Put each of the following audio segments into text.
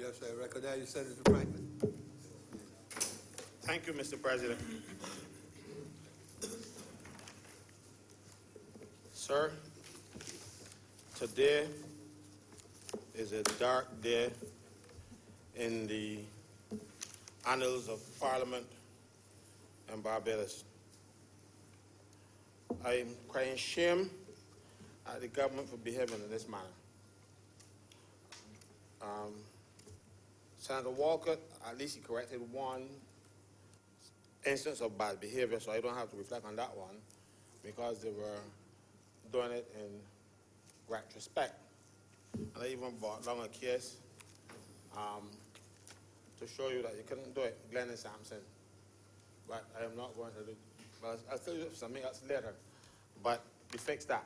Yes, I recognize you, Senator Franklin. Thank you, Mr. President. Sir, today is a dark day in the annals of Parliament in Barbados. I am crying shame at the government for behaving in this manner. Senator Walker, at least he corrected one instance of bad behavior, so I don't have to reflect on that one because they were doing it in retrospect. And I even brought along a case to show you that you couldn't do it, Glenn and Sampson. But I am not going to do. But I'll tell you something else later. But we fixed that.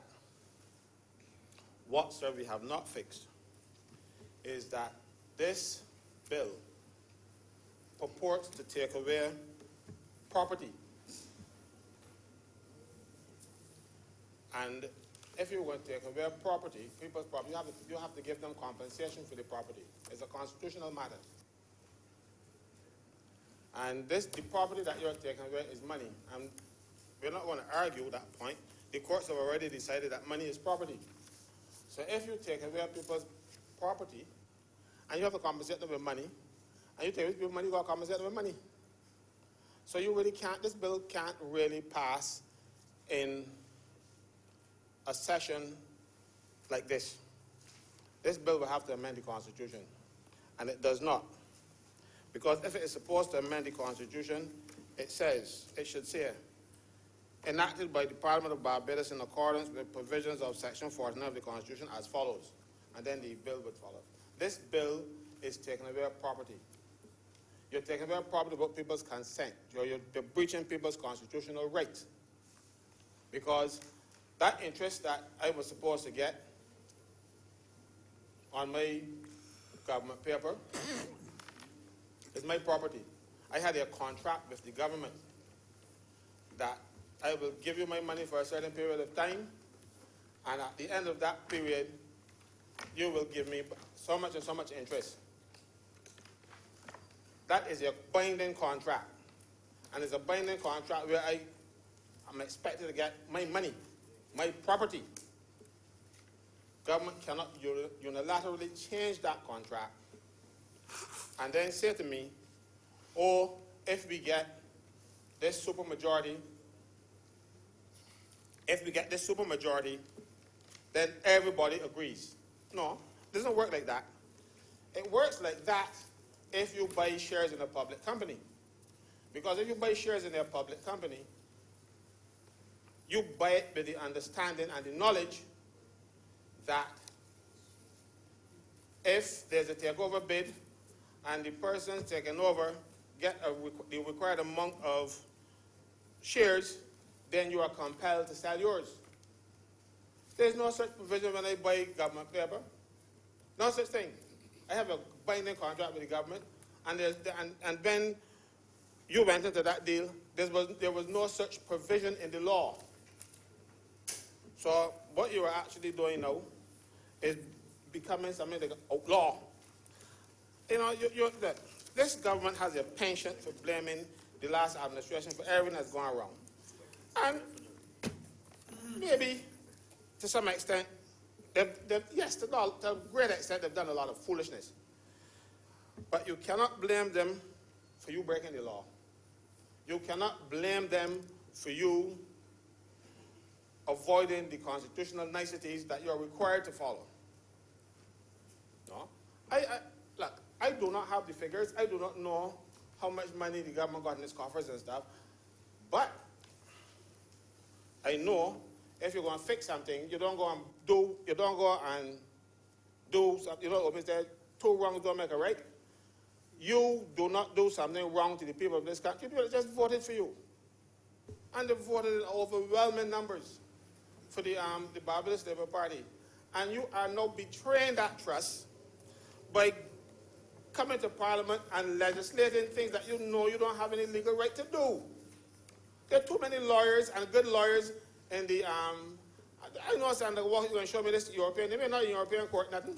What, sir, we have not fixed is that this bill purports to take away property. And if you want to take away property, people's property, you have to give them compensation for the property. It's a constitutional matter. And the property that you're taking away is money. And we're not going to argue that point. The courts have already decided that money is property. So if you take away people's property, and you have to compensate them with money, and you take away people's money, you got to compensate them with money. So you really can't, this bill can't really pass in a session like this. This bill will have to amend the Constitution, and it does not. Because if it is supposed to amend the Constitution, it should say, enacted by the Parliament of Barbados in accordance with provisions of Section 49 of the Constitution as follows, and then the bill would follow. This bill is taking away property. You're taking away property without people's consent. You're breaching people's constitutional rights. Because that interest that I was supposed to get on my government paper is my property. I had a contract with the government that I will give you my money for a certain period of time, and at the end of that period, you will give me so much and so much interest. That is a binding contract. And it's a binding contract where I am expected to get my money, my property. Government cannot unilaterally change that contract and then say to me, oh, if we get this supermajority, then everybody agrees. No, it doesn't work like that. It works like that if you buy shares in a public company. Because if you buy shares in a public company, you buy it with the understanding and the knowledge that if there's a takeover bid and the person taking over get the required amount of shares, then you are compelled to sell yours. There's no such provision when I buy government paper. No such thing. I have a binding contract with the government, and when you went into that deal, there was no such provision in the law. So what you are actually doing now is becoming something like an outlaw. You know, this government has a penchant for blaming the last administration for everything that's going wrong. And maybe, to some extent, yes, to a great extent, they've done a lot of foolishness. But you cannot blame them for you breaking the law. You cannot blame them for you avoiding the constitutional niceties that you are required to follow. No? Look, I do not have the figures. I do not know how much money the government got in its coffers and stuff. But I know if you're going to fix something, you don't go and do something. You know what said, two wrongs don't make a right. You do not do something wrong to the people of this country. People just voted for you. And they voted in overwhelming numbers for the Barbados Labour Party. And you are now betraying that trust by coming to Parliament and legislating things that you know you don't have any legal right to do. There are too many lawyers and good lawyers in the, I know Senator Walker, you're going to show me this European, they may not in European court, nothing.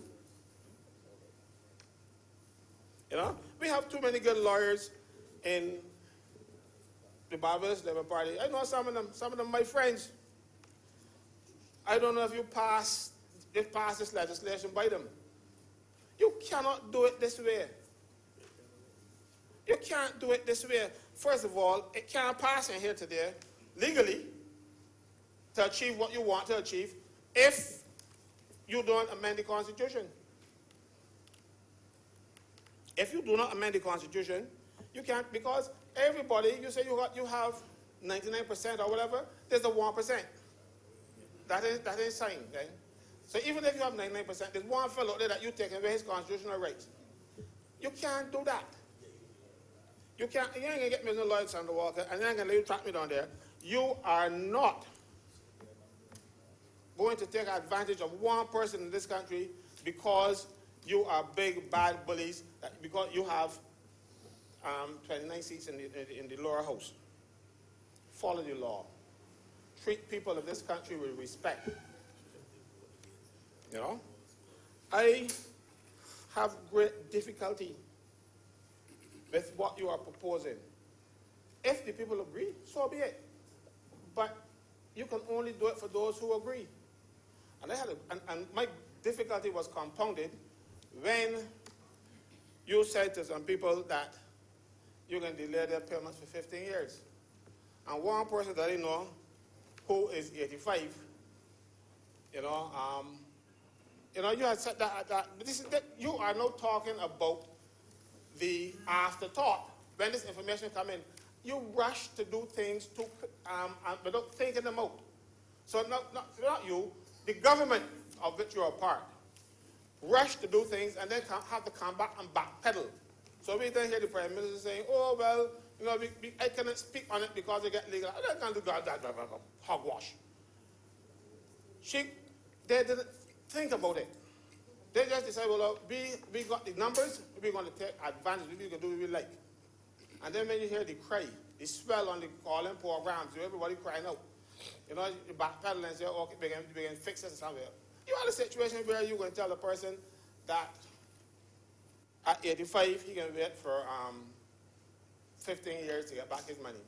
You know, we have too many good lawyers in the Barbados Labour Party. I know some of them my friends. I don't know if you pass this legislation by them. You cannot do it this way. You can't do it this way. First of all, it can't pass in here today legally to achieve what you want to achieve if you don't amend the Constitution. If you do not amend the Constitution, you can't, because everybody, you say you have 99% or whatever, there's a 1%. That is signed, right? So even if you have 99%, there's one fellow there that you take away his constitutional rights. You can't do that. You ain't gonna get me no Lloyd Sandra Walker, and you ain't gonna let you track me down there. You are not going to take advantage of one person in this country because you are big, bad bullies, because you have 29 seats in the lower house. Follow the law. Treat people of this country with respect. You know? I have great difficulty with what you are proposing. If the people agree, so be it. But you can only do it for those who agree. And and my difficulty was compounded when you said to some people that you can delay their payments for 15 years. And one person that I know who is 85, you had said that you are now talking about the afterthought. When this information come in, you rush to do things without thinking them out. So not you, the government of which you are part, rush to do things and then have to come back and backpedal. So we then hear the Prime Minister saying, oh, well, I cannot speak on it because they get legal. I can't do that hogwash. They didn't think about it. They just decided, well, we got the numbers, we're going to take advantage, we're going to do what we like. And then when you hear the cry, the swell on the calling programs, everybody crying out, you backpedal and say, okay, we can fix this somewhere. You have a situation where you're going to tell a person that at 85, he can wait for 15 years to get back his money.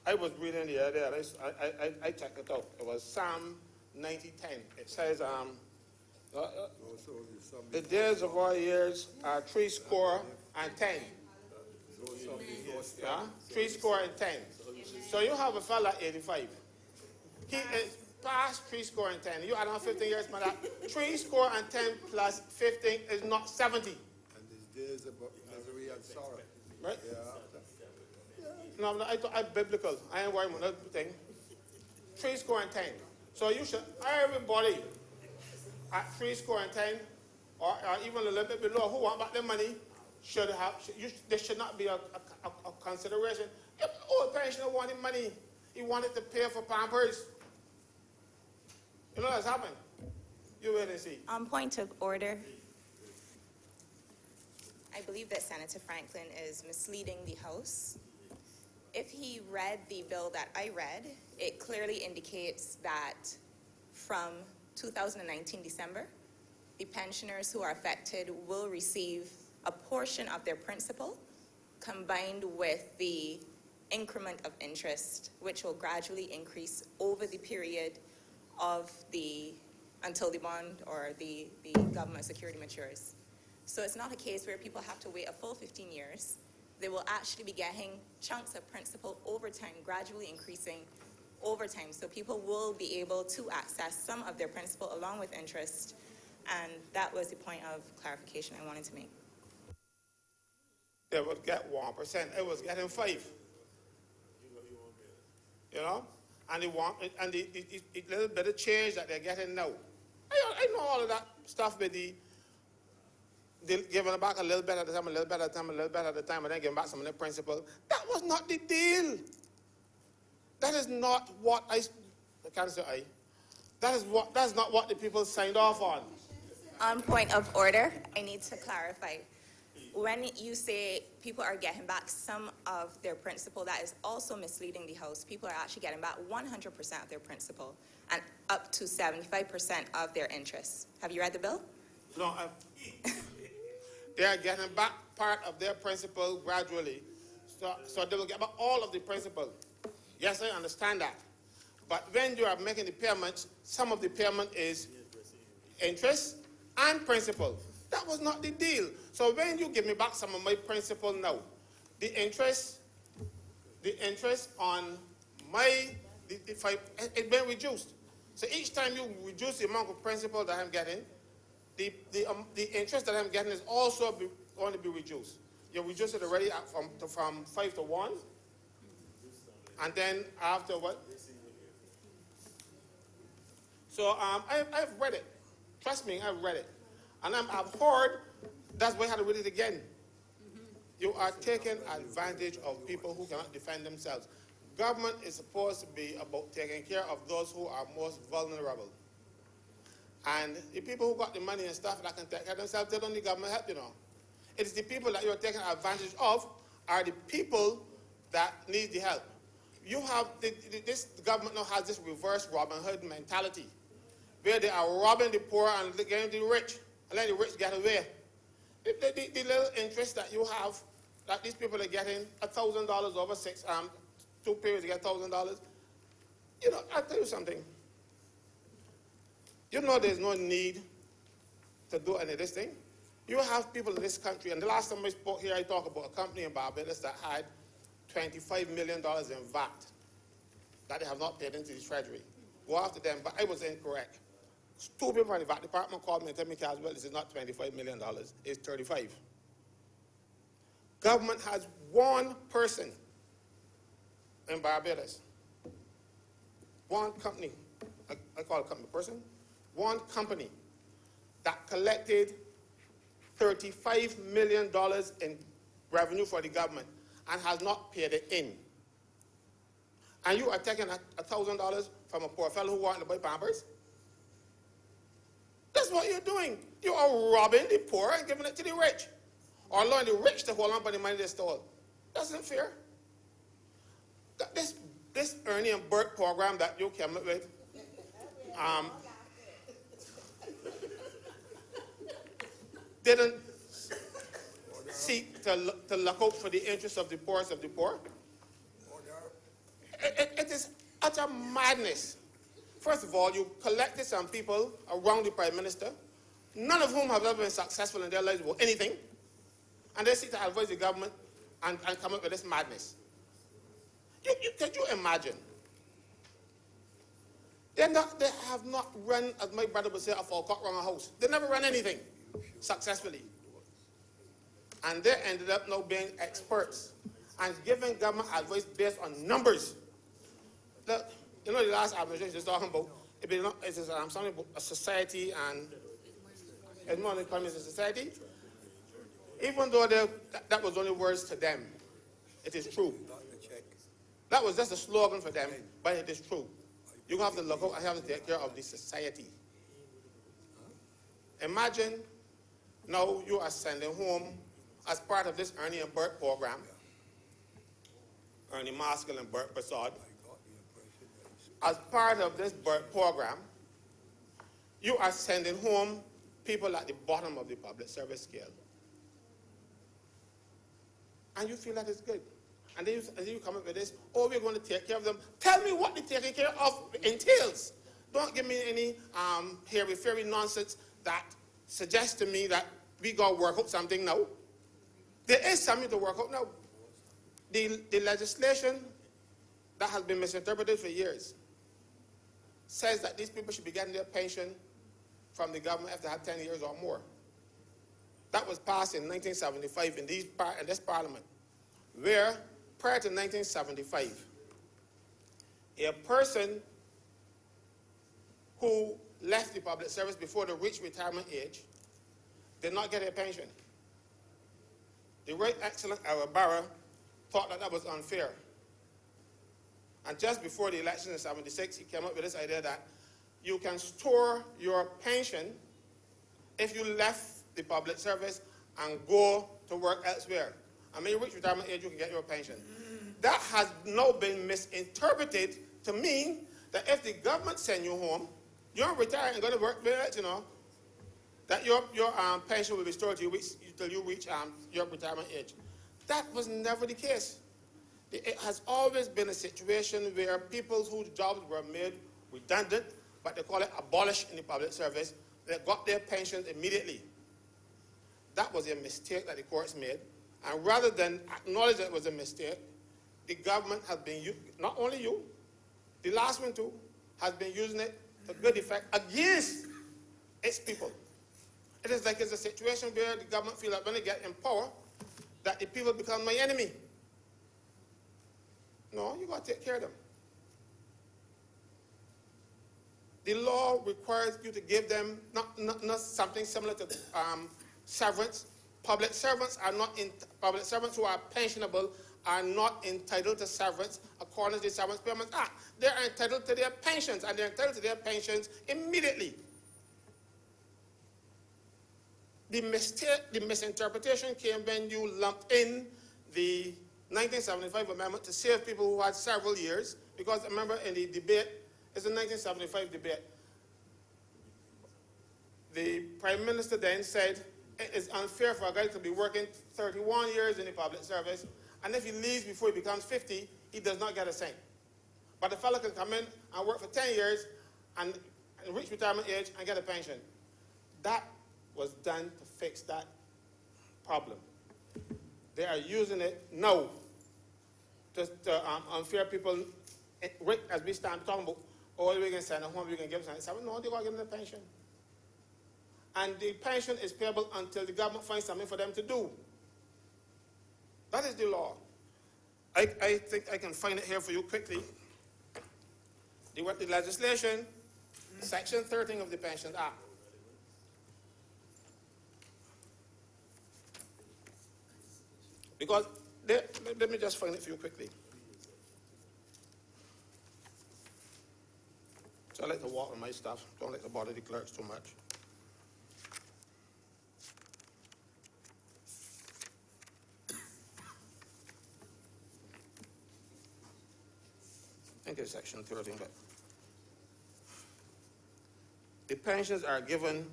I was reading the other day, I checked it out. It was Psalm 90:10. It says, the days of our years are 70 and 10. Yeah? 70 and 10. So you have a fella at 85. He is past 70 and 10. You add on 15 years, man. 70 and 10 plus 15 is not 70. And these days about misery and sorrow. Right? Yeah. No, I'm biblical. I ain't worried about that thing. 70 and 10. So you should, everybody at 70 and 10, or even a little bit below, who want back their money, there should not be a consideration. If the old pensioner wanted money, he wanted to pay for Pampers. You know what's happened? You wait and see. On point of order, I believe that Senator Franklin is misleading the House. If he read the bill that I read, it clearly indicates that from 2019 December, the pensioners who are affected will receive a portion of their principal combined with the increment of interest, which will gradually increase over the period of until the bond or the government security matures. So it's not a case where people have to wait a full 15 years. They will actually be getting chunks of principal over time, gradually increasing over time. So people will be able to access some of their principal along with interest. And that was the point of clarification I wanted to make. They would get 1%. It was getting 5%. And the little bit of change that they're getting now. I know all of that stuff with the giving back a little bit at a time, a little bit at a time, a little bit at a time, and then giving back some of the principal. That was not the deal. That is not what I can't say I. That's not what the people signed off on. On point of order, I need to clarify. when you say people are getting back some of their principal, that is also misleading the House. People are actually getting back 100% of their principal and up to 75% of their interest. Have you read the bill? No, they are getting back part of their principal gradually. So they will get back all of the principal. Yes, I understand that. But when you are making the payments, some of the payment is interest and principal. That was not the deal. So when you give me back some of my principal now, the interest on it been reduced. So each time you reduce the amount of principal that I'm getting, the interest that I'm getting is also going to be reduced. You reduced it already from 5 to 1, and then after what? So I've read it. Trust me, I've read it. And I've heard that's why I had to read it again. You are taking advantage of people who cannot defend themselves. Government is supposed to be about taking care of those who are most vulnerable. And the people who got the money and stuff that can take care of themselves, they don't need government help, you know. It's the people that you're taking advantage of are the people that need the help. You have, this government now has this reverse Robin Hood mentality, where they are robbing the poor and getting the rich, and letting the rich get away. The little interest that you have, that these people are getting $1,000 over 2 periods to get $1,000. You know, I'll tell you something. You know there's no need to do any of this thing. You have people in this country, and the last time I spoke here, I talked about a company in Barbados that had $25 million in VAT that they have not paid into the treasury. Go after them, but I was incorrect. Two people from the VAT department called me and told me, well, this is not $25 million, it's 35. Government has one person in Barbados, one company, I call it a company person, one company that collected $35 million in revenue for the government and has not paid it in. And you are taking $1,000 from a poor fellow who wanted to buy Pampers? That's what you're doing. You are robbing the poor and giving it to the rich, or allowing the rich to hold on by the money they stole. That's not fair. This Ernie and Bert program that you came up with, didn't seek to look out for the interests of the poorest of the poor. It is utter madness. First of all, you collected some people around the Prime Minister, none of whom have ever been successful in their lives about anything, and they seek to advise the government and come up with this madness. Could you imagine? They have not run, as my brother would say, a Falcock around a house. They never run anything successfully. And they ended up now being experts and giving government advice based on numbers. Look, you know, the last administration is talking about, it's something about a society and it's more than economy as a society. Even though that was only words to them, it is true. That was just a slogan for them, but it is true. You have to look out and have to take care of the society. Imagine now you are sending home, as part of this Ernie and Bert program, Ernie Maskell and Bert Prasad, as part of this Bert program, you are sending home people at the bottom of the public service scale. And you feel that is good. And then you come up with this, oh, we're going to take care of them. Tell me what the taking care of entails. Don't give me any hairy-fairy nonsense that suggests to me that we got to work out something now. There is something to work out now. The legislation that has been misinterpreted for years says that these people should be getting their pension from the government after they have 10 years or more. That was passed in 1975 in this parliament, where prior to 1975, a person who left the public service before they reached retirement age did not get a pension. The Right Excellent Barra thought that was unfair. And just before the election in 76, he came up with this idea that you can store your pension if you left the public service and go to work elsewhere. And when you reach retirement age, you can get your pension. That has now been misinterpreted to mean that if the government send you home, you're retired and going to work, that your pension will be restored to you until you reach your retirement age. That was never the case. It has always been a situation where people whose jobs were made redundant, but they call it abolished in the public service, they got their pensions immediately. That was a mistake that the courts made. And rather than acknowledge that it was a mistake, the government has been, not only you, the last one too, has been using it to good effect against its people. It is like it's a situation where the government feels that when they get in power, that the people become my enemy. No, you got to take care of them. The law requires you to give them not something similar to severance. Public servants who are pensionable are not entitled to severance according to the Severance Payments Act. They are entitled to their pensions, and they're entitled to their pensions immediately. The misinterpretation came when you lumped in the 1975 amendment to save people who had several years, because remember in the debate, it's the 1975 debate, the Prime Minister then said it is unfair for a guy to be working 31 years in the public service, and if he leaves before he becomes 50, he does not get a cent. But the fellow can come in and work for 10 years and reach retirement age and get a pension. That was done to fix that problem. They are using it now to unfair people, as we stand talking about, oh, we can send them home, we can give them something. No, they're going to give them the pension. And the pension is payable until the government finds something for them to do. That is the law. I think I can find it here for you quickly. The legislation, Section 13 of the Pensions Act. Because, let me just find it for you quickly. So I like to walk on my stuff. Don't like to bother the clerks too much. I think it's Section 13, but the pensions are given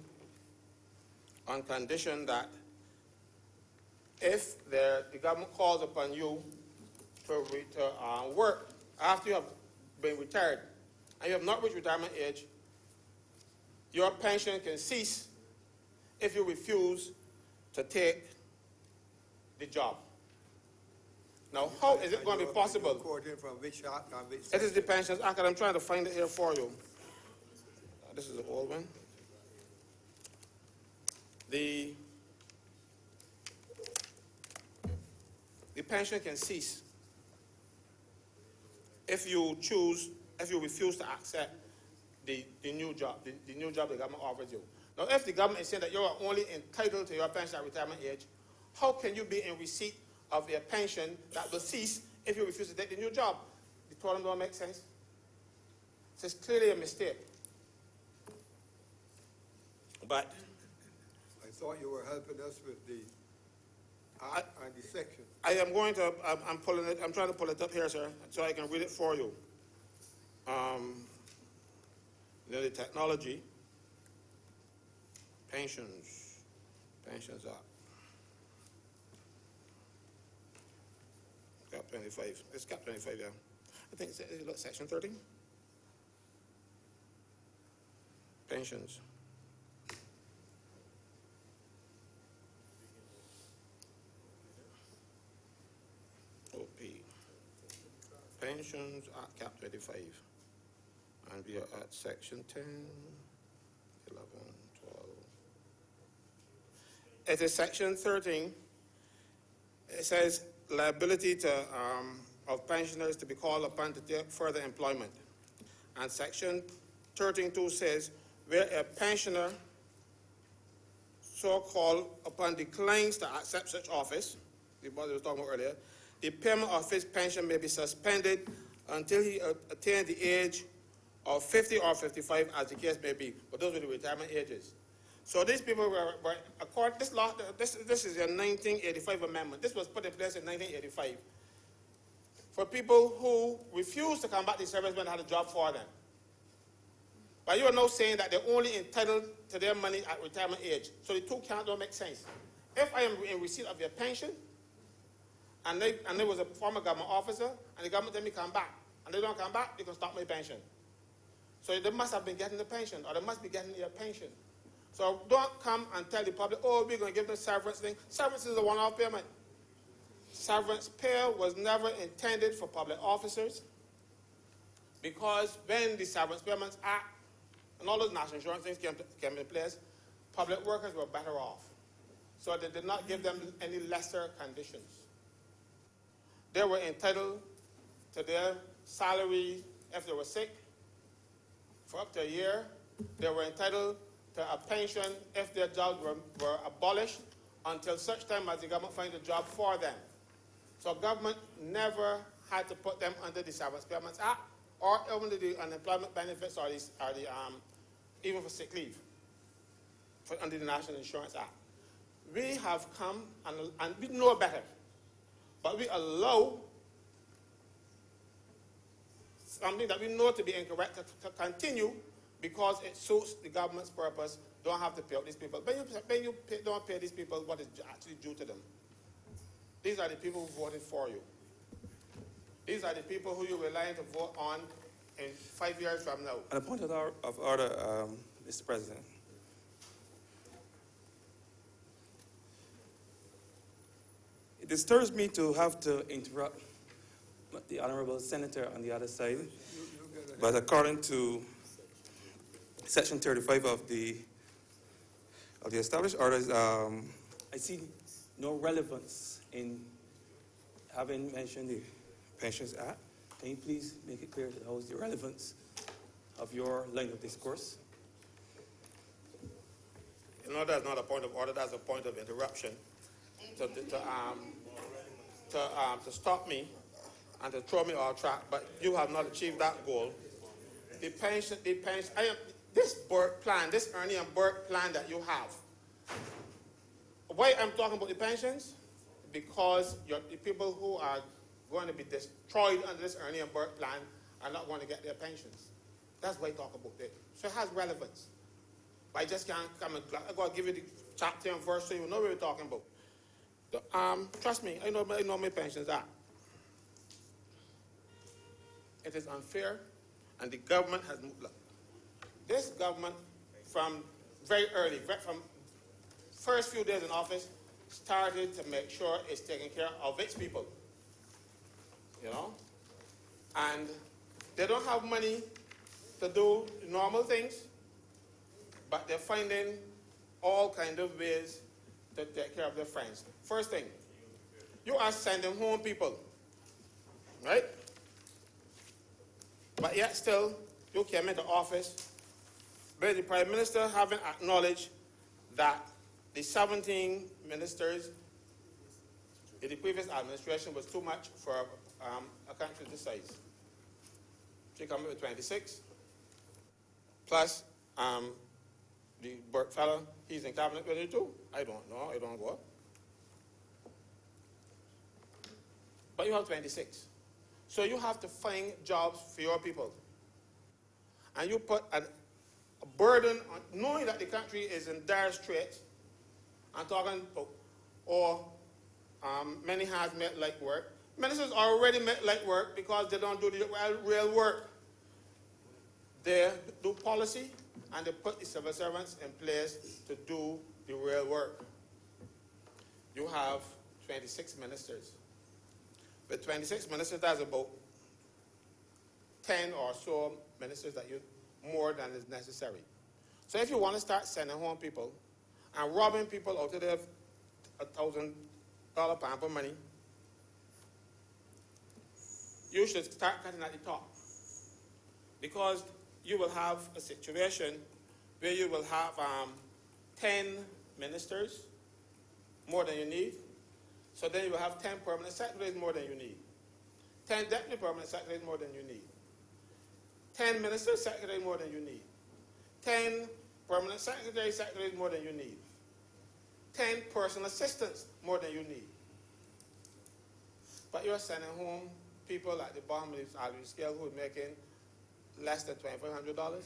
on condition that if the government calls upon you to work after you have been retired and you have not reached retirement age, your pension can cease if you refuse to take the job. Now, how is it going to be possible? Quoting from which act and which It is the Pensions Act, and I'm trying to find it here for you. This is the old one. The pension can cease if you refuse to accept the new job, the new job the government offers you. Now, if the government is saying that you are only entitled to your pension at retirement age, how can you be in receipt of a pension that will cease if you refuse to take the new job? The problem don't make sense. So it's clearly a mistake. But I thought you were helping us with the act and the section. I am going to, I'm pulling it, I'm trying to pull it up here, sir, so I can read it for you. The technology, pensions Act. Cap 25. It's Cap 25, yeah. I think it's Section 13. Pensions. OP. Pensions at Cap 25. And we are at Section 10, 11, 12. It is Section 13. It says liability of pensioners to be called upon to take further employment. And Section 13.2 says, where a pensioner so called upon declines to accept such office, what we were talking about earlier, the payment of his pension may be suspended until he attains the age of 50 or 55, as the case may be. But those are the retirement ages. So these people were according, this law, this is a 1985 amendment. This was put in place in 1985 for people who refused to come back to service when they had a job for them. But you are now saying that they're only entitled to their money at retirement age. So the two don't make sense. If I am in receipt of your pension, and there was a former government officer, and the government let me come back, and they don't come back, they can stop my pension. So they must have been getting the pension, or they must be getting their pension. So don't come and tell the public, oh, we're going to give them severance thing. Severance is a one-off payment. Severance pay was never intended for public officers, because when the Severance Payments Act and all those national insurance things came in place, public workers were better off. So they did not give them any lesser conditions. They were entitled to their salary if they were sick for up to a year. They were entitled to a pension if their jobs were abolished until such time as the government finds a job for them. So government never had to put them under the Severance Payments Act or under the unemployment benefits or even for sick leave under the National Insurance Act. We have come and we know better, but we allow something that we know to be incorrect to continue because it suits the government's purpose. Don't have to pay out these people. When you don't pay these people what is actually due to them. These are the people who voted for you. These are the people who you're relying to vote on in 5 years from now. On a point of order, Mr. President. It disturbs me to have to interrupt the Honourable Senator on the other side, but according to Section 35 of the established orders, I see no relevance in having mentioned the Pensions Act. Can you please make it clear to the House the relevance of your line of discourse? You know, that's not a point of order, that's a point of interruption to stop me and to throw me off track, but you have not achieved that goal. This Burke plan, this Ernie and Burke plan that you have, why I'm talking about the pensions? Because the people who are going to be destroyed under this Ernie and Burke plan are not going to get their pensions. That's why I talk about it. So it has relevance. But I just can't come and I'm going to give you the chapter and verse so you know what we're talking about. Trust me, I know my pensions are. It is unfair, and the government has moved. Look, this government, from very early, from first few days in office, started to make sure it's taking care of its people. You know? And they don't have money to do normal things, but they're finding all kinds of ways to take care of their friends. First thing, you are sending home people, right? But yet still, you came into office with the Prime Minister having acknowledged that the 17 ministers in the previous administration was too much for a country this size. She came up with 26, plus the Burke fellow, he's in cabinet with it too. I don't know, I don't go. But you have 26. So you have to find jobs for your people. And you put a burden on, knowing that the country is in dire straits, I'm talking about, many has made light work. Ministers already made light work because they don't do the real work. They do policy, and they put the civil servants in place to do the real work. You have 26 ministers. With 26 ministers, that's about 10 or so ministers that you more than is necessary. So if you want to start sending home people and robbing people out of their $1,000 pamper money, you should start cutting at the top. Because you will have a situation where you will have 10 ministers, more than you need. So then you will have 10 permanent secretaries, more than you need. 10 deputy permanent secretaries, more than you need. 10 minister secretaries, more than you need. 10 permanent secretaries more than you need. 10 personal assistants more than you need. But you're sending home people at the bottom of the salary scale who are making less than $2,500.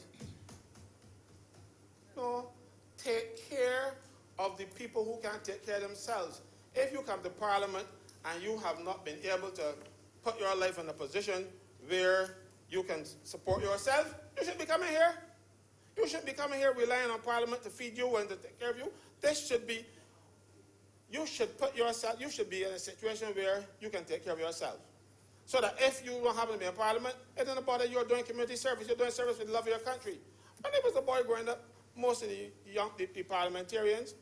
No, take care of the people who can't take care of themselves. If you come to Parliament and you have not been able to put your life in a position where you can support yourself, you shouldn't be coming here. You shouldn't be coming here relying on Parliament to feed you and to take care of you. This should be, you should be in a situation where you can take care of yourself. So that if you don't happen to be in Parliament, it doesn't bother you. You're doing community service. You're doing service with the love of your country. When I was a boy growing up, most of the parliamentarians,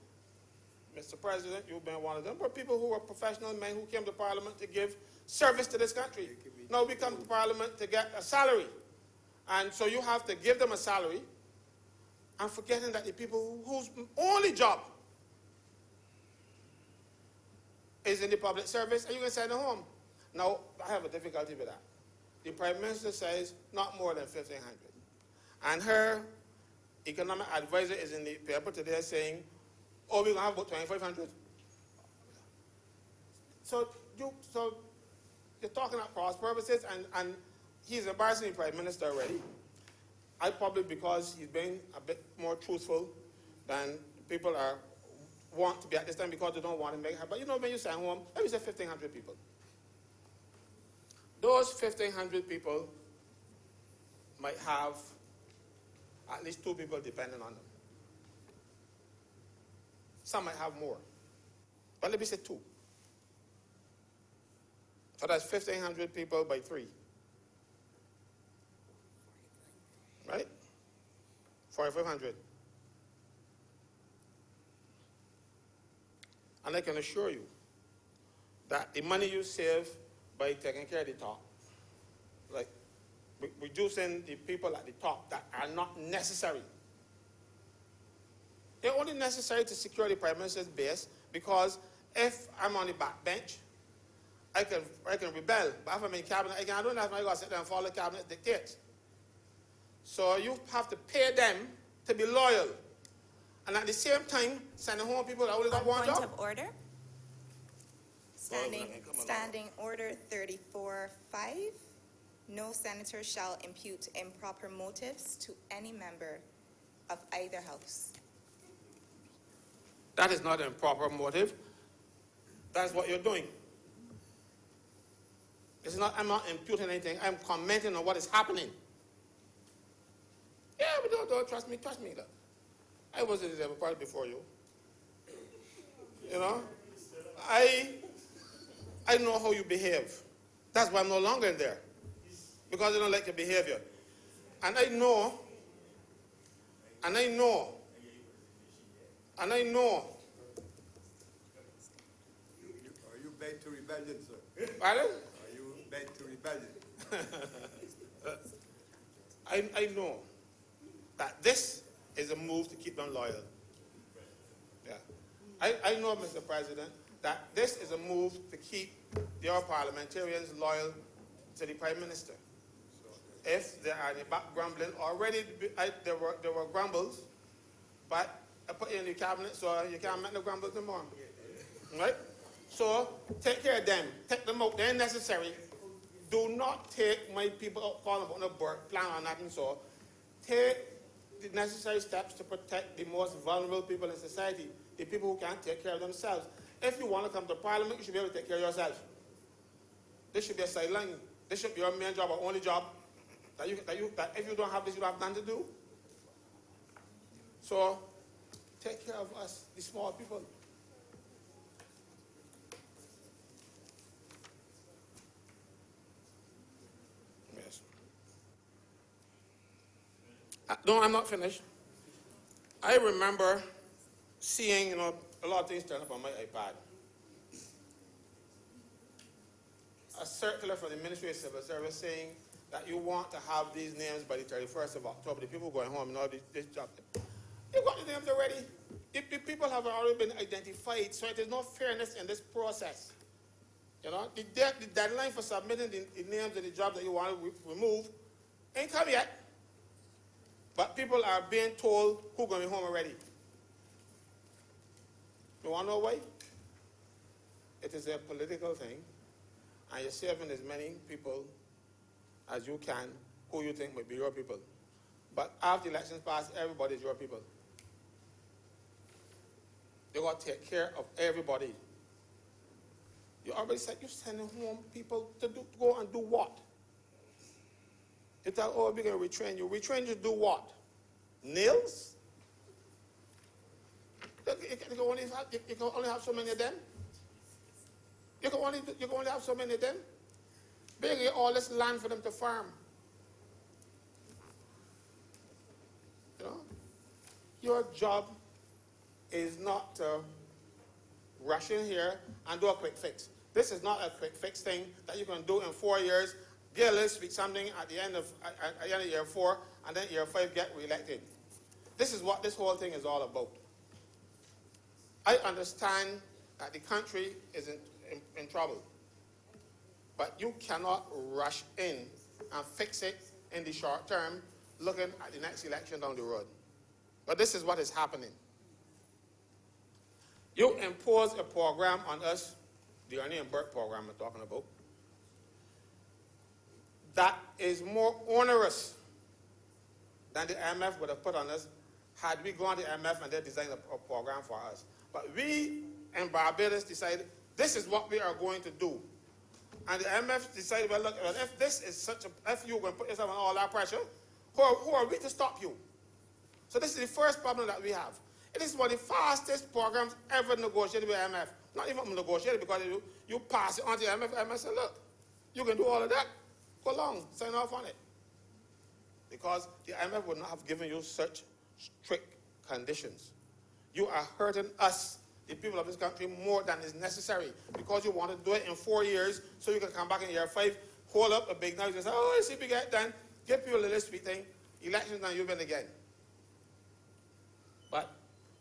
Mr. President, you've been one of them, were people who were professional men who came to Parliament to give service to this country. Now we come to Parliament to get a salary. And so you have to give them a salary and forgetting that the people whose only job is in the public service, and you can send them home. Now, I have a difficulty with that. The Prime Minister says not more than 1,500. And her economic advisor is in the paper today saying, oh, we're going to have about 2,500. So you're talking at cross purposes, and he's embarrassing the Prime Minister already. I probably because he's being a bit more truthful than people want to be at this time because they don't want to make it. But you know, when you send home, let me say 1,500 people. Those 1,500 people might have at least 2 people depending on them. Some might have more. But let me say 2. So that's 1,500 people by 3. Right? 4,500. And I can assure you that the money you save by taking care of the top, like reducing the people at the top that are not necessary. They're only necessary to secure the Prime Minister's base because if I'm on the back bench, I can rebel. But if I'm in cabinet, I don't have to sit there and follow the cabinet dictates. So you have to pay them to be loyal. And at the same time, sending home people that only got one job. Point of order. Standing order 34-5. No senator shall impute improper motives to any member of either house. That is not an improper motive. That's what you're doing. I'm not imputing anything. I'm commenting on what is happening. Yeah, but don't trust me. Trust me. Look. I was in the Labour Party before you. You know? I know how you behave. That's why I'm no longer in there. Because I don't like your behavior. And I know. Are you bent to rebellion, sir? Pardon? Are you bent to rebellion? I know that this is a move to keep them loyal. Yeah. I know, Mr. President, that this is a move to keep your parliamentarians loyal to the Prime Minister. If they are in the back grumbling, already there were grumbles, but I put you in the cabinet so you can't make no grumbles no more. Right? So take care of them. Take them out. They're necessary. Do not take my people out calling about no plan or nothing. So take the necessary steps to protect the most vulnerable people in society, the people who can't take care of themselves. If you want to come to Parliament, you should be able to take care of yourself. This should be a sideline. This should be your main job or only job. That if you don't have this, you don't have nothing to do. So take care of us, the small people. Yes. No, I'm not finished. I remember seeing, a lot of things turn up on my iPad. A circular from the Ministry of Civil Service saying that you want to have these names by the 31st of October. The people going home and all this job. You've got the names already. The people have already been identified, so there's no fairness in this process. The deadline for submitting the names of the job that you want to remove ain't come yet. But people are being told who's going to be home already. You want to know why? It is a political thing, and you're saving as many people as you can who you think might be your people. But after the elections pass, everybody is your people. They got to take care of everybody. You already said you're sending home people to go and do what? You thought, oh, we're going to retrain you. Retrain you to do what? Nails? You can only have so many of them. You can only have so many of them. Bring all this land for them to farm. You know? Your job is not to rush in here and do a quick fix. This is not a quick fix thing that you can do in 4 years, get a little speak something at the end of year 4, and then year 5 get reelected. This is what this whole thing is all about. I understand that the country is in trouble, but you cannot rush in and fix it in the short term, looking at the next election down the road. But this is what is happening. You impose a program on us, the Ernie and Burke program I'm talking about, that is more onerous than the IMF would have put on us had we gone to the IMF and they designed a program for us. But we in Barbados decided this is what we are going to do. And the IMF decided, well, look, if this is such a, if you're going to put yourself on all that pressure, who are we to stop you? So this is the first problem that we have. It is one of the fastest programs ever negotiated with IMF. Not even negotiated, because you pass it on to the IMF. IMF said, look, you can do all of that. Go along, sign off on it. Because the IMF would not have given you such strict conditions. You are hurting us, the people of this country, more than is necessary, because you want to do it in 4 years so you can come back in year 5, hold up a big nose and say, oh, see, we get done. Give people a little sweet thing. Elections now, you win again. But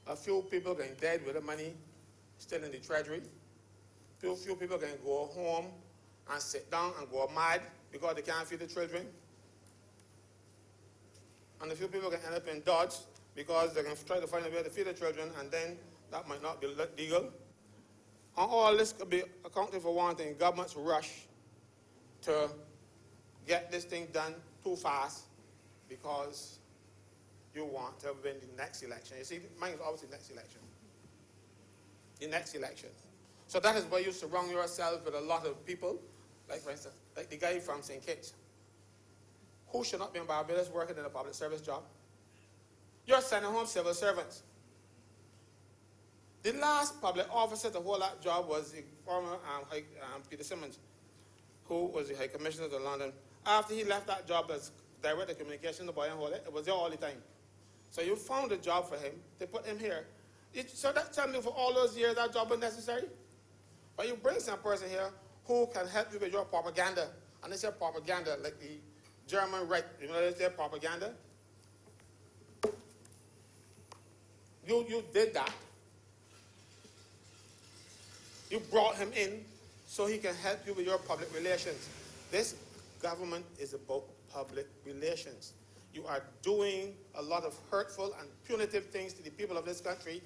a few people getting dead with the money still in the treasury. Few people can go home and sit down and go mad because they can't feed the children. And a few people can end up in Dodge because they can try to find a way to feed the children, and then that might not be legal. And all this could be accounted for one thing: government's rush to get this thing done too fast because you want to win the next election. You see, mine is always the next election. The next election. So that is why you surround yourself with a lot of people, like for instance, like the guy from St. Kitts, who should not be in Barbados working in a public service job. You're sending home civil servants. The last public officer to hold that job was the former Peter Simmons, who was the High Commissioner to London. After he left that job as Director of Communication, the boy and hold it, it was there all the time. So you found a job for him, they put him here. So that's telling you for all those years that job was necessary. But you bring some person here who can help you with your propaganda. And they say propaganda, like the German right, you know they say propaganda? You did that. You brought him in so he can help you with your public relations. This government is about public relations. You are doing a lot of hurtful and punitive things to the people of this country,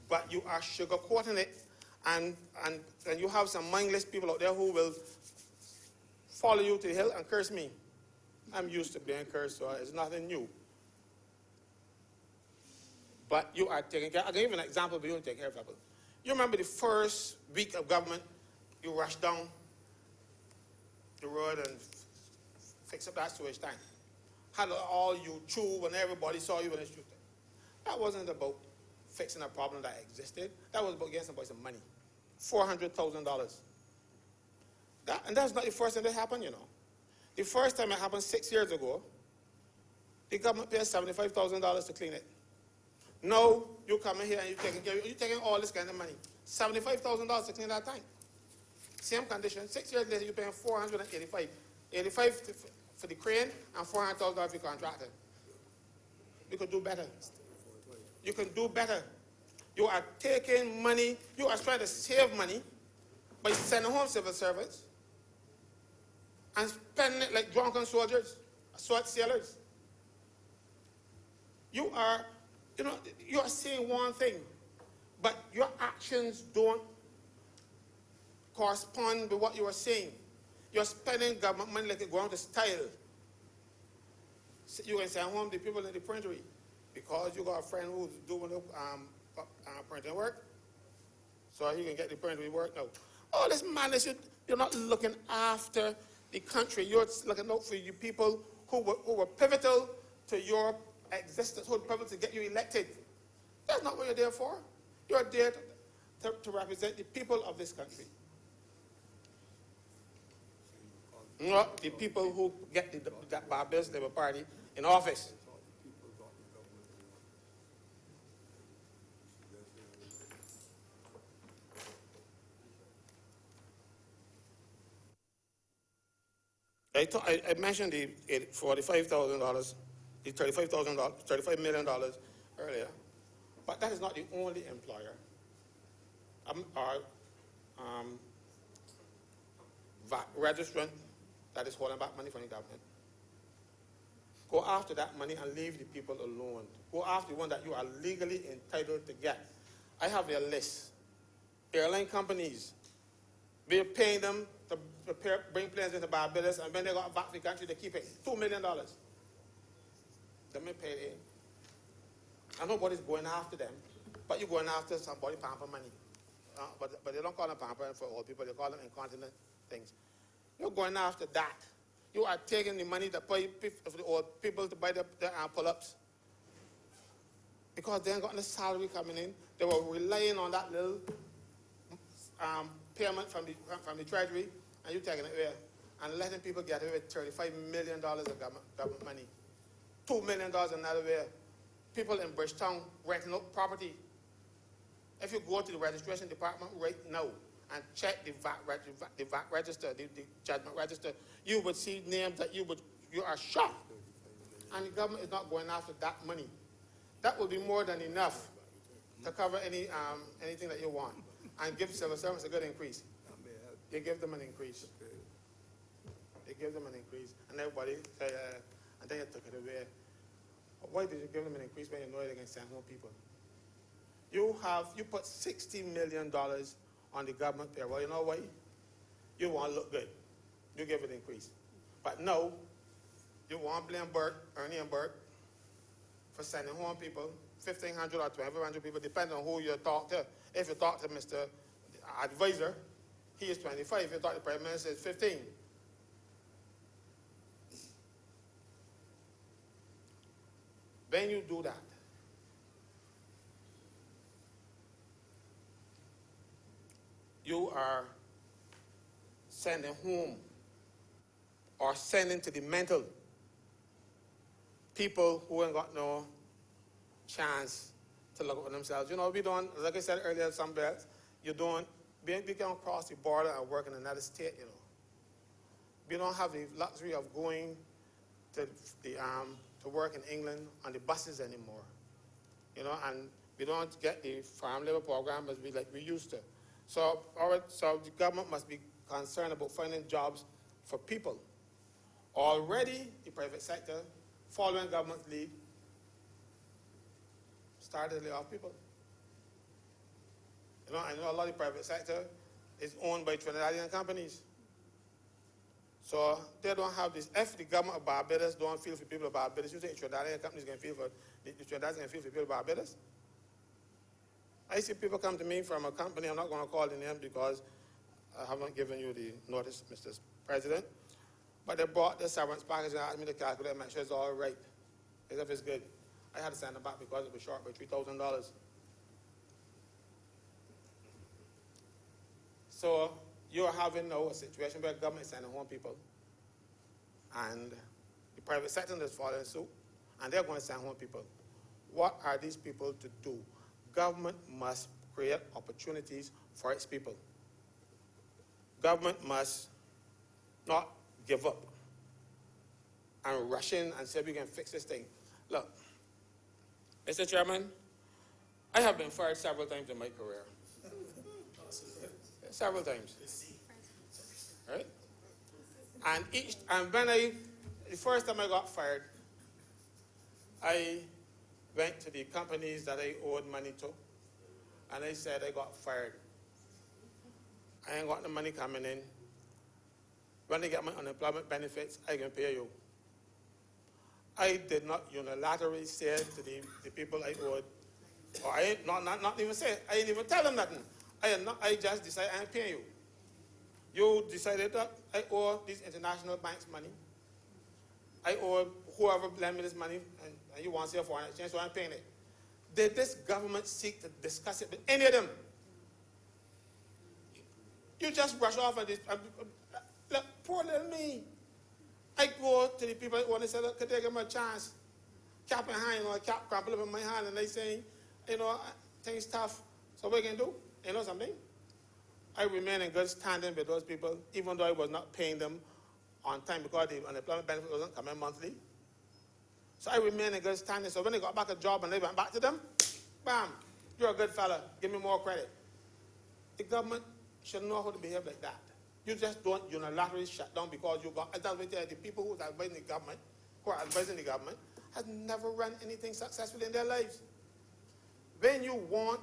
but you are sugarcoating it, and you have some mindless people out there who will follow you to the hill and curse me. I'm used to being cursed, so it's nothing new. But you are taking care. I'll give you an example, but you don't take care of people. You remember the first week of government, you rushed down the road and fix up that sewage tank. Had all you chew when everybody saw you in the street. That wasn't about fixing a problem that existed. That was about getting somebody some money. $400,000. And that's not the first time that happened, you know. The first time it happened 6 years ago, the government paid $75,000 to clean it. Now, you come in here and you're taking all this kind of money. $75,000 to clean that tank. Same condition. 6 years later, you're paying $485,000. $85,000 for the crane and $400,000 for the contractor. You could do better. You can do better. You are taking money. You are trying to save money by sending home civil servants and spending it like drunken soldiers, sword sailors. You are, you are saying one thing, but your actions don't correspond with what you are saying. You're spending government money like it's going to style. So you can send home the people in the printery because you got a friend who's doing the printing work, so he can get the printery work. No. Oh, this man, you're not looking after the country. You're looking out for you people who were pivotal to your existence, who were pivotal to get you elected. That's not what you're there for. You're there to represent the people of this country. Not the people who get that Barbados Labour Party in office. I mentioned the $45,000, the $35 million earlier, but that is not the only employer. VAT registrant that is holding back money from the government. Go after that money and leave the people alone. Go after the one that you are legally entitled to get. I have a list. Airline companies, we're paying them to bring planes into Barbados, and when they got back to the country, they keep it $2 million. They may pay it. And nobody's going after them, but you're going after somebody pamper money. But they don't call them pampering for old people, they call them incontinent things. You're going after that. You are taking the money to pay for the old people to buy their pull-ups. Because they ain't got any salary coming in. They were relying on that little payment from the Treasury, and you're taking it away and letting people get away with $35 million of government money. $2 million another way. People in Bridgetown renting out property. If you go to the registration department right now and check the VAT register, the judgment register, you would see names that you are shocked. And the government is not going after that money. That will be more than enough to cover anything that you want and give civil servants a good increase. You give them an increase. You give them an increase, and everybody say, and then you took it away. Why did you give them an increase when you know they can send more people? You put $60 million on the government payroll. You know why? You want to look good. You give it an increase. But no, you want to blame Ernie and Bert for sending home people, 1,500 or 1,200 people, depending on who you talk to. If you talk to Mr. Advisor, he is 25. If you talk to the Prime Minister, it's 15. When you do that, you are sending home or sending to the mental people who ain't got no chance to look at themselves. You know, we don't, like I said earlier, some bets, we can cross the border and work in another state, you know. We don't have the luxury of going to work in England on the buses anymore, you know, and we don't get the farm labor program as we used to. So the government must be concerned about finding jobs for people. Already, the private sector, following government's lead, started to lay off people. You know, I know a lot of the private sector is owned by Trinidadian companies. So they don't have this. If the government of Barbados don't feel for people of Barbados, you think Trinidadian companies can feel for the Trinidadians can feel for people of Barbados? I see people come to me from a company, I'm not going to call the name because I haven't given you the notice, Mr. President, but they brought the severance package and asked me to calculate and make sure it's all right, as if it's good. I had to send them back because it was short by $3,000. So you're having now a situation where government is sending home people and the private sector is following suit and they're going to send home people. What are these people to do? Government must create opportunities for its people. Government must not give up and rush in and say we can fix this thing. Look, Mr. Chairman, I have been fired several times in my career. Several times. Right? And when the first time I got fired, I went to the companies that I owed money to, and they said I got fired. I ain't got the money coming in. When they get my unemployment benefits, I can pay you. I did not unilaterally say to the people I owed, or I ain't not even say, I didn't even tell them nothing. I just decided I ain't paying you. You decided that I owe these international banks money. I owe whoever lent me this money, and you want to say a foreign exchange, so I'm paying it. Did this government seek to discuss it with any of them? You just brush off on this. Look, poor little me. I go to the people when they say, look, could they give me a chance? Cap in hand, cap crumple up in my hand, and they saying, things tough. So what can do? You know something? I remain in good standing with those people, even though I was not paying them on time because the unemployment benefit wasn't coming monthly. So I remain in good standing. So when they got back a job and they went back to them, bam, you're a good fella. Give me more credit. The government should know how to behave like that. You just don't unilaterally shut down because you got, the people who are advising the government, has never run anything successful in their lives. When you want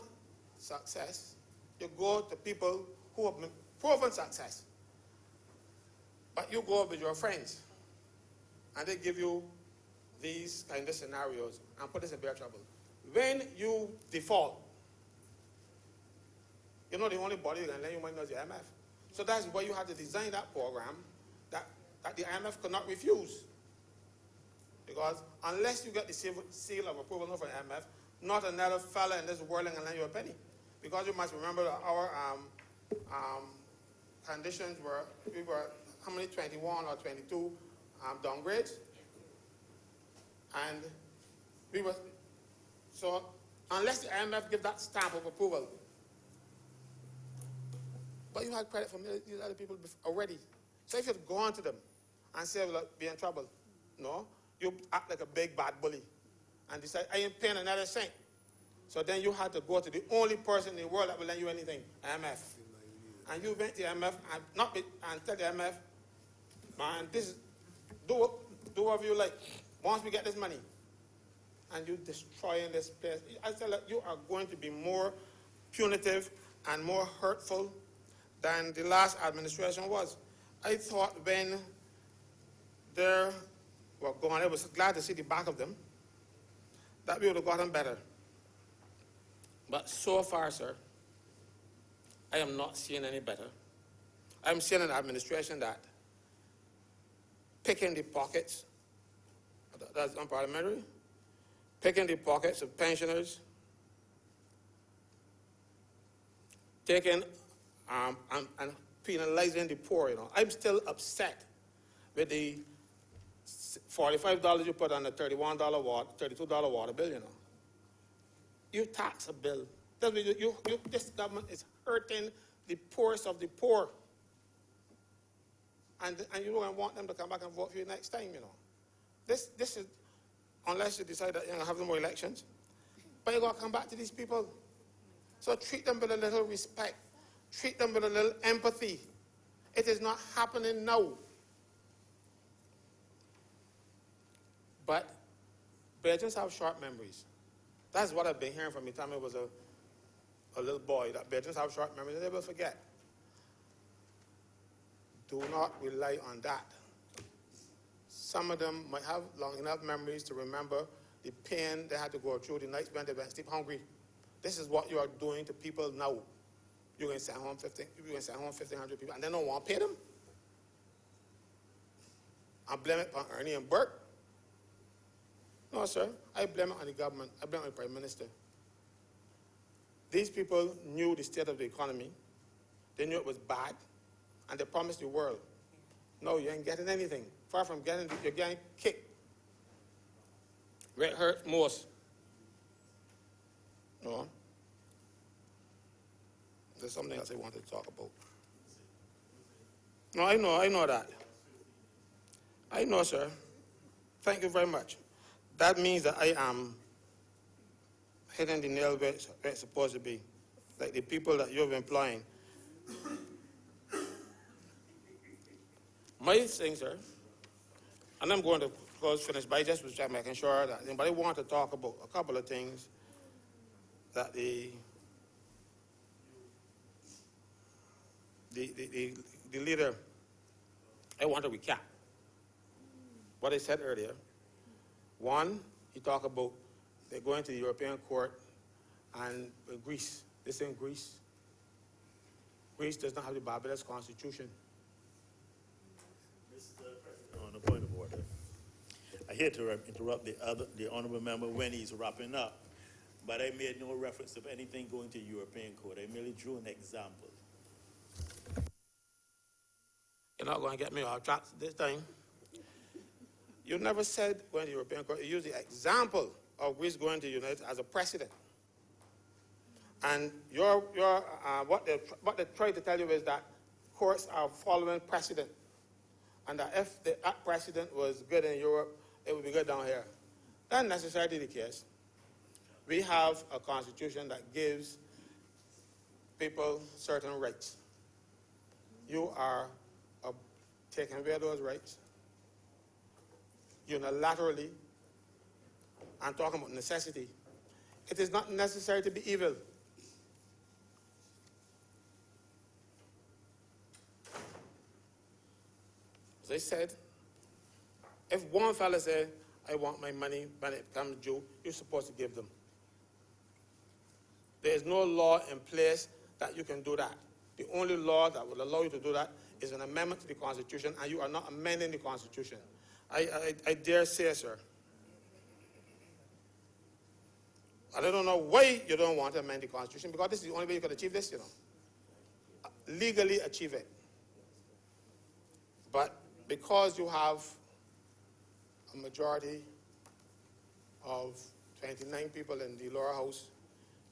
success, you go to people who have been proven success. But you go with your friends, and they give you these kind of scenarios and put us in bare trouble. When you default, the only body that can lend you money is the IMF. So that's why you had to design that program that the IMF could not refuse. Because unless you get the seal of approval from the IMF, not another fella in this world can lend you a penny. Because you must remember that our conditions we were, how many, 21 or 22 downgrades? And we were, so unless the IMF give that stamp of approval, but you had credit from these other people already. So if you'd gone to them and say, look, be in trouble, no, you act like a big bad bully and decide, I ain't paying another cent. So then you had to go to the only person in the world that will lend you anything, IMF. And you went to the IMF and tell the IMF, man, do whatever you like. Once we get this money, and you destroying this place, I said, look, you are going to be more punitive and more hurtful than the last administration was. I thought when they were gone, I was glad to see the back of them, that we would have gotten better. But so far, sir, I am not seeing any better. I'm seeing an administration that picking the pockets, that's unparliamentary, picking the pockets of pensioners, taking and penalizing the poor. I'm still upset with the $45 you put on the $32 water bill. You tax a bill. This government is hurting the poorest of the poor. And you don't want them to come back and vote for you next time, This is, unless you decide that you're going to have no more elections, but you're going to come back to these people. So treat them with a little respect. Treat them with a little empathy. It is not happening now. But Belgians have short memories. That's what I've been hearing from the time I was a little boy, that Belgians have short memories and they will forget. Do not rely on that. Some of them might have long enough memories to remember the pain they had to go through the nights when they went to sleep hungry. This is what you are doing to people now. You're going to send home 1,500 people, and they don't want to pay them. I blame it on Ernie and Burke. No, sir. I blame it on the government. I blame it on the Prime Minister. These people knew the state of the economy. They knew it was bad, and they promised the world. No, you ain't getting anything. Far from getting, you're getting kicked. Where it hurts most. No. There's something else I wanted to talk about. No, I know that. I know, sir. Thank you very much. That means that I am hitting the nail where it's supposed to be, like the people that you're employing. My thing, sir, and I'm going to close finished, but I just was trying making sure that anybody want to talk about a couple of things that the leader, I want to recap what I said earlier. One, he talked about they're going to the European Court and Greece. This in Greece. Greece does not have the Barbados Constitution. Mr. President, on a point of order, I hate to interrupt the honourable member when he's wrapping up, but I made no reference of anything going to European Court. I merely drew an example. You're not going to get me off track this time. You never said going to European Court. You used the example of Greece going to the United as a precedent. And what they try to tell you is that courts are following precedent. And that if that precedent was good in Europe, it would be good down here. That's not necessarily the case. We have a constitution that gives people certain rights. You are taking away those rights unilaterally and talking about necessity. It is not necessary to be evil. As I said, if one fella says, I want my money when it comes due, you're supposed to give them. There is no law in place that you can do that. The only law that will allow you to do that is an amendment to the Constitution, and you are not amending the Constitution. I dare say, sir. I don't know why you don't want to amend the Constitution, because this is the only way you can achieve this, you know. Legally achieve it. But because you have a majority of 29 people in the lower house,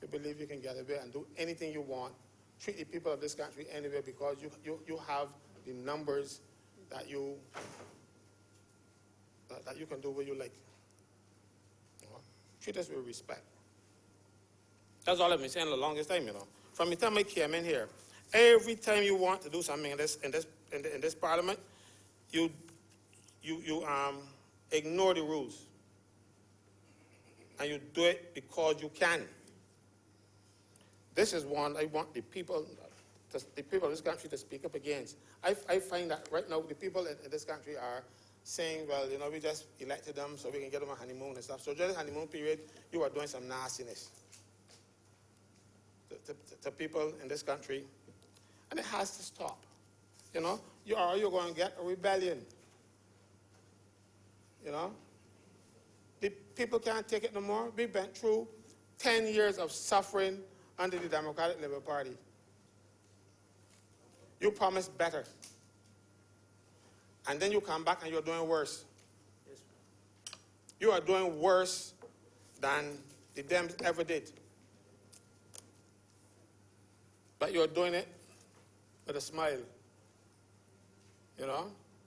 you believe you can get away and do anything you want, treat the people of this country anyway, because you have the numbers that you can do what you like. You know? Treat us with respect. That's all I've been saying the longest time, you know. From the time I came in here, every time you want to do something in this parliament, you ignore the rules, and you do it because you can. This is one I want the people of this country to speak up against. I find that right now the people in this country are saying, well, you know, we just elected them so we can get them a honeymoon and stuff. So during the honeymoon period, you are doing some nastiness to people in this country, and it has to stop. You know, you're going to get a rebellion. You know, the people can't take it no more. We've been through 10 years of suffering under the Democratic Labour Party. You promised better. And then you come back and you're doing worse. You are doing worse than the Dems ever did. But you're doing it with a smile. You know?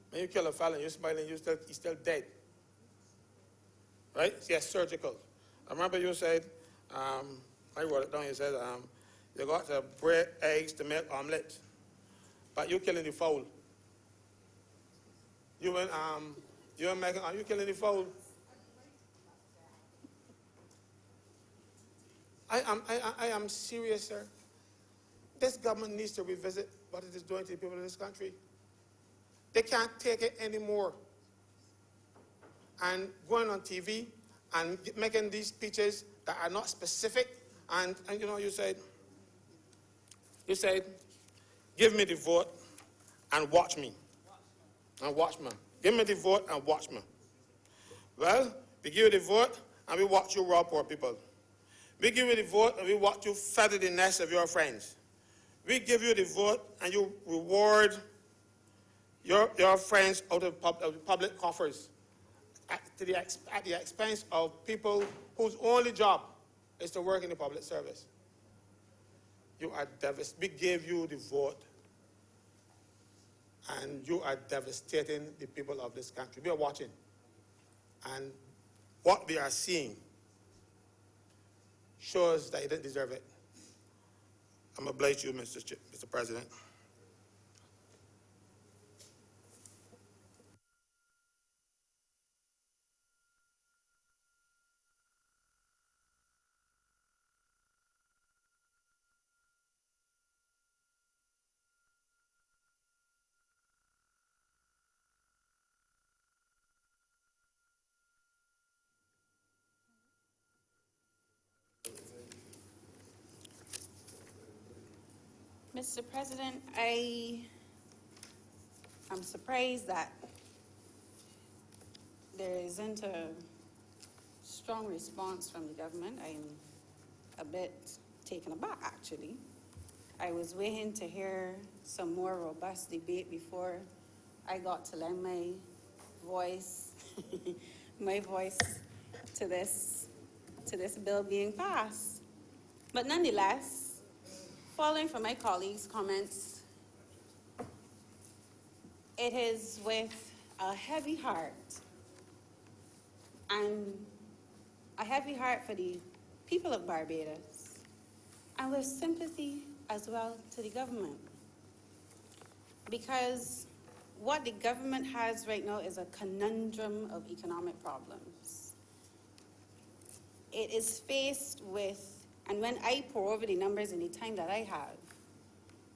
When you kill a felon, you're smiling, he's still dead. Right? Yes, surgical. I remember you said, I wrote it down, you said, you got to break eggs to make omelets, but you're killing the fowl. Are you killing the fowl? I am serious, sir. This government needs to revisit what it is doing to the people of this country. They can't take it anymore. And going on TV and making these speeches that are not specific, and you know, you said, give me the vote and watch me. And watch me. Give me the vote and watch me. Well, we give you the vote and we watch you rob poor people. We give you the vote and we watch you feather the nest of your friends. We give you the vote and you reward your friends out of the public coffers at the expense of people whose only job is to work in the public service. You are devastated. We gave you the vote, and you are devastating the people of this country. We are watching, and what we are seeing shows that you didn't deserve it. I'm obliged to you, Mr. President. Mr. President, I'm surprised that there isn't a strong response from the government. I'm a bit taken aback, actually. I was waiting to hear some more robust debate before I got to lend my voice, my voice to this bill being passed. But nonetheless, following from my colleagues' comments, it is with a heavy heart and a heavy heart for the people of Barbados, and with sympathy as well to the government. Because what the government has right now is a conundrum of economic problems. It is faced with, and when I pour over the numbers in the time that I have,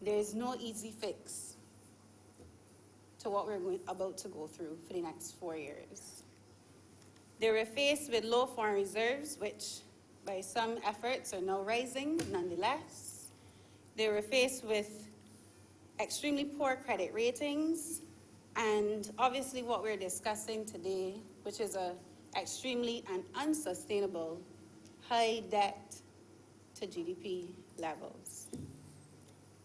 there is no easy fix to what we're about to go through for the next 4 years. They were faced with low foreign reserves, which by some efforts are now rising nonetheless. They were faced with extremely poor credit ratings, and obviously what we're discussing today, which is a extremely and unsustainable high debt to GDP levels.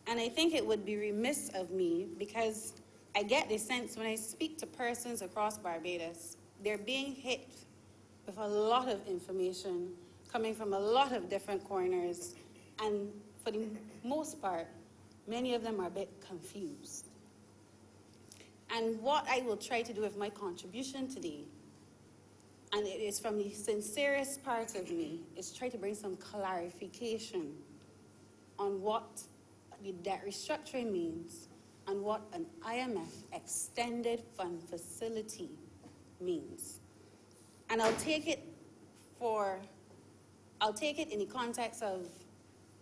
And I think it would be remiss of me, because I get the sense when I speak to persons across Barbados, they're being hit with a lot of information coming from a lot of different corners, and for the most part, many of them are a bit confused. And what I will try to do with my contribution today, and it is from the sincerest part of me, is try to bring some clarification on what the debt restructuring means and what an IMF extended fund facility means. And I'll take it in the context of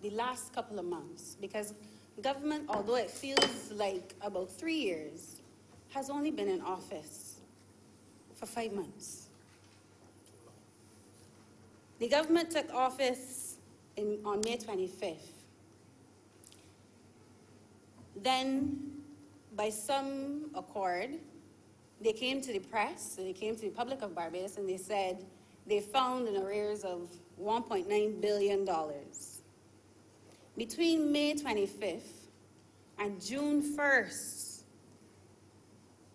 the last couple of months, because government, although it feels like about 3 years, has only been in office for 5 months. The government took office on May 25th. Then, by some accord, they came to the press, they came to the public of Barbados, and they said they found an arrears of $1.9 billion. Between May 25th and June 1st,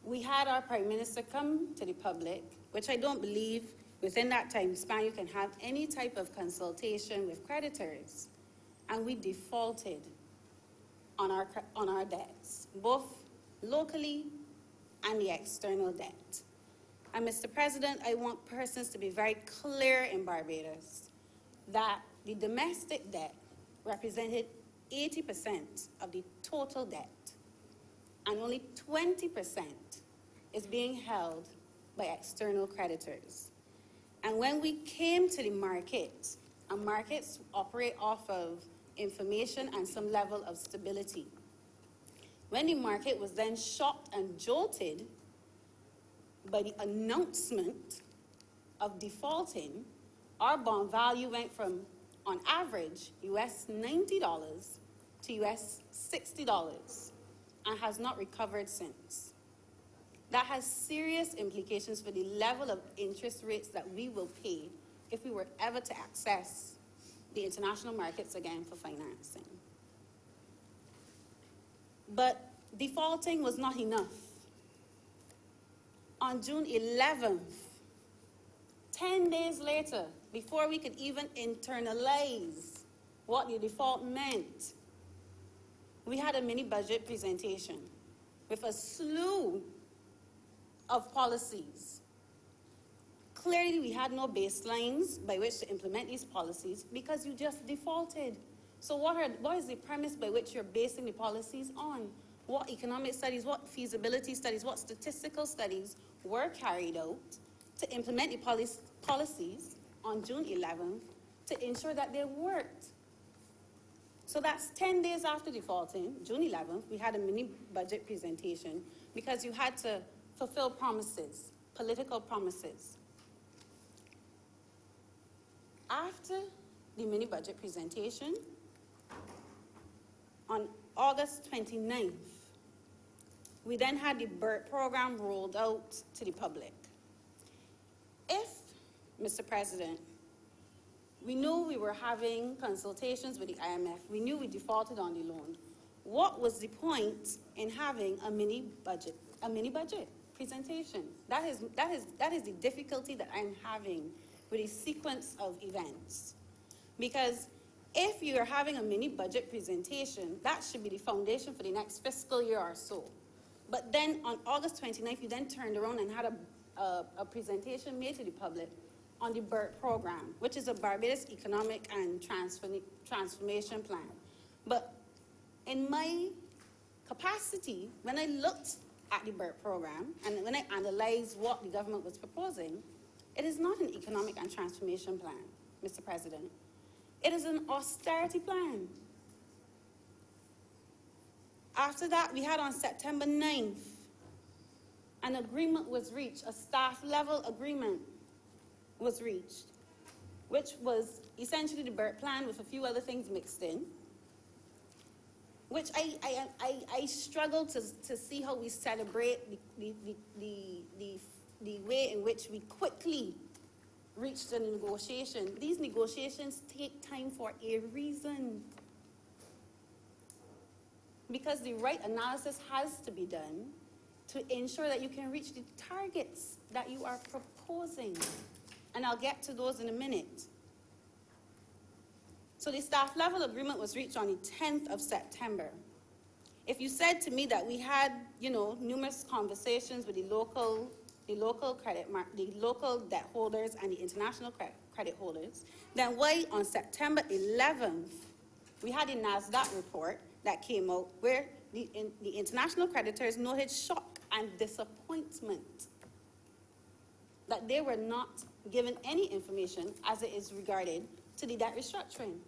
we had our Prime Minister come to the public, which I don't believe within that time span you can have any type of consultation with creditors, and we defaulted on our debts, both locally and the external debt. And Mr. President, I want persons to be very clear in Barbados that the domestic debt represented 80% of the total debt, and only 20% is being held by external creditors. And when we came to the market, and markets operate off of information and some level of stability, when the market was then shocked and jolted by the announcement of defaulting, our bond value went from, on average, US $90 to US $60, and has not recovered since. That has serious implications for the level of interest rates that we will pay if we were ever to access the international markets again for financing. But defaulting was not enough. On June 11th, 10 days later, before we could even internalize what the default meant, we had a mini budget presentation with a slew of policies. Clearly, we had no baselines by which to implement these policies because you just defaulted. So what is the premise by which you're basing the policies on? What economic studies, what feasibility studies, what statistical studies were carried out to implement the policies on June 11th to ensure that they worked? So that's 10 days after defaulting, June 11th, we had a mini budget presentation because you had to fulfill promises, political promises. After the mini budget presentation, on August 29th, we then had the BERT program rolled out to the public. If, Mr. President, we knew we were having consultations with the IMF, we knew we defaulted on the loan, what was the point in having a mini budget presentation? That is the difficulty that I'm having with a sequence of events. Because if you are having a mini budget presentation, that should be the foundation for the next fiscal year or so. But then on August 29th, you then turned around and had a presentation made to the public on the BERT program, which is a Barbados Economic and Transformation Plan. But in my capacity, when I looked at the BERT program and when I analyzed what the government was proposing, it is not an economic and transformation plan, Mr. President. It is an austerity plan. After that, we had on September 9th, an agreement was reached, a staff level agreement was reached, which was essentially the BERT plan with a few other things mixed in, which I struggle to see how we celebrate the way in which we quickly reached a negotiation. These negotiations take time for a reason. Because the right analysis has to be done to ensure that you can reach the targets that you are proposing. And I'll get to those in a minute. So the staff level agreement was reached on the 10th of September. If you said to me that we had, numerous conversations with the local debt holders and the international credit holders, then why on September 11th, we had a NASDAQ report that came out where the international creditors noted shock and disappointment that they were not given any information as it is regarded to the debt restructuring.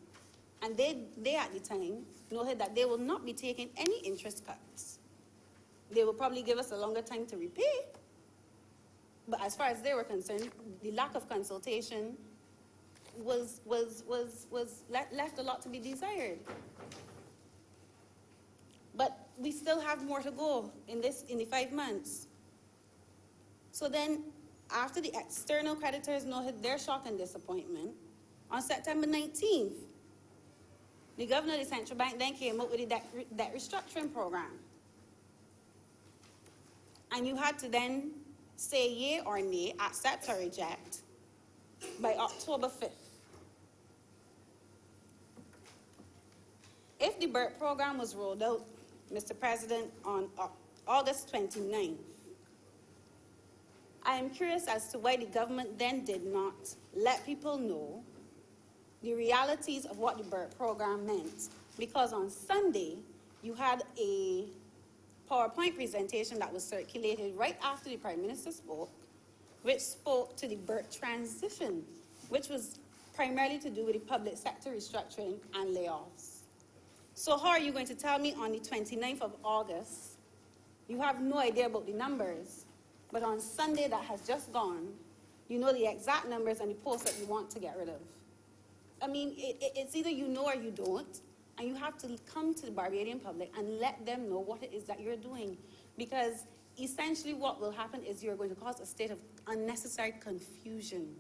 And they at the time noted that they will not be taking any interest cuts. They will probably give us a longer time to repay. But as far as they were concerned, the lack of consultation left a lot to be desired. But we still have more to go in the 5 months. So then, after the external creditors noted their shock and disappointment, on September 19th, the governor of the central bank then came up with a debt restructuring program. And you had to then say yea or nay, accept or reject, by October 5th. If the BERT program was rolled out, Mr. President, on August 29th, I am curious as to why the government then did not let people know the realities of what the BERT program meant. Because on Sunday, you had a PowerPoint presentation that was circulated right after the Prime Minister spoke, which spoke to the BERT transition, which was primarily to do with the public sector restructuring and layoffs. So how are you going to tell me on the 29th of August, you have no idea about the numbers, but on Sunday that has just gone, you know the exact numbers and the posts that you want to get rid of? I mean, it's either you know or you don't, and you have to come to the Barbadian public and let them know what it is that you're doing. Because essentially what will happen is you're going to cause a state of unnecessary confusion.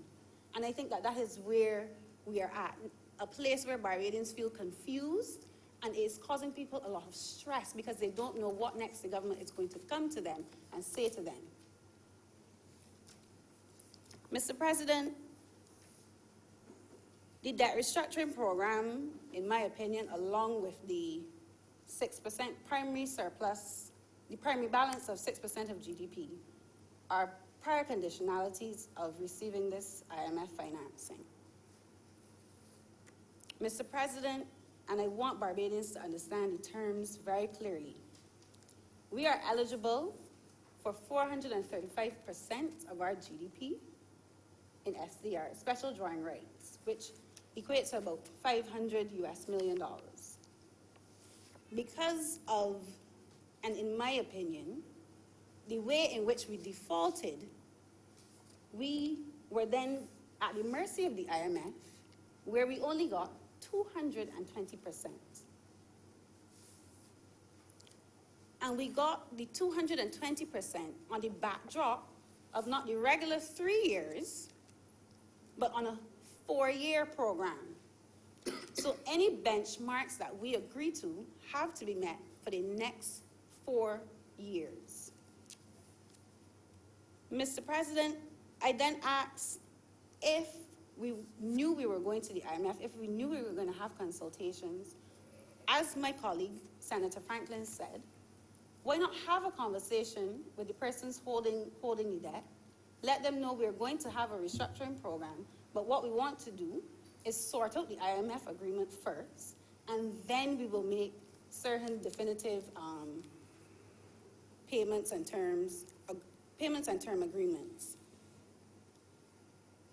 And I think that that is where we are at, a place where Barbadians feel confused, and it's causing people a lot of stress because they don't know what next the government is going to come to them and say to them. Mr. President, the debt restructuring program, in my opinion, along with the 6% primary surplus, the primary balance of 6% of GDP, are prior conditionalities of receiving this IMF financing. Mr. President, and I want Barbadians to understand the terms very clearly, we are eligible for 435% of our GDP in SDR, special drawing rights, which equates to about $500 million. Because of, and in my opinion, the way in which we defaulted, we were then at the mercy of the IMF, where we only got 220%. And we got the 220% on the backdrop of not the regular 3 years, but on a 4-year program. So any benchmarks that we agree to have to be met for the next 4 years. Mr. President, I then asked if we knew we were going to the IMF, if we knew we were going to have consultations, as my colleague, Senator Franklin said, why not have a conversation with the persons holding the debt, let them know we're going to have a restructuring program, but what we want to do is sort out the IMF agreement first, and then we will make certain definitive payments and term agreements.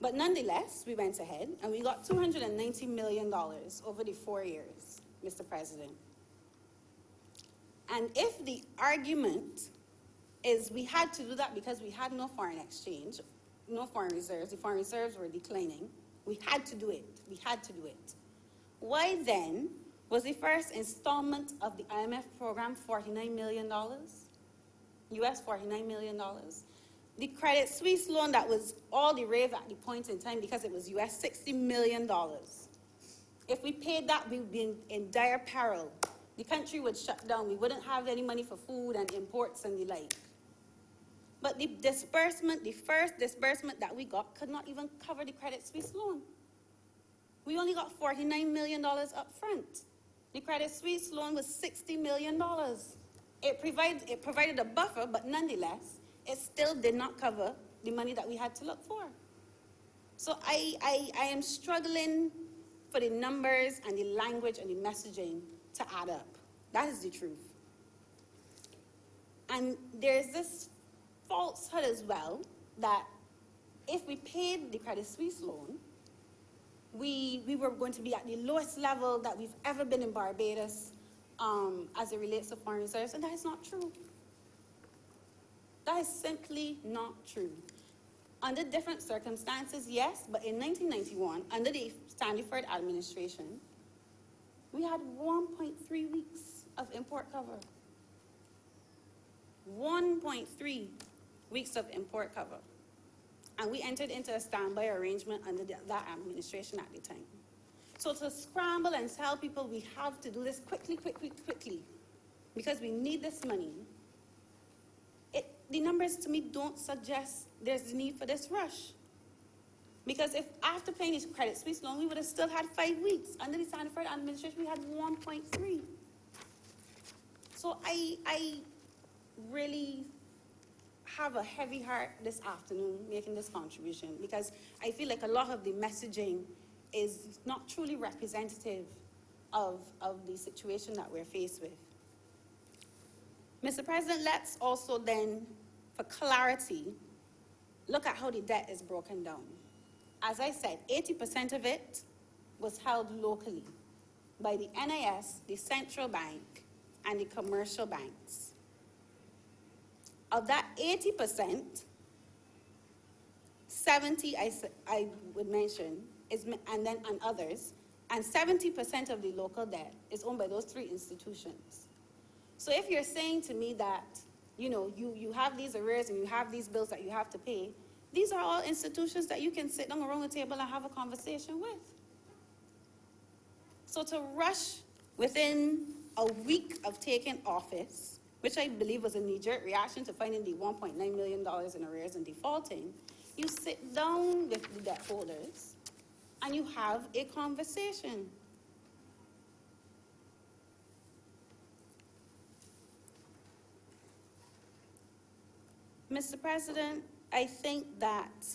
But nonetheless, we went ahead and we got $290 million over the 4 years, Mr. President. And if the argument is we had to do that because we had no foreign exchange, no foreign reserves, the foreign reserves were declining, we had to do it. We had to do it. Why then was the first installment of the IMF program $49 million? US $49 million. The Credit Suisse loan that was all the rave at the point in time because it was US $60 million. If we paid that, we would be in dire peril. The country would shut down. We wouldn't have any money for food and imports and the like. But the disbursement, the first disbursement that we got could not even cover the Credit Suisse loan. We only got $49 million up front. The Credit Suisse loan was $60 million. It provided a buffer, but nonetheless, it still did not cover the money that we had to look for. So I am struggling for the numbers and the language and the messaging to add up. That is the truth. And there's this falsehood as well that if we paid the Credit Suisse loan, we were going to be at the lowest level that we've ever been in Barbados as it relates to foreign reserves, and that is not true. That is simply not true. Under different circumstances, yes, but in 1991, under the Standiford administration, we had 1.3 weeks of import cover. 1.3 weeks of import cover. And we entered into a standby arrangement under that administration at the time. So to scramble and tell people we have to do this quickly, because we need this money, the numbers to me don't suggest there's the need for this rush. Because if after paying this Credit Suisse loan, we would have still had 5 weeks. Under the Sanford administration, we had 1.3. So I really have a heavy heart this afternoon making this contribution because I feel like a lot of the messaging is not truly representative of the situation that we're faced with. Mr. President, let's also then, for clarity, look at how the debt is broken down. As I said, 80% of it was held locally by the NIS, the central bank, and the commercial banks. Of that 80%, 70 I would mention, and others, and 70% of the local debt is owned by those 3 institutions. So if you're saying to me that, you have these arrears and you have these bills that you have to pay, these are all institutions that you can sit down around the table and have a conversation with. So to rush within a week of taking office, which I believe was a knee-jerk reaction to finding the $1.9 million in arrears and defaulting, you sit down with the debt holders and you have a conversation. Mr. President, I think that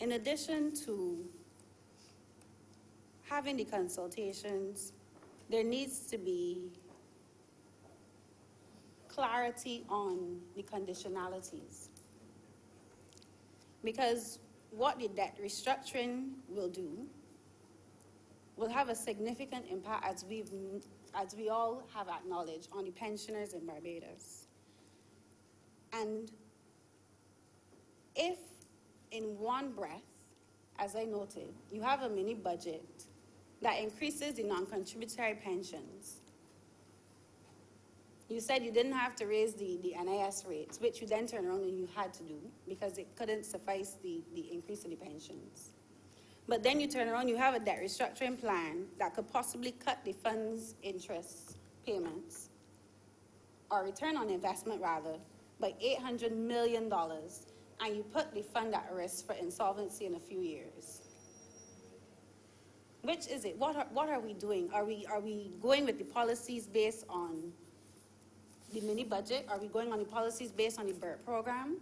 in addition to having the consultations, there needs to be clarity on the conditionalities. Because what the debt restructuring will do will have a significant impact, as we all have acknowledged, on the pensioners in Barbados. And if in one breath, as I noted, you have a mini budget that increases the non-contributory pensions You said you didn't have to raise the NIS rates, which you then turned around and you had to do because it couldn't suffice the increase in the pensions. But then you turn around, you have a debt restructuring plan that could possibly cut the fund's interest payments, or return on investment rather, by $800 million, and you put the fund at risk for insolvency in a few years. Which is it? What are we doing? Are we going with the policies based on the mini budget? Are we going on the policies based on the BERT program?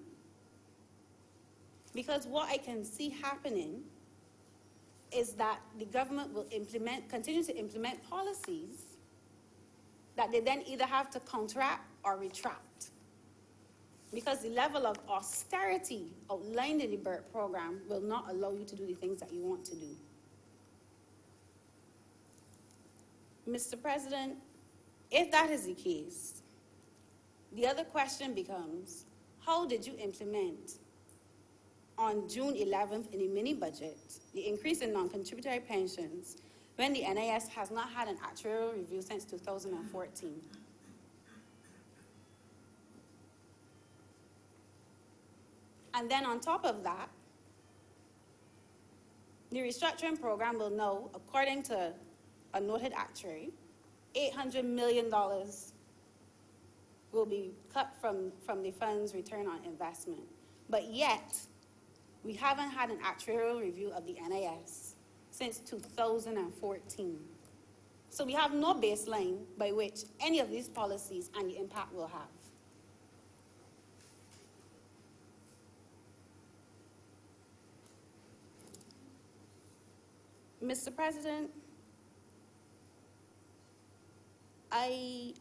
Because what I can see happening is that the government will continue to implement policies that they then either have to counteract or retract. Because the level of austerity outlined in the BERT program will not allow you to do the things that you want to do. Mr. President, if that is the case, the other question becomes, how did you implement on June 11th in the mini budget the increase in non-contributory pensions when the NIS has not had an actuarial review since 2014? And then on top of that, the restructuring program will know, according to a noted actuary, $800 million will be cut from the fund's return on investment. But yet, we haven't had an actuarial review of the NIS since 2014. So we have no baseline by which any of these policies and the impact will have. Mr. President, I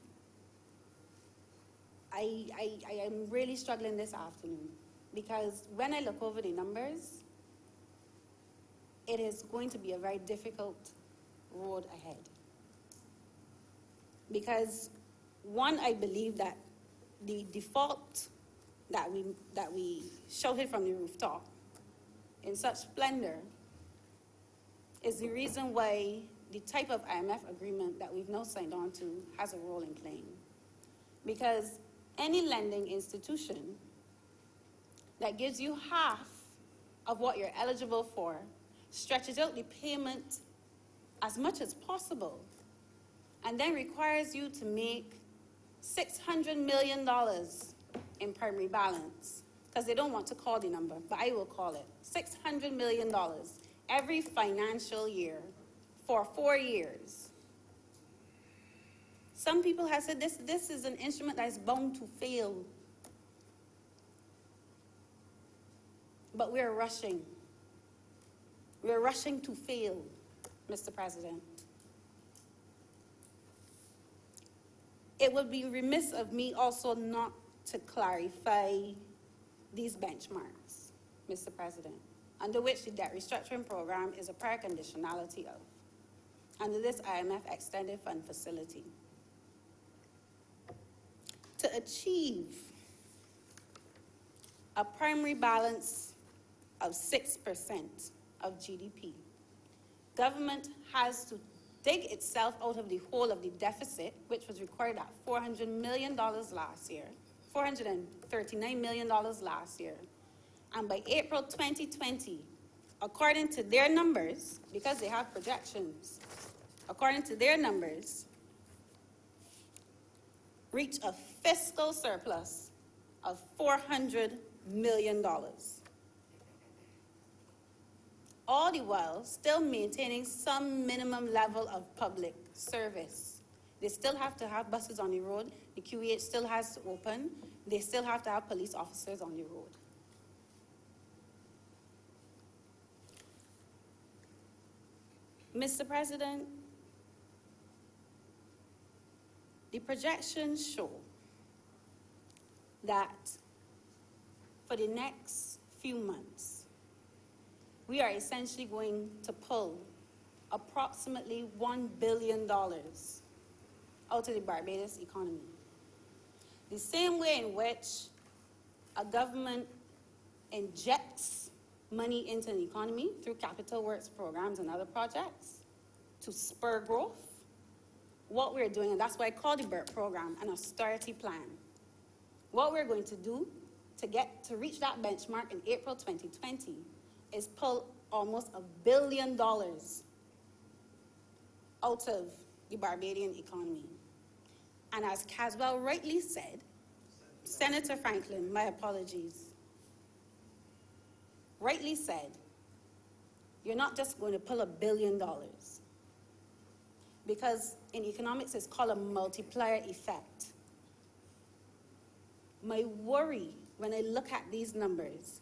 am really struggling this afternoon because when I look over the numbers, it is going to be a very difficult road ahead. Because one, I believe that the default that we shouted from the rooftop in such splendor is the reason why the type of IMF agreement that we've now signed on to has a role in playing. Because any lending institution that gives you half of what you're eligible for stretches out the payment as much as possible and then requires you to make $600 million in primary balance, because they don't want to call the number, but I will call it $600 million every financial year for 4 years. Some people have said this is an instrument that is bound to fail. But we're rushing. We're rushing to fail, Mr. President. It would be remiss of me also not to clarify these benchmarks, Mr. President, under which the debt restructuring program is a prior conditionality of, under this IMF Extended Fund Facility. To achieve a primary balance of 6% of GDP, government has to dig itself out of the hole of the deficit, which was recorded at $400 million last year, $439 million last year. And by April 2020, according to their numbers, because they have projections, according to their numbers, reach a fiscal surplus of $400 million. All the while still maintaining some minimum level of public service. They still have to have buses on the road. The QEH still has to open. They still have to have police officers on the road. Mr. President, the projections show that for the next few months, we are essentially going to pull approximately $1 billion out of the Barbados economy. The same way in which a government injects money into the economy through capital works programs and other projects to spur growth, what we're doing, and that's why I call the BERT program an austerity plan. What we're going to do to reach that benchmark in April 2020 is pull almost $1 billion out of the Barbadian economy. And as Caswell rightly said, Senator Franklin, my apologies, rightly said, you're not just going to pull $1 billion. Because in economics, it's called a multiplier effect. My worry when I look at these numbers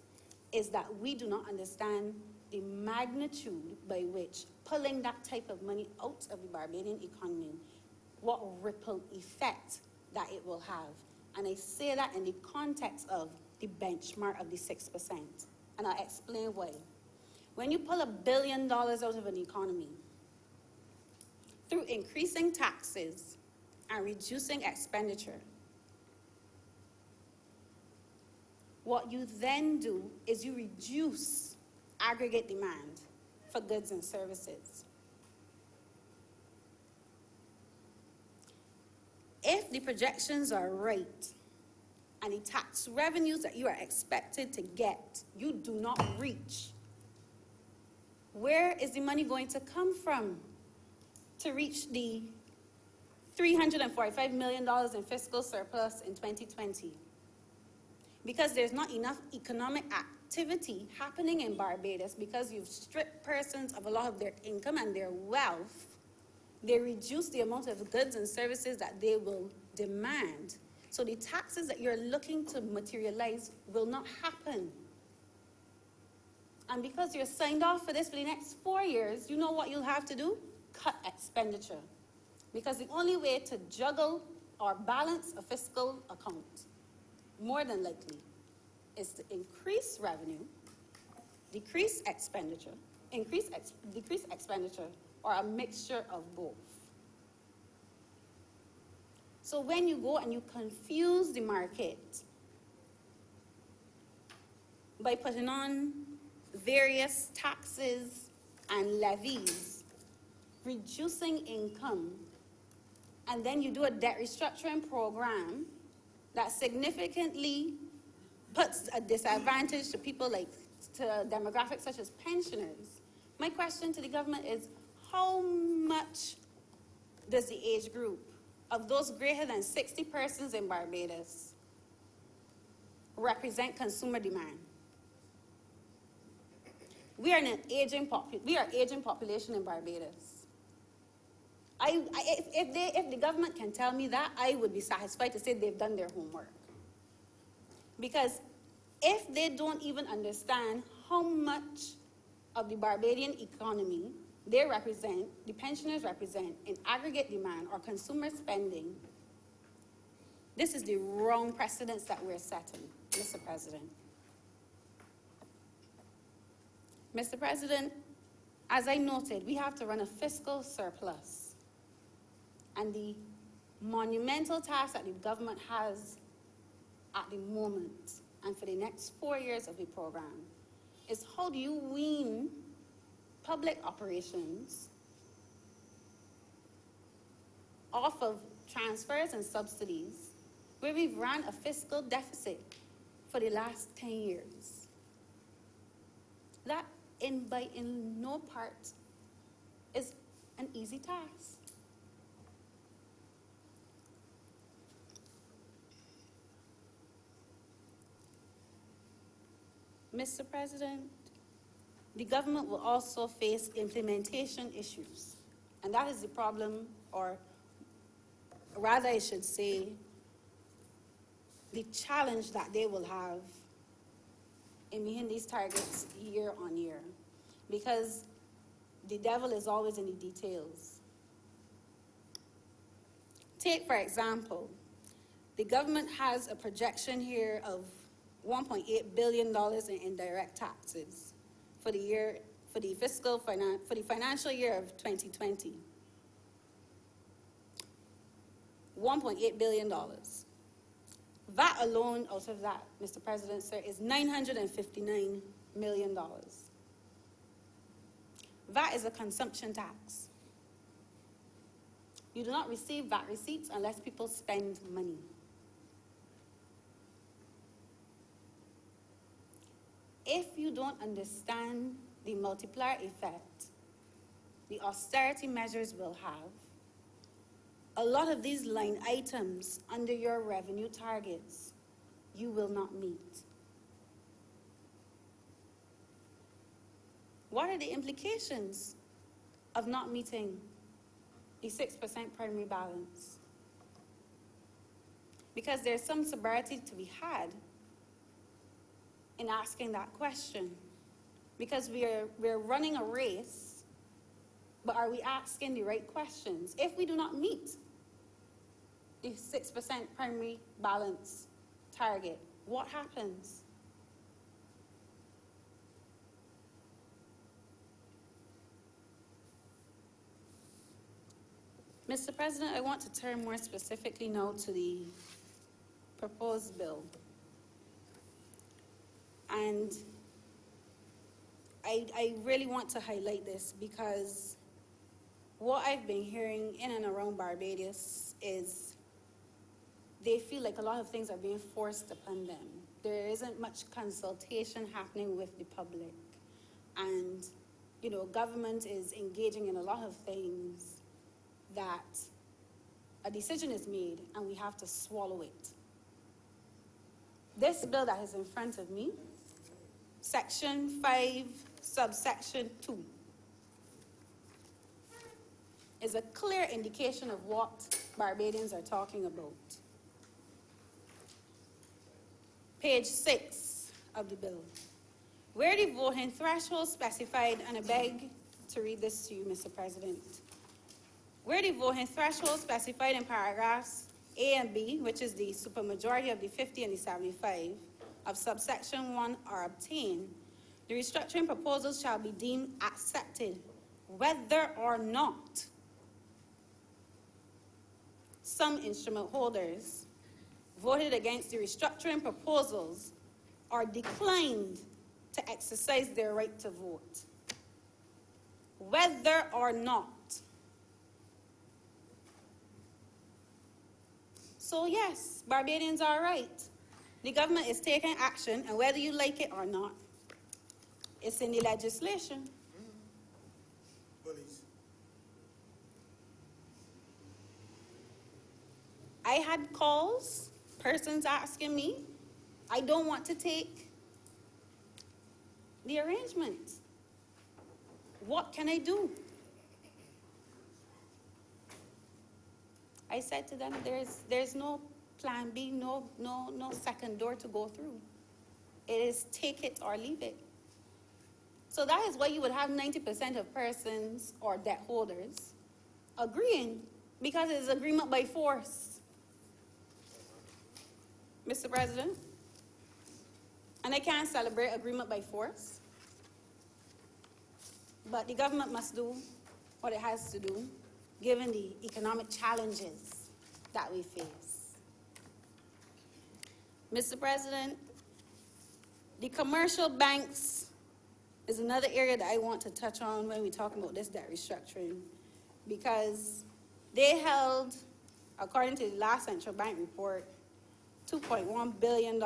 is that we do not understand the magnitude by which pulling that type of money out of the Barbadian economy, what ripple effect that it will have. And I say that in the context of the benchmark of the 6%. And I'll explain why. When you pull $1 billion out of an economy, through increasing taxes and reducing expenditure, what you then do is you reduce aggregate demand for goods and services. If the projections are right and the tax revenues that you are expected to get, you do not reach, where is the money going to come from to reach the $345 million in fiscal surplus in 2020? Because there's not enough economic activity happening in Barbados because you've stripped persons of a lot of their income and their wealth. They reduce the amount of goods and services that they will demand. So the taxes that you're looking to materialize will not happen. And because you're signed off for this for the next 4 years, you know what you'll have to do? Cut expenditure. Because the only way to juggle or balance a fiscal account, more than likely, is to increase revenue, decrease expenditure, decrease expenditure, or a mixture of both. So when you go and you confuse the market by putting on various taxes and levies, reducing income, and then you do a debt restructuring program that significantly puts a disadvantage to people to demographics such as pensioners. My question to the government is, how much does the age group of those greater than 60 persons in Barbados represent consumer demand? We are aging population in Barbados. If the government can tell me that, I would be satisfied to say they've done their homework. Because if they don't even understand how much of the Barbadian economy they represent, the pensioners represent, in aggregate demand or consumer spending, this is the wrong precedence that we're setting, Mr. President. Mr. President, as I noted, we have to run a fiscal surplus. And the monumental task that the government has at the moment and for the next 4 years of the program is how do you wean public operations off of transfers and subsidies where we've run a fiscal deficit for the last 10 years. That in no part is an easy task. Mr. President, the government will also face implementation issues. And that is the problem, or rather I should say, the challenge that they will have in meeting these targets year on year. Because the devil is always in the details. Take, for example, the government has a projection here of $1.8 billion in indirect taxes for the financial year of 2020. $1.8 billion. VAT alone out of that, Mr. President, sir, is $959 million. VAT is a consumption tax. You do not receive VAT receipts unless people spend money. If you don't understand the multiplier effect the austerity measures will have, a lot of these line items under your revenue targets you will not meet. What are the implications of not meeting the 6% primary balance? Because there's some sobriety to be had in asking that question. Because we're running a race, but are we asking the right questions? If we do not meet the 6% primary balance target, what happens? Mr. President, I want to turn more specifically now to the proposed bill. And I really want to highlight this because what I've been hearing in and around Barbados is they feel like a lot of things are being forced upon them. There isn't much consultation happening with the public. And, you know, government is engaging in a lot of things that a decision is made and we have to swallow it. This bill that is in front of me, Section 5, subsection 2, is a clear indication of what Barbadians are talking about. Page 6 of the bill. Where the voting threshold specified, and I beg to read this to you, Mr. President. Where the voting threshold specified in paragraphs A and B, which is the supermajority of the 50 and the 75 of subsection 1 are obtained, the restructuring proposals shall be deemed accepted, whether or not some instrument holders voted against the restructuring proposals or declined to exercise their right to vote. Whether or not. So yes, Barbadians are right. The government is taking action, and whether you like it or not, it's in the legislation. Bullies. I had calls, persons asking me, I don't want to take the arrangement. What can I do? I said to them, there's no plan B, no second door to go through. It is take it or leave it. So that is why you would have 90% of persons or debt holders agreeing, because it is agreement by force. Mr. President, and I can't celebrate agreement by force, but the government must do what it has to do, given the economic challenges that we face. Mr. President, the commercial banks is another area that I want to touch on when we talk about this debt restructuring, because they held, according to the last central bank report, $2.1 billion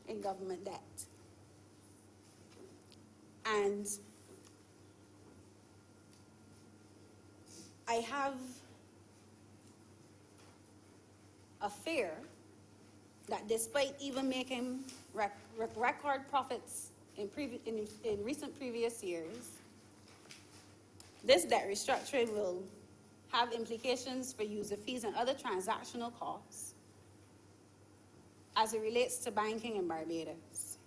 in government debt. And I have a fear that despite even making record profits in recent previous years, this debt restructuring will have implications for user fees and other transactional costs as it relates to banking in Barbados.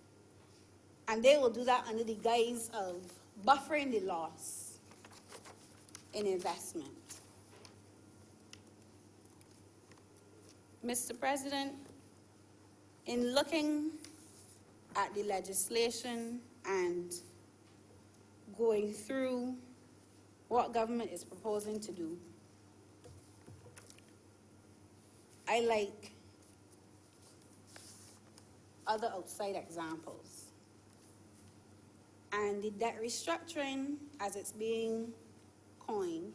And they will do that under the guise of buffering the loss in investment. Mr. President, in looking at the legislation and going through what government is proposing to do, I like other outside examples. And the debt restructuring, as it's being coined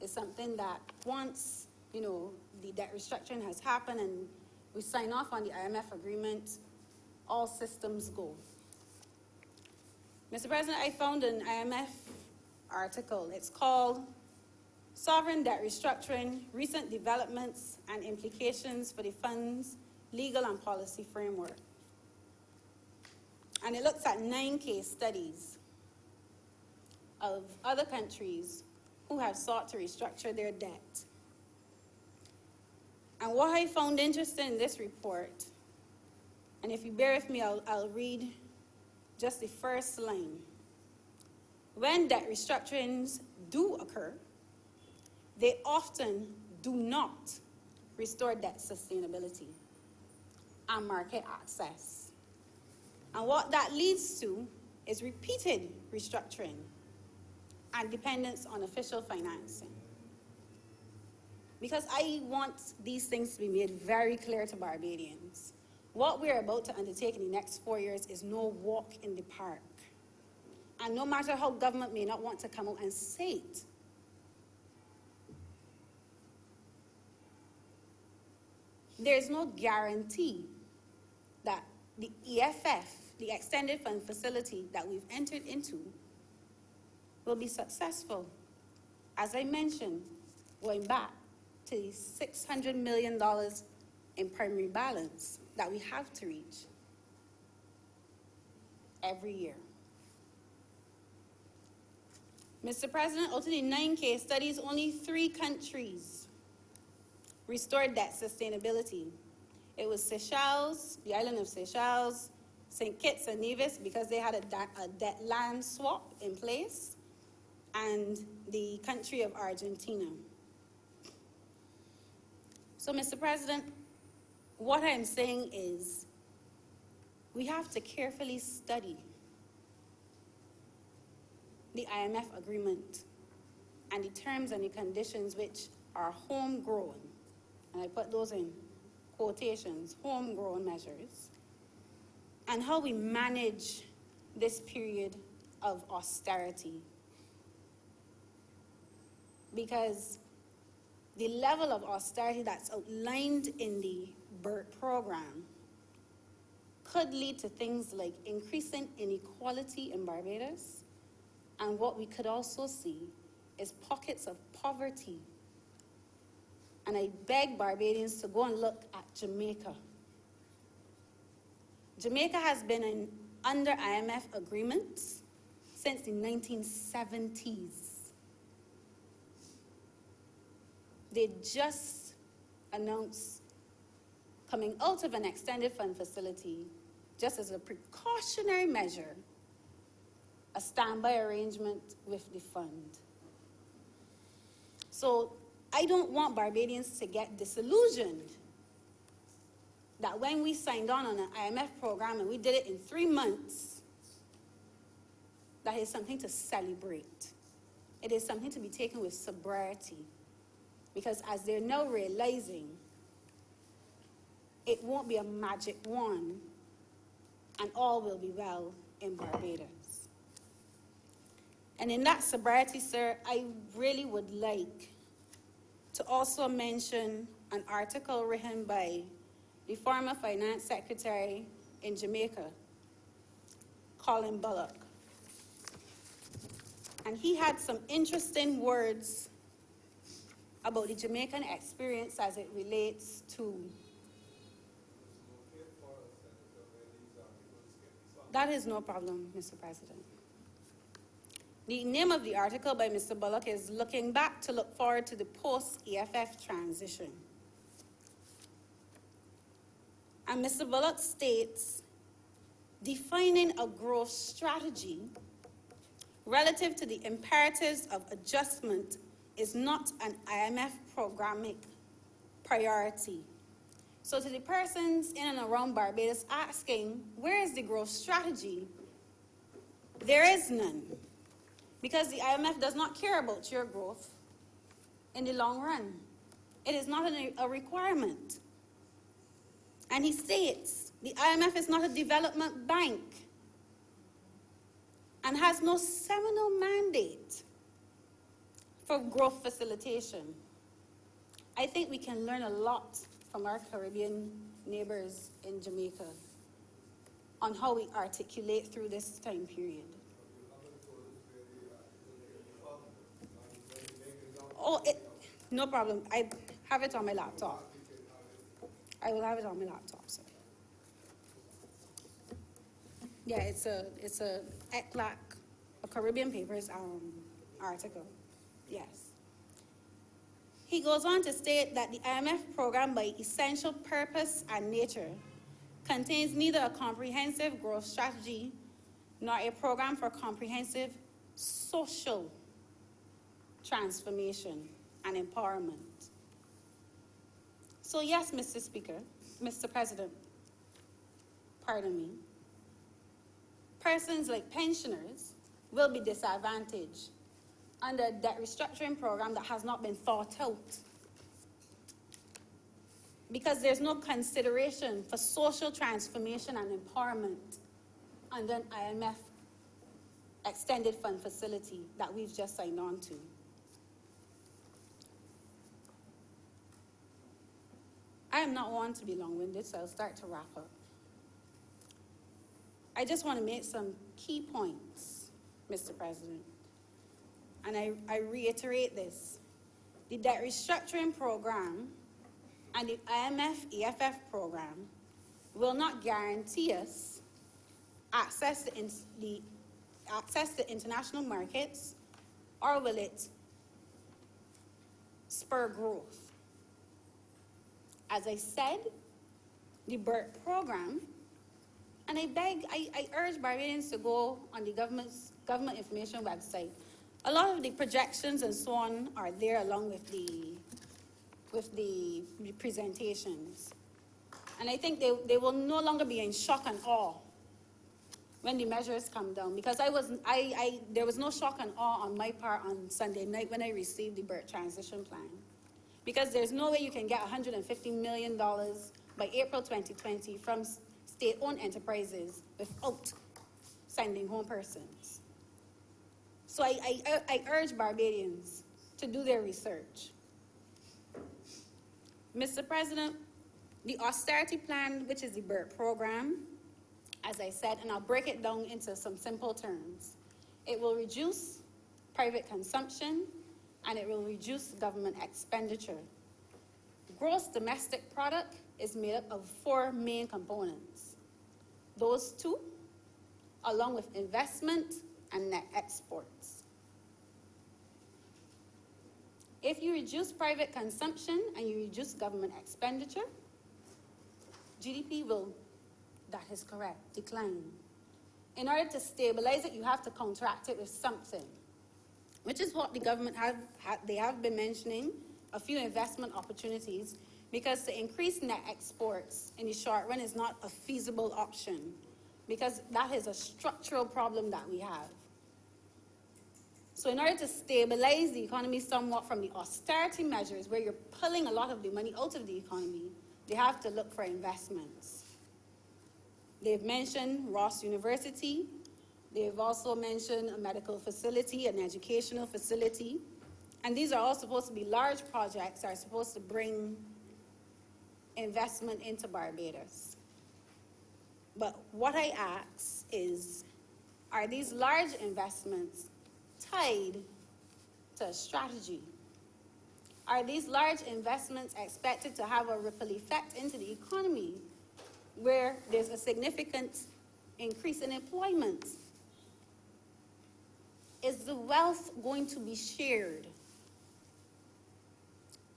is something that once, the debt restructuring has happened and we sign off on the IMF agreement, all systems go. Mr. President, I found an IMF article. It's called Sovereign Debt Restructuring, Recent Developments and Implications for the Fund's Legal and Policy Framework. And it looks at 9 case studies of other countries who have sought to restructure their debt. And what I found interesting in this report, and if you bear with me, I'll read just the first line. When debt restructurings do occur, they often do not restore debt sustainability and market access. And what that leads to is repeated restructuring and dependence on official financing. Because I want these things to be made very clear to Barbadians. What we're about to undertake in the next 4 years is no walk in the park. And no matter how government may not want to come out and say it, there's no guarantee that the EFF, the Extended Fund Facility that we've entered into, will be successful. As I mentioned, going back to the $600 million in primary balance that we have to reach every year. Mr. President, out of the 9 case studies, only 3 countries restored debt sustainability. It was Seychelles, the island of Seychelles, St. Kitts and Nevis, because they had a debt land swap in place, and the country of Argentina. So, Mr. President, what I'm saying is we have to carefully study the IMF agreement and the terms and the conditions which are homegrown, and I put those in quotations, homegrown measures, and how we manage this period of austerity. Because the level of austerity that's outlined in the BERT program could lead to things like increasing inequality in Barbados, and what we could also see is pockets of poverty. And I beg Barbadians to go and look at Jamaica. Jamaica has been under IMF agreements since the 1970s. They just announced coming out of an extended fund facility, just as a precautionary measure, a standby arrangement with the fund. So I don't want Barbadians to get disillusioned that when we signed on an IMF program and we did it in 3 months, that is something to celebrate. It is something to be taken with sobriety. Because as they're now realizing, it won't be a magic wand and all will be well in Barbados. And in that sobriety, sir, I really would like to also mention an article written by the former finance secretary in Jamaica, Colin Bullock. And he had some interesting words about the Jamaican experience as it relates to. That is no problem, Mr. President. The name of the article by Mr. Bullock is Looking Back to Look Forward to the Post-EFF Transition. And Mr. Bullock states, defining a growth strategy relative to the imperatives of adjustment is not an IMF programmatic priority. So to the persons in and around Barbados asking, where is the growth strategy? There is none. Because the IMF does not care about your growth in the long run. It is not a requirement. And he states, the IMF is not a development bank and has no seminal mandate for growth facilitation. I think we can learn a lot from our Caribbean neighbors in Jamaica on how we articulate through this time period. Oh, no problem. I have it on my laptop. I will have it on my laptop, sir. Yeah, it's a ECLAC, a Caribbean Papers article. Yes. He goes on to state that the IMF program, by essential purpose and nature, contains neither a comprehensive growth strategy nor a program for comprehensive social transformation and empowerment. So yes, Mr. Speaker, Mr. President, pardon me, persons like pensioners will be disadvantaged under a debt restructuring program that has not been thought out, because there's no consideration for social transformation and empowerment under an IMF extended fund facility that we've just signed on to. I am not one to be long-winded, so I'll start to wrap up. I just want to make some key points, Mr. President. And I reiterate this. The debt restructuring program and the IMF EFF program will not guarantee us access to international markets, or will it spur growth? As I said, the BERT program, and I urge Barbadians to go on the government information website. A lot of the projections and so on are there along with the presentations. And I think they will no longer be in shock and awe when the measures come down, because there was no shock and awe on my part on Sunday night when I received the BERT transition plan. Because there's no way you can get $150 million by April 2020 from state-owned enterprises without sending home persons. So I urge Barbadians to do their research. Mr. President, the austerity plan, which is the BERT program, as I said, and I'll break it down into some simple terms. It will reduce private consumption, and it will reduce government expenditure. Gross domestic product is made up of 4 main components. Those 2, along with investment and net exports. If you reduce private consumption and you reduce government expenditure, GDP will, that is correct, decline. In order to stabilize it, you have to counteract it with something, which is what the government they have been mentioning, a few investment opportunities, because to increase net exports in the short run is not a feasible option, because that is a structural problem that we have. So in order to stabilize the economy somewhat from the austerity measures, where you're pulling a lot of the money out of the economy, they have to look for investments. They've mentioned Ross University. They've also mentioned a medical facility, an educational facility. And these are all supposed to be large projects that are supposed to bring investment into Barbados. But what I ask is, are these large investments tied to a strategy? Are these large investments expected to have a ripple effect into the economy where there's a significant increase in employment? Is the wealth going to be shared?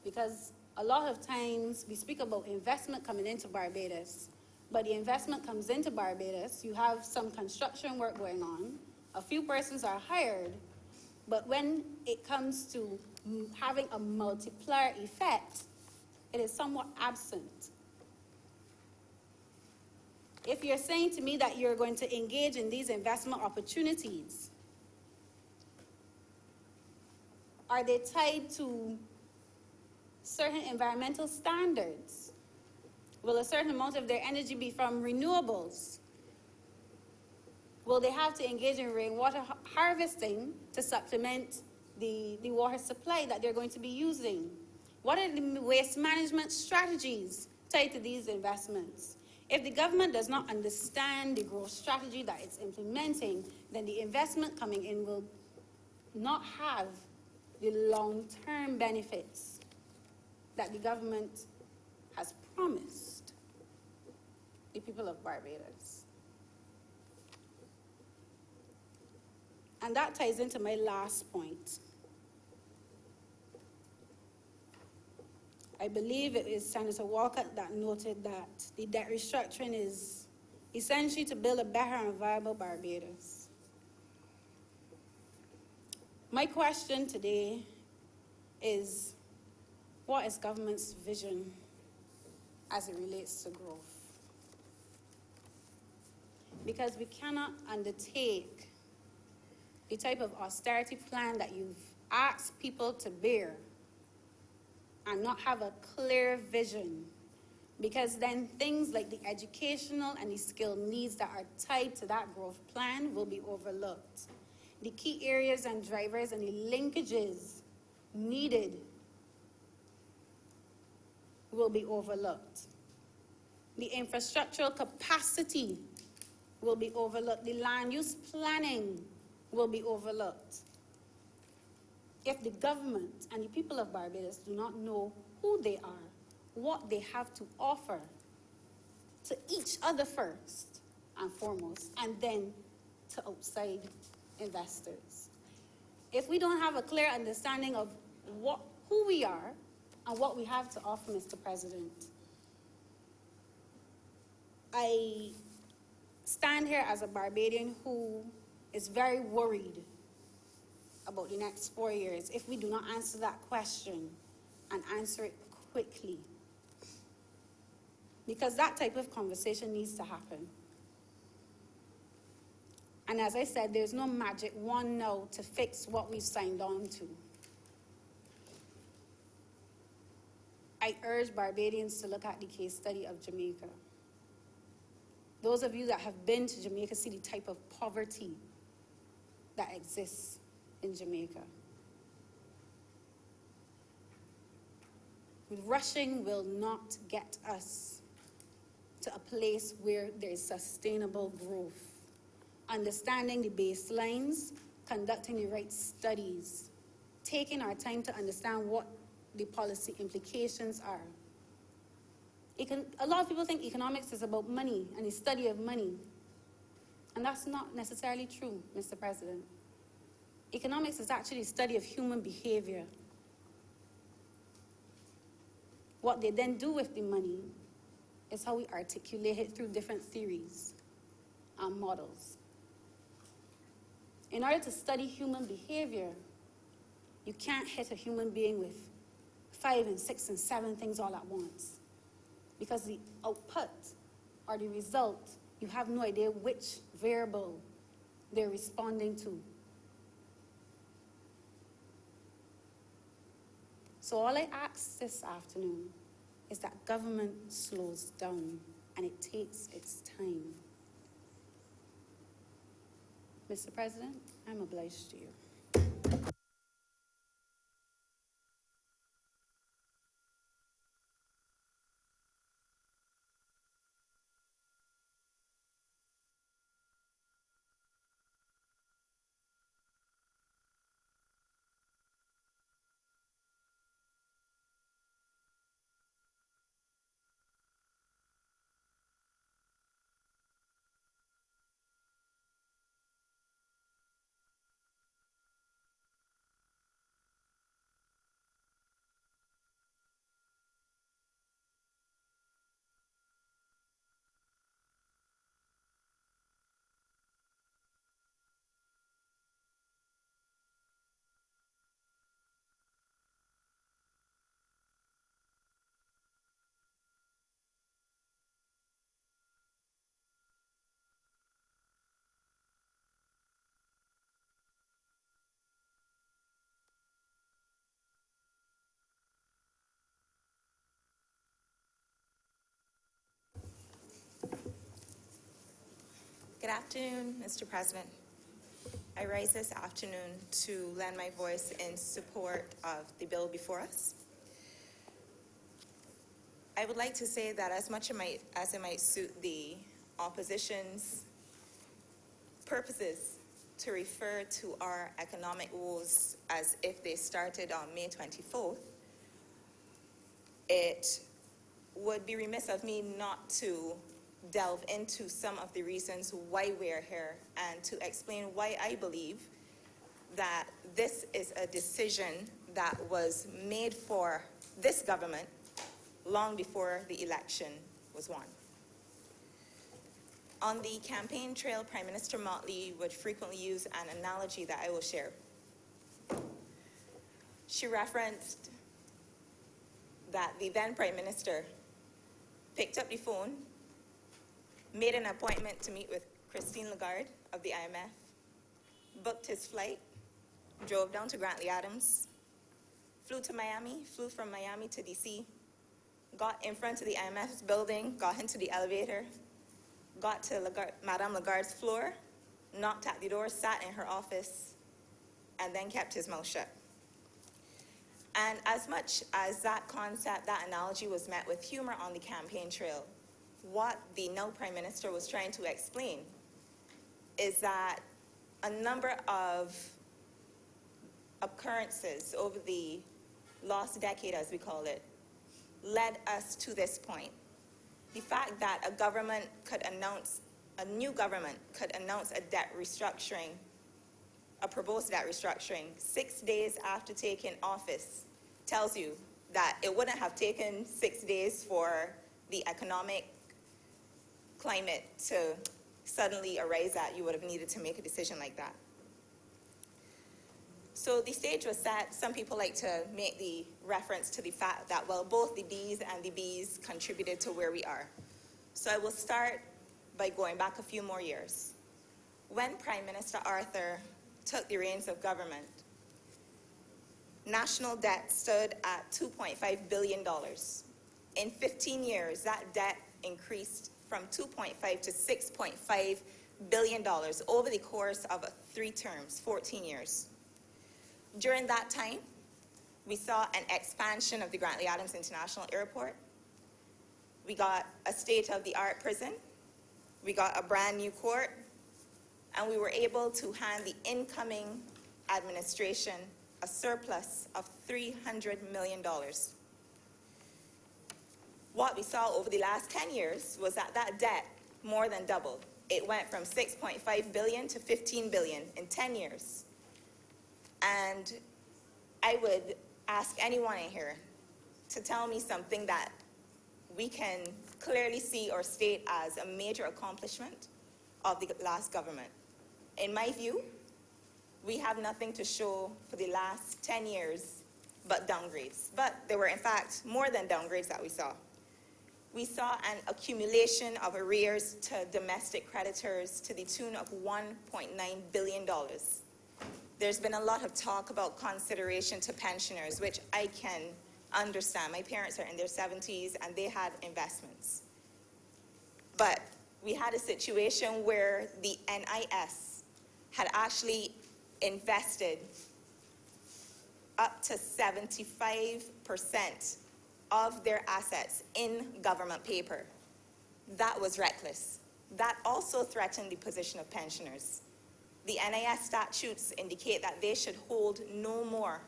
Because a lot of times we speak about investment coming into Barbados, but the investment comes into Barbados, you have some construction work going on, a few persons are hired, but when it comes to having a multiplier effect, it is somewhat absent. If you're saying to me that you're going to engage in these investment opportunities, are they tied to certain environmental standards? Will a certain amount of their energy be from renewables? Will they have to engage in rainwater harvesting to supplement the water supply that they're going to be using? What are the waste management strategies tied to these investments? If the government does not understand the growth strategy that it's implementing, then the investment coming in will not have the long-term benefits that the government has promised the people of Barbados. And that ties into my last point. I believe it is Senator Walcott that noted that the debt restructuring is essentially to build a better and viable Barbados. My question today is, what is government's vision as it relates to growth? Because we cannot undertake the type of austerity plan that you've asked people to bear and not have a clear vision, because then things like the educational and the skill needs that are tied to that growth plan will be overlooked. The key areas and drivers and the linkages needed will be overlooked. The infrastructural capacity will be overlooked. The land use planning will be overlooked. If the government and the people of Barbados do not know who they are, what they have to offer to each other first and foremost, and then to outside investors. If we don't have a clear understanding of who we are and what we have to offer, Mr. President, I stand here as a Barbadian who is very worried about the next 4 years if we do not answer that question and answer it quickly. Because that type of conversation needs to happen. And as I said, there's no magic one no to fix what we've signed on to. I urge Barbadians to look at the case study of Jamaica. Those of you that have been to Jamaica see the type of poverty that exists in Jamaica. Rushing will not get us to a place where there is sustainable growth. Understanding the baselines, conducting the right studies, taking our time to understand what the policy implications are. A lot of people think economics is about money and the study of money. And that's not necessarily true, Mr. President. Economics is actually a study of human behavior. What they then do with the money is how we articulate it through different theories and models. In order to study human behavior, you can't hit a human being with 5 and 6 and 7 things all at once. Because the output or the result, you have no idea which variable they're responding to. So all I ask this afternoon is that government slows down and it takes its time. Mr. President, I'm obliged to you. Good afternoon, Mr. President. I rise this afternoon to lend my voice in support of the bill before us. I would like to say that as much as it might suit the opposition's purposes to refer to our economic woes as if they started on May 24th, it would be remiss of me not to delve into some of the reasons why we're here and to explain why I believe that this is a decision that was made for this government long before the election was won. On the campaign trail, Prime Minister Motley would frequently use an analogy that I will share. She referenced that the then Prime Minister picked up the phone, made an appointment to meet with Christine Lagarde of the IMF, booked his flight, drove down to Grantley Adams, flew to Miami, flew from Miami to DC, got in front of the IMF's building, got into the elevator, got to Madame Lagarde's floor, knocked at the door, sat in her office, and then kept his mouth shut. And as much as that concept, that analogy was met with humor on the campaign trail, what the now Prime Minister was trying to explain is that a number of occurrences over the last decade, as we call it, led us to this point. The fact that a new government could announce a debt restructuring, a proposed debt restructuring, 6 days after taking office tells you that it wouldn't have taken 6 days for the economic climate to suddenly arise that you would have needed to make a decision like that. So the stage was set. Some people like to make the reference to the fact that, well, both the D's and the B's contributed to where we are. So I will start by going back a few more years. When Prime Minister Arthur took the reins of government, national debt stood at $2.5 billion. In 15 years, that debt increased from 2.5 to 6.5 billion dollars over the course of 3 terms, 14 years. During that time, we saw an expansion of the Grantley Adams International Airport. We got a state-of-the-art prison. We got a brand new court. And we were able to hand the incoming administration a surplus of $300 million. What we saw over the last 10 years was that that debt more than doubled. It went from 6.5 billion to 15 billion in 10 years. And I would ask anyone in here to tell me something that we can clearly see or state as a major accomplishment of the last government. In my view, we have nothing to show for the last 10 years but downgrades. But there were, in fact, more than downgrades that we saw. We saw an accumulation of arrears to domestic creditors to the tune of $1.9 billion. There's been a lot of talk about consideration to pensioners, which I can understand. My parents are in their 70s and they had investments. But we had a situation where the NIS had actually invested up to 75% of their assets in government paper. That was reckless. That also threatened the position of pensioners. The NIS statutes indicate that they should hold no more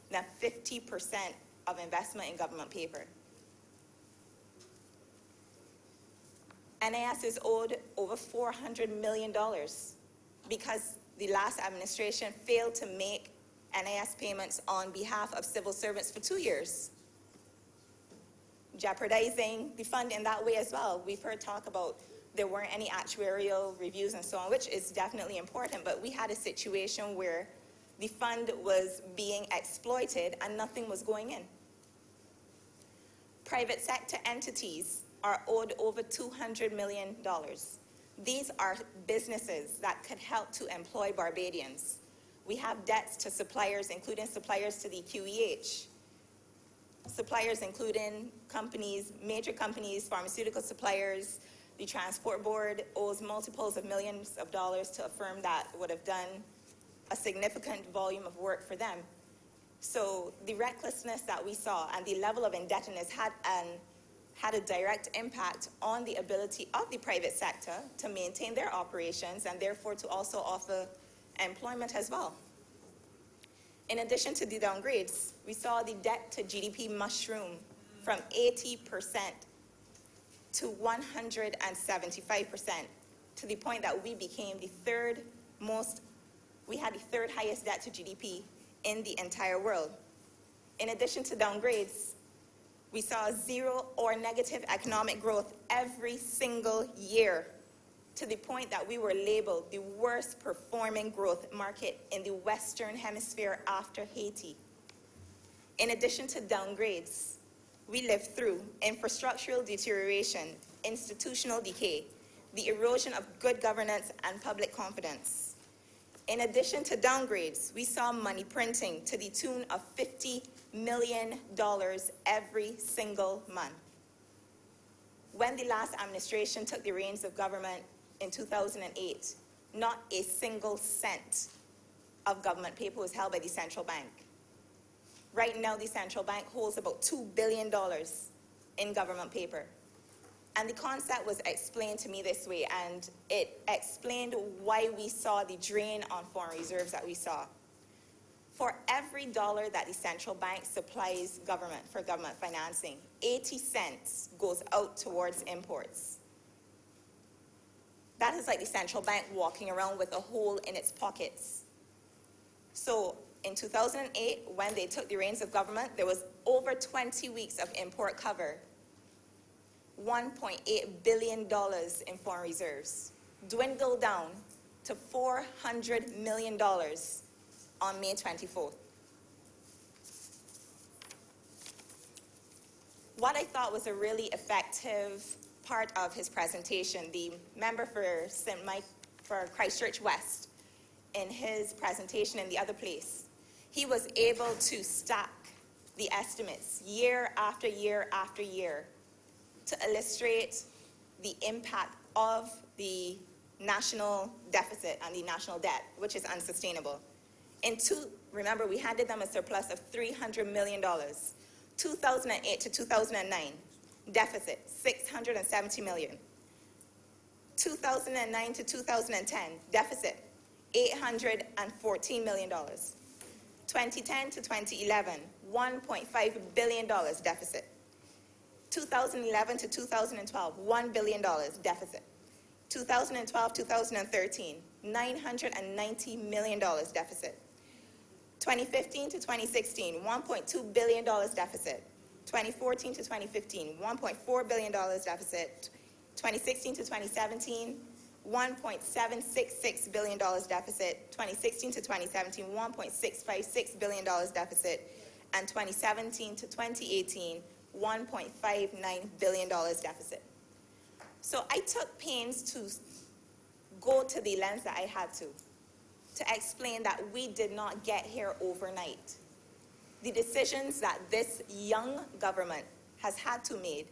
than 50% of investment in government paper. NIS is owed over $400 million because the last administration failed to make NIS payments on behalf of civil servants for 2 years, jeopardizing the fund in that way as well. We've heard talk about there weren't any actuarial reviews and so on, which is definitely important, but we had a situation where the fund was being exploited and nothing was going in. Private sector entities are owed over $200 million. These are businesses that could help to employ Barbadians. We have debts to suppliers, including suppliers to the QEH. Suppliers including companies, major companies, pharmaceutical suppliers. The Transport Board owes multiples of millions of dollars to a firm that would have done a significant volume of work for them. So the recklessness that we saw and the level of indebtedness had a direct impact on the ability of the private sector to maintain their operations and therefore to also offer employment as well. In addition to the downgrades, we saw the debt to GDP mushroom from 80% to 175%, to the point that we became we had the third highest debt to GDP in the entire world. In addition to downgrades, we saw zero or negative economic growth every single year, to the point that we were labeled the worst performing growth market in the Western Hemisphere after Haiti. In addition to downgrades, we lived through infrastructural deterioration, institutional decay, the erosion of good governance and public confidence. In addition to downgrades, we saw money printing to the tune of $50 million every single month. When the last administration took the reins of government in 2008, not a single cent of government paper was held by the central bank. Right now, the central bank holds about $2 billion in government paper. And the concept was explained to me this way, and it explained why we saw the drain on foreign reserves that we saw. For every dollar that the central bank supplies government for government financing, 80 cents goes out towards imports. That is like the central bank walking around with a hole in its pockets. So in 2008, when they took the reins of government, there was over 20 weeks of import cover, $1.8 billion in foreign reserves, dwindled down to $400 million on May 24th. What I thought was a really effective part of his presentation, the member for Christchurch West, in his presentation in the other place, he was able to stack the estimates year after year after year to illustrate the impact of the national deficit and the national debt, which is unsustainable. Remember, we handed them a surplus of $300 million. 2008 to 2009, deficit, $670 million. 2009 to 2010, deficit, $814 million. 2010 to 2011, $1.5 billion deficit. 2011 to 2012, $1 billion deficit. 2012, 2013, $990 million deficit. 2015 to 2016, $1.2 billion deficit. 2014 to 2015, $1.4 billion deficit. 2016 to 2017, $1.766 billion deficit. 2016 to 2017, $1.656 billion deficit. And 2017 to 2018, $1.59 billion deficit. So I took pains to go to the lens that I had to explain that we did not get here overnight. The decisions that this young government has had to make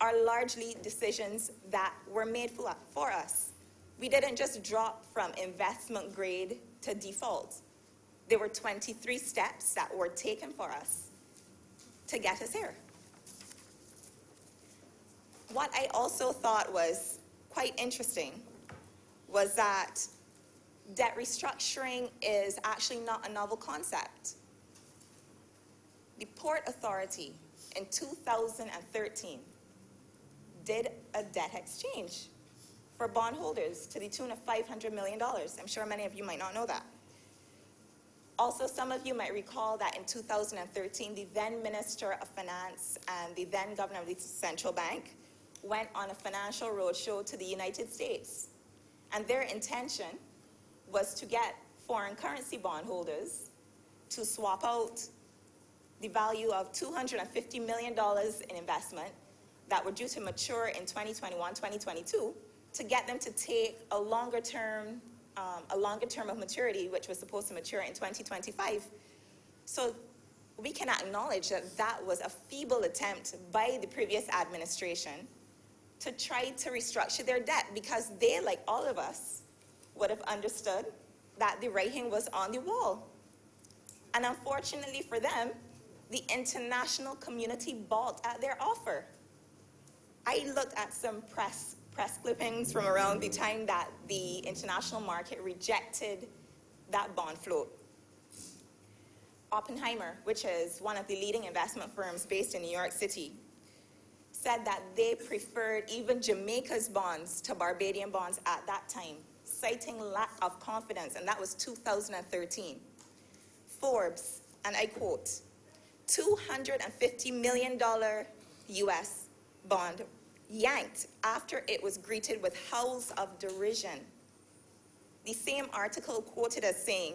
are largely decisions that were made for us. We didn't just drop from investment grade to default. There were 23 steps that were taken for us to get us here. What I also thought was quite interesting was that debt restructuring is actually not a novel concept. The Port Authority in 2013 did a debt exchange for bondholders to the tune of $500 million. I'm sure many of you might not know that. Also, some of you might recall that in 2013, the then Minister of Finance and the then Governor of the Central Bank went on a financial roadshow to the United States. And their intention was to get foreign currency bondholders to swap out the value of $250 million in investment that were due to mature in 2021, 2022, to get them to take a longer term of maturity, which was supposed to mature in 2025. So we can acknowledge that that was a feeble attempt by the previous administration to try to restructure their debt, because they, like all of us, would have understood that the writing was on the wall. And unfortunately for them, the international community balked at their offer. I looked at some press clippings from around the time that the international market rejected that bond float. Oppenheimer, which is one of the leading investment firms based in New York City, said that they preferred even Jamaica's bonds to Barbadian bonds at that time, citing lack of confidence, and that was 2013. Forbes, and I quote, $250 million US bond yanked after it was greeted with howls of derision. The same article quoted as saying,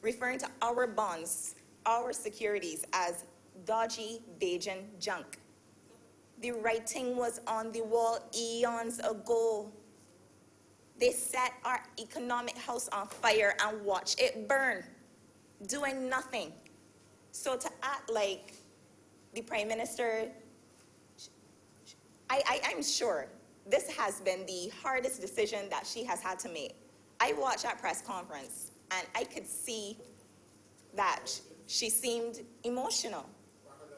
referring to our bonds, our securities as dodgy Bajan junk. The writing was on the wall eons ago. They set our economic house on fire and watched it burn, doing nothing. So to act like the Prime Minister, I'm sure this has been the hardest decision that she has had to make. I watched that press conference and I could see that she seemed emotional.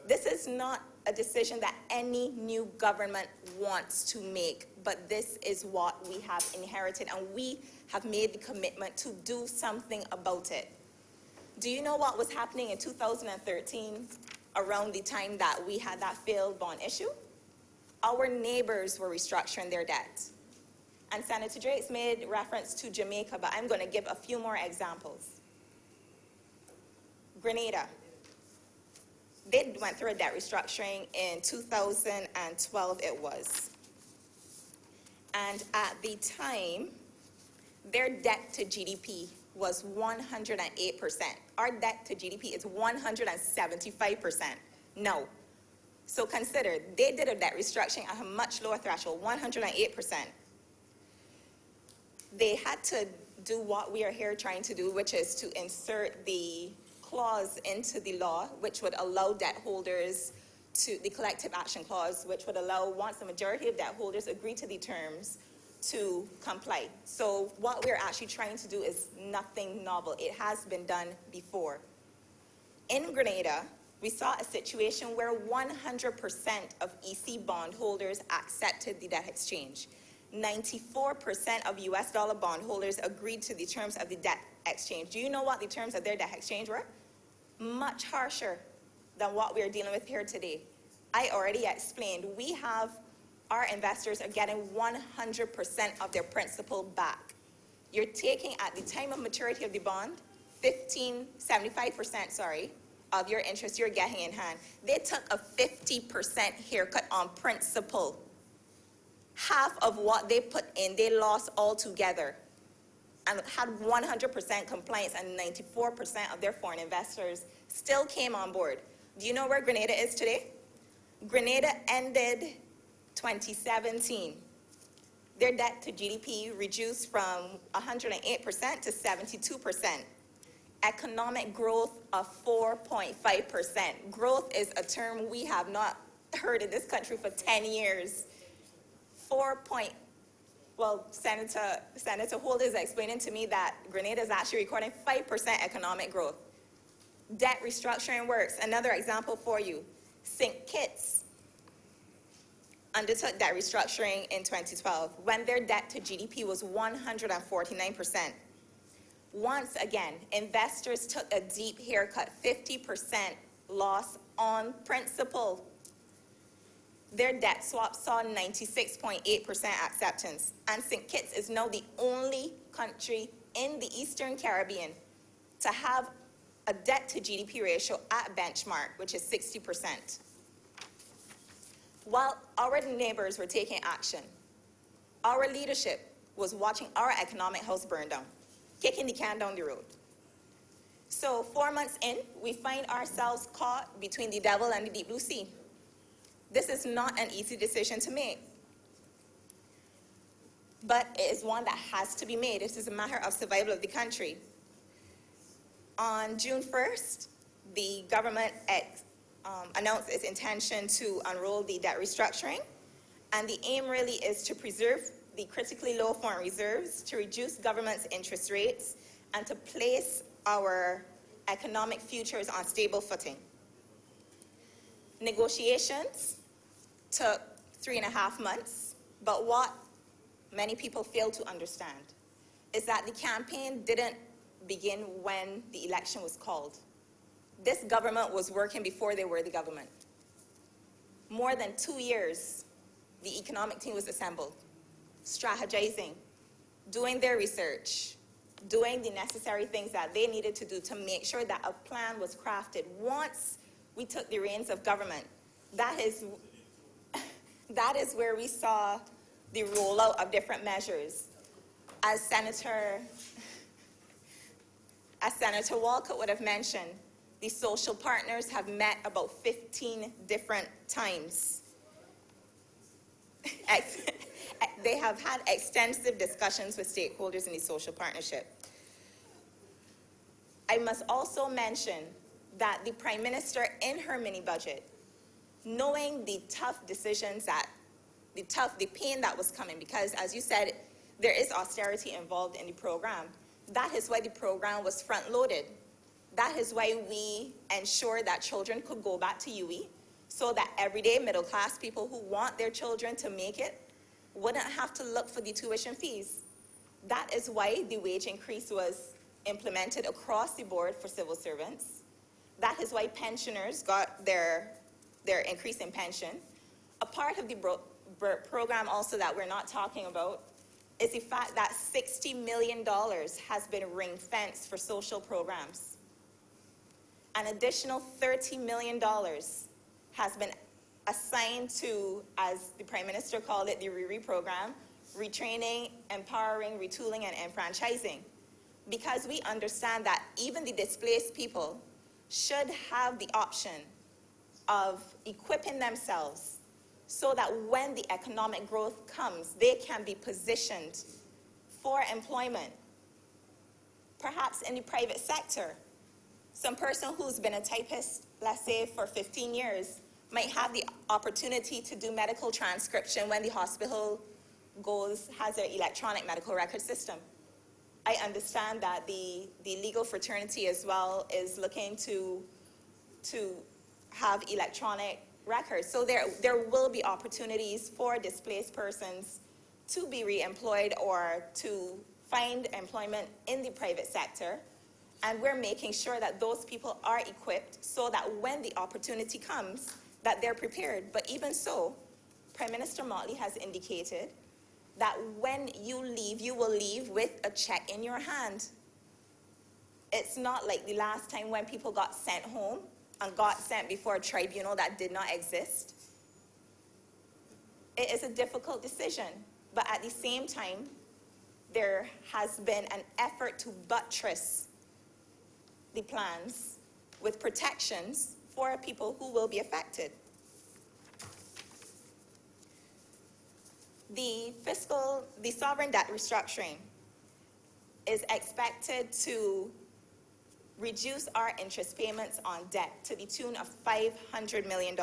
This is not a decision that any new government wants to make, but this is what we have inherited, and we have made the commitment to do something about it. Do you know what was happening in 2013 around the time that we had that failed bond issue? Our neighbors were restructuring their debt. And Senator Drake's made reference to Jamaica, but I'm going to give a few more examples. Grenada. They went through a debt restructuring in 2012, it was. And at the time, their debt to GDP was 108%. Our debt to GDP is 175% now. So consider, they did a debt restructuring at a much lower threshold, 108%. They had to do what we are here trying to do, which is to insert the clause into the law, which would allow debt holders to, the collective action clause, which would allow, once the majority of debt holders agree to the terms, to comply. So what we're actually trying to do is nothing novel. It has been done before. In Grenada, we saw a situation where 100% of EC bondholders accepted the debt exchange. 94% of US dollar bondholders agreed to the terms of the debt exchange. Do you know what the terms of their debt exchange were? Much harsher than what we're dealing with here today. I already explained, our investors are getting 100% of their principal back. You're taking, at the time of maturity of the bond, 75% of your interest you're getting in hand. They took a 50% haircut on principal. Half of what they put in, they lost altogether, and had 100% compliance, and 94% of their foreign investors still came on board. Do you know where Grenada is today? Grenada ended 2017. Their debt to GDP reduced from 108% to 72%. Economic growth of 4.5%. Growth is a term we have not heard in this country for 10 years. Senator Holder is explaining to me that Grenada is actually recording 5% economic growth. Debt restructuring works. Another example for you. St. Kitts undertook debt restructuring in 2012 when their debt to GDP was 149%. Once again, investors took a deep haircut, 50% loss on principal. Their debt swap saw 96.8% acceptance, and St. Kitts is now the only country in the Eastern Caribbean to have a debt to GDP ratio at benchmark, which is 60%. While our neighbors were taking action, our leadership was watching our economic house burn down, kicking the can down the road. So 4 months in, we find ourselves caught between the devil and the deep blue sea. This is not an easy decision to make, but it is one that has to be made. It is a matter of survival of the country. On June 1st, the government announced its intention to unroll the debt restructuring, and the aim really is to preserve the critically low foreign reserves, to reduce government's interest rates, and to place our economic futures on stable footing. Negotiations took 3.5 months, but what many people fail to understand is that the campaign didn't begin when the election was called. This government was working before they were the government. More than 2 years, the economic team was assembled, strategizing, doing their research, doing the necessary things that they needed to do to make sure that a plan was crafted. Once we took the reins of government, that is where we saw the rollout of different measures. As Senator Walcott would have mentioned, the social partners have met about 15 different times. They have had extensive discussions with stakeholders in the social partnership. I must also mention that the Prime Minister, in her mini budget, knowing the tough decisions the pain that was coming, because as you said, there is austerity involved in the program. That is why the program was front-loaded. That is why we ensured that children could go back to UE, so that everyday middle-class people who want their children to make it wouldn't have to look for the tuition fees. That is why the wage increase was implemented across the board for civil servants. That is why pensioners got their increase in pension. A part of the program also that we're not talking about is the fact that $60 million has been ring-fenced for social programs. An additional $30 million has been assigned to, as the Prime Minister called it, the RERE program, retraining, empowering, retooling, and enfranchising. Because we understand that even the displaced people should have the option of equipping themselves so that when the economic growth comes, they can be positioned for employment. Perhaps in the private sector, some person who's been a typist, let's say for 15 years, might have the opportunity to do medical transcription when the hospital has their electronic medical record system. I understand that the legal fraternity as well is looking to have electronic records. So there will be opportunities for displaced persons to be reemployed or to find employment in the private sector. And we're making sure that those people are equipped so that when the opportunity comes, that they're prepared. But even so, Prime Minister Motley has indicated that when you leave, you will leave with a check in your hand. It's not like the last time when people got sent home and got sent before a tribunal that did not exist. It is a difficult decision, but at the same time, there has been an effort to buttress the plans with protections for people who will be affected. The sovereign debt restructuring is expected to reduce our interest payments on debt to the tune of $500 million.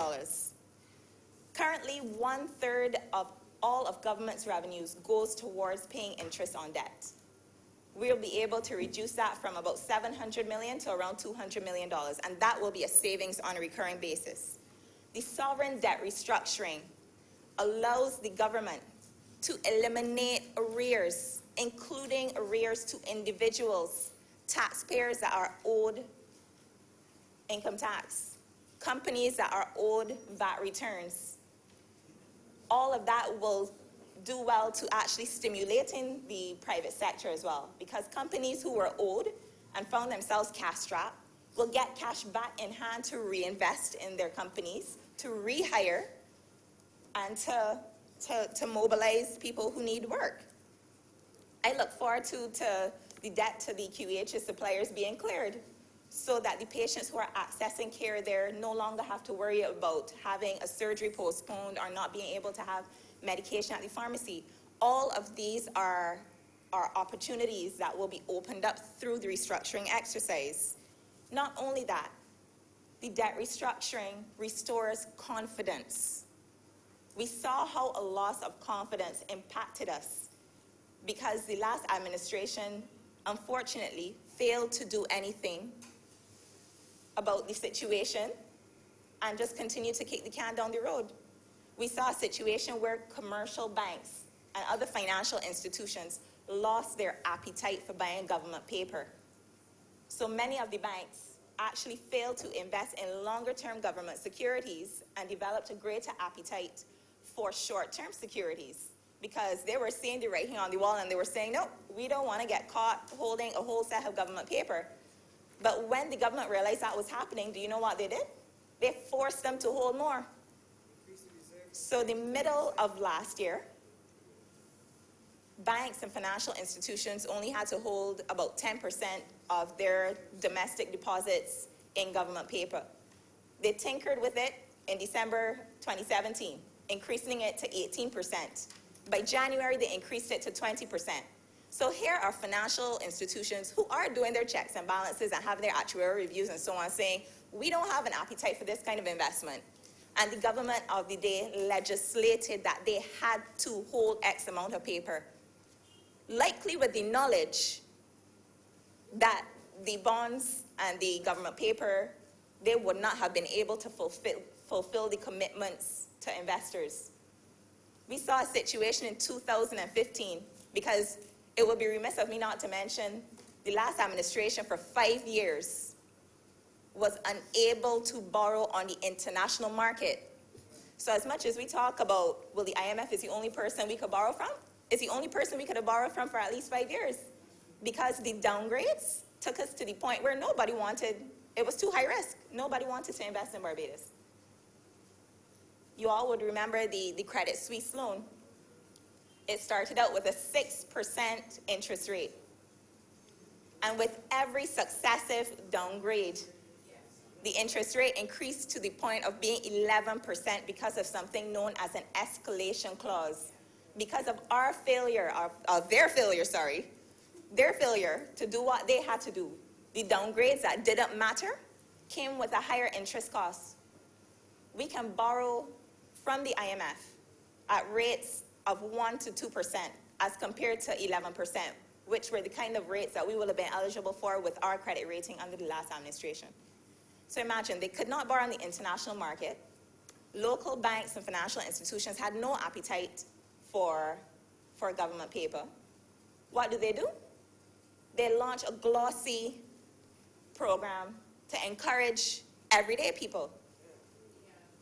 Currently, 1/3 of all of government's revenues goes towards paying interest on debt. We'll be able to reduce that from about $700 million to around $200 million, and that will be a savings on a recurring basis. The sovereign debt restructuring allows the government to eliminate arrears, including arrears to individuals, taxpayers that are owed income tax, companies that are owed VAT returns. All of that will do well to actually stimulating the private sector as well, because companies who were owed and found themselves cash-strapped will get cash back in hand to reinvest in their companies, to rehire, and to mobilize people who need work. I look forward to the debt to the QEH's suppliers being cleared so that the patients who are accessing care there no longer have to worry about having a surgery postponed or not being able to have medication at the pharmacy. All of these are opportunities that will be opened up through the restructuring exercise. Not only that, the debt restructuring restores confidence. We saw how a loss of confidence impacted us because the last administration unfortunately, failed to do anything about the situation and just continued to kick the can down the road. We saw a situation where commercial banks and other financial institutions lost their appetite for buying government paper. So many of the banks actually failed to invest in longer-term government securities and developed a greater appetite for short-term securities because they were seeing the writing on the wall and they were saying, no, we don't want to get caught holding a whole set of government paper. But when the government realized that was happening, do you know what they did? They forced them to hold more. So the middle of last year, banks and financial institutions only had to hold about 10% of their domestic deposits in government paper. They tinkered with it in December 2017, increasing it to 18%. By January, they increased it to 20%. So here are financial institutions who are doing their checks and balances and have their actuarial reviews and so on, saying, we don't have an appetite for this kind of investment. And the government of the day legislated that they had to hold X amount of paper, likely with the knowledge that the bonds and the government paper, they would not have been able to fulfill the commitments to investors. We saw a situation in 2015, because it would be remiss of me not to mention the last administration for 5 years was unable to borrow on the international market. So as much as we talk about, well, the IMF is the only person we could borrow from, it's the only person we could have borrowed from for at least 5 years, because the downgrades took us to the point where nobody wanted, it was too high risk. Nobody wanted to invest in Barbados. You all would remember the Credit Suisse loan. It started out with a 6% interest rate. And with every successive downgrade, the interest rate increased to the point of being 11% because of something known as an escalation clause. Because of our failure, their failure to do what they had to do, the downgrades that didn't matter came with a higher interest cost. We can borrow from the IMF at rates of 1 to 2% as compared to 11%, which were the kind of rates that we would have been eligible for with our credit rating under the last administration. So imagine, they could not borrow on the international market. Local banks and financial institutions had no appetite for government paper. What do? They launch a glossy program to encourage everyday people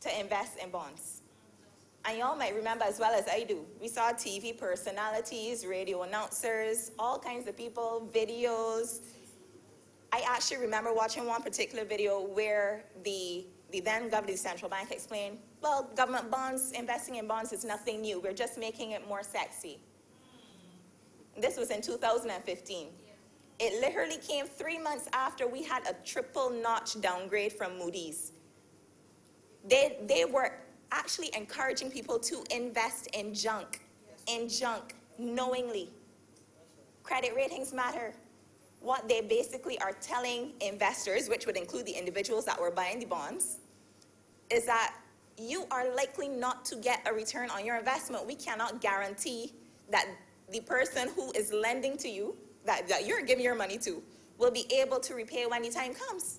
to invest in bonds. And y'all might remember as well as I do, we saw TV personalities, radio announcers, all kinds of people, videos. I actually remember watching one particular video where the then governor of the central bank explained, well, government bonds, investing in bonds is nothing new. We're just making it more sexy. This was in 2015. It literally came 3 months after we had a triple-notch downgrade from Moody's. They were actually encouraging people to invest in junk, knowingly. Credit ratings matter. What they basically are telling investors, which would include the individuals that were buying the bonds, is that you are likely not to get a return on your investment. We cannot guarantee that the person who is lending to you, that you're giving your money to, will be able to repay when the time comes.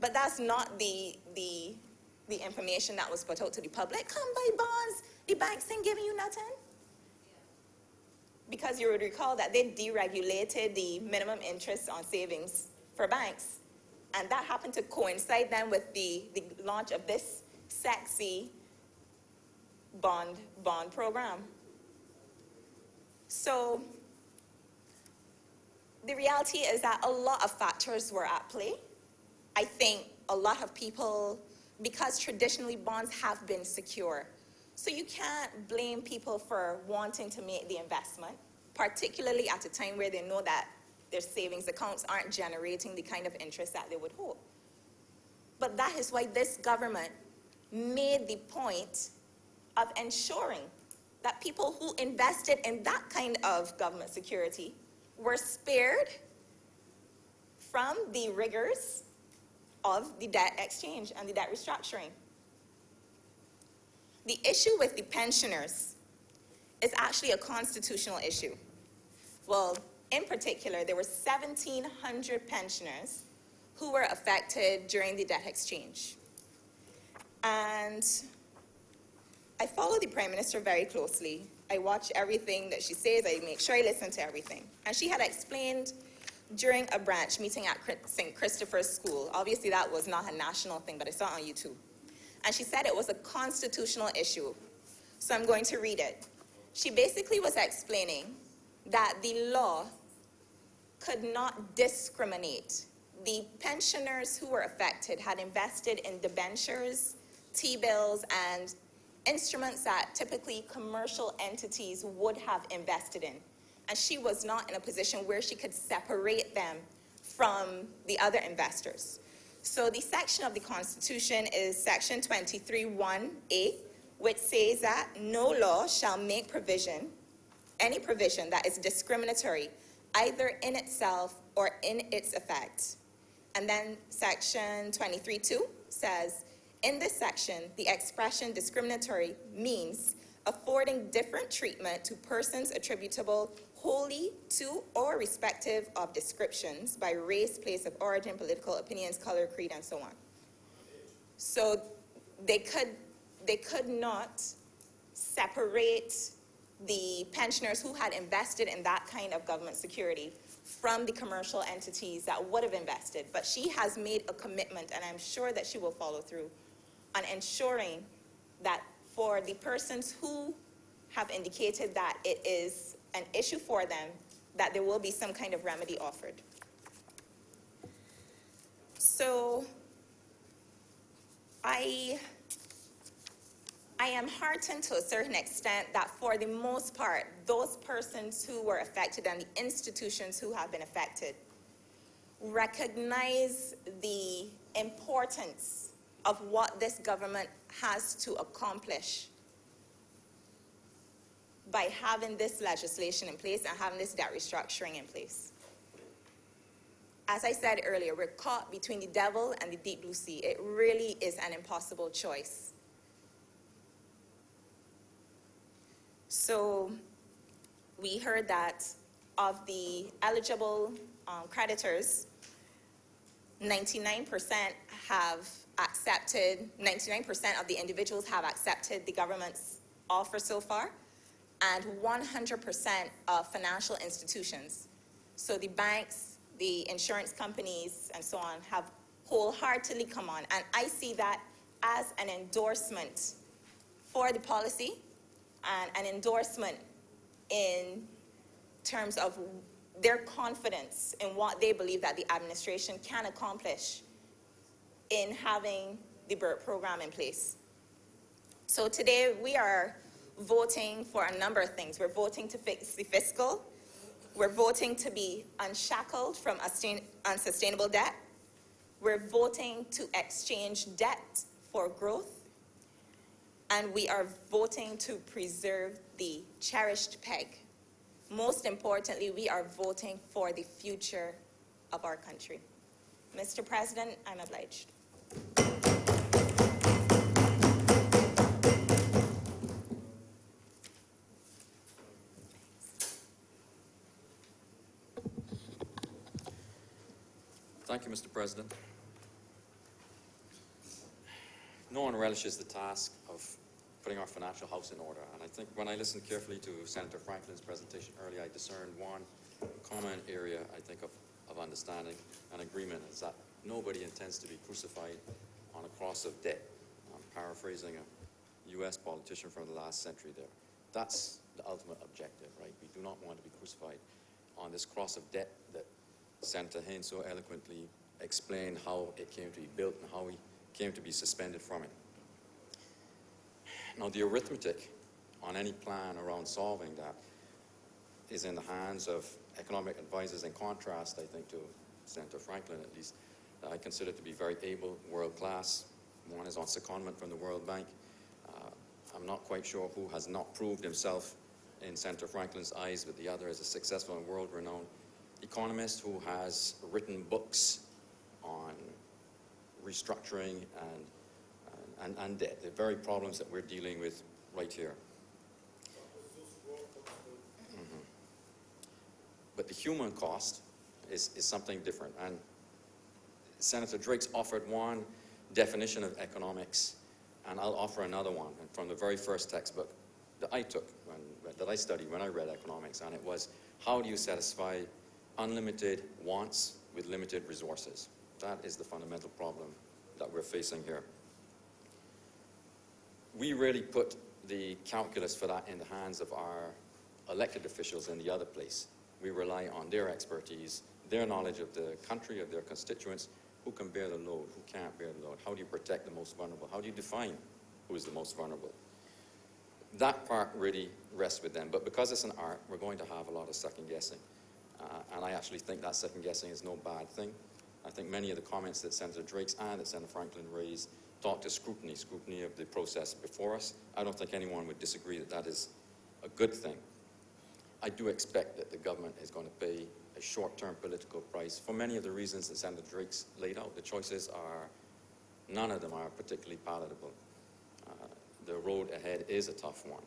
But that's not the information that was put out to the public. Come buy bonds. The banks ain't giving you nothing. Because you would recall that they deregulated the minimum interest on savings for banks. And that happened to coincide then with the launch of this sexy bond program. So the reality is that a lot of factors were at play. I think a lot of people, because traditionally bonds have been secure, so you can't blame people for wanting to make the investment, particularly at a time where they know that their savings accounts aren't generating the kind of interest that they would hope. But that is why this government made the point of ensuring that people who invested in that kind of government security were spared from the rigors of the debt exchange and the debt restructuring. The issue with the pensioners is actually a constitutional issue. Well, In particular, there were 1,700 pensioners who were affected during the debt exchange. And I follow the Prime Minister very closely. I watch everything that she says. I make sure I listen to everything. And she had explained during a branch meeting at St. Christopher's School, obviously that was not a national thing, but I saw it on YouTube. And she said it was a constitutional issue. So I'm going to read it. She basically was explaining that the law could not discriminate. The pensioners who were affected had invested in debentures, T-bills, and instruments that typically commercial entities would have invested in. And she was not in a position where she could separate them from the other investors. So the section of the Constitution is section 23(1)(a), which says that no law shall make provision, any provision that is discriminatory, either in itself or in its effect. And then section 23(2) says, in this section, the expression discriminatory means affording different treatment to persons attributable wholly to or respective of descriptions by race, place of origin, political opinions, color, creed, and so on. So they could not separate the pensioners who had invested in that kind of government security from the commercial entities that would have invested. But she has made a commitment, and I'm sure that she will follow through on ensuring that for the persons who have indicated that it is an issue for them, that there will be some kind of remedy offered. So I am heartened to a certain extent that for the most part, those persons who were affected and the institutions who have been affected recognize the importance of what this government has to accomplish by having this legislation in place and having this debt restructuring in place. As I said earlier, we're caught between the devil and the deep blue sea. It really is an impossible choice. So we heard that of the eligible creditors, 99% have accepted, 99% of the individuals have accepted the government's offer so far, and 100% of financial institutions. So the banks, the insurance companies, and so on have wholeheartedly come on. And I see that as an endorsement for the policy and an endorsement in terms of their confidence in what they believe that the administration can accomplish in having the BERT program in place. So today we are voting for a number of things. We're voting to fix the fiscal. We're voting to be unshackled from unsustainable debt. We're voting to exchange debt for growth. And we are voting to preserve the cherished peg. Most importantly, we are voting for the future of our country. Mr. President, I'm obliged. Thank you, Mr. President. No one relishes the task of putting our financial house in order, and I think when I listened carefully to Senator Franklin's presentation earlier, I discerned one common area, I think, of understanding and agreement, is that nobody intends to be crucified on a cross of debt. I'm paraphrasing a U.S. politician from the last century there. That's the ultimate objective, right? We do not want to be crucified on this cross of debt that Senator Haynes so eloquently explained how it came to be built and how we came to be suspended from it. Now, the arithmetic on any plan around solving that is in the hands of economic advisors, in contrast, I think, to Senator Franklin, at least, that I consider to be very able, world-class. One is on secondment from the World Bank. I'm not quite sure who has not proved himself in Senator Franklin's eyes, but the other is a successful and world-renowned economist who has written books on restructuring and debt, the very problems that we're dealing with right here. But the human cost is something different. And Senator Drake's offered one definition of economics, and I'll offer another one from the very first textbook that I took, that I studied when I read economics, and it was, how do you satisfy unlimited wants with limited resources? That is the fundamental problem that we're facing here. We really put the calculus for that in the hands of our elected officials in the other place. We rely on their expertise, their knowledge of the country, of their constituents, who can bear the load, who can't bear the load, how do you protect the most vulnerable, how do you define who is the most vulnerable. That part really rests with them, but because it's an art, we're going to have a lot of second guessing. And I actually think that second guessing is no bad thing. I think many of the comments that Senator Drake's and that Senator Franklin raised talk to scrutiny of the process before us. I don't think anyone would disagree that that is a good thing. I do expect that the government is going to pay a short-term political price for many of the reasons that Senator Drake's laid out. The choices are, none of them are particularly palatable. The road ahead is a tough one.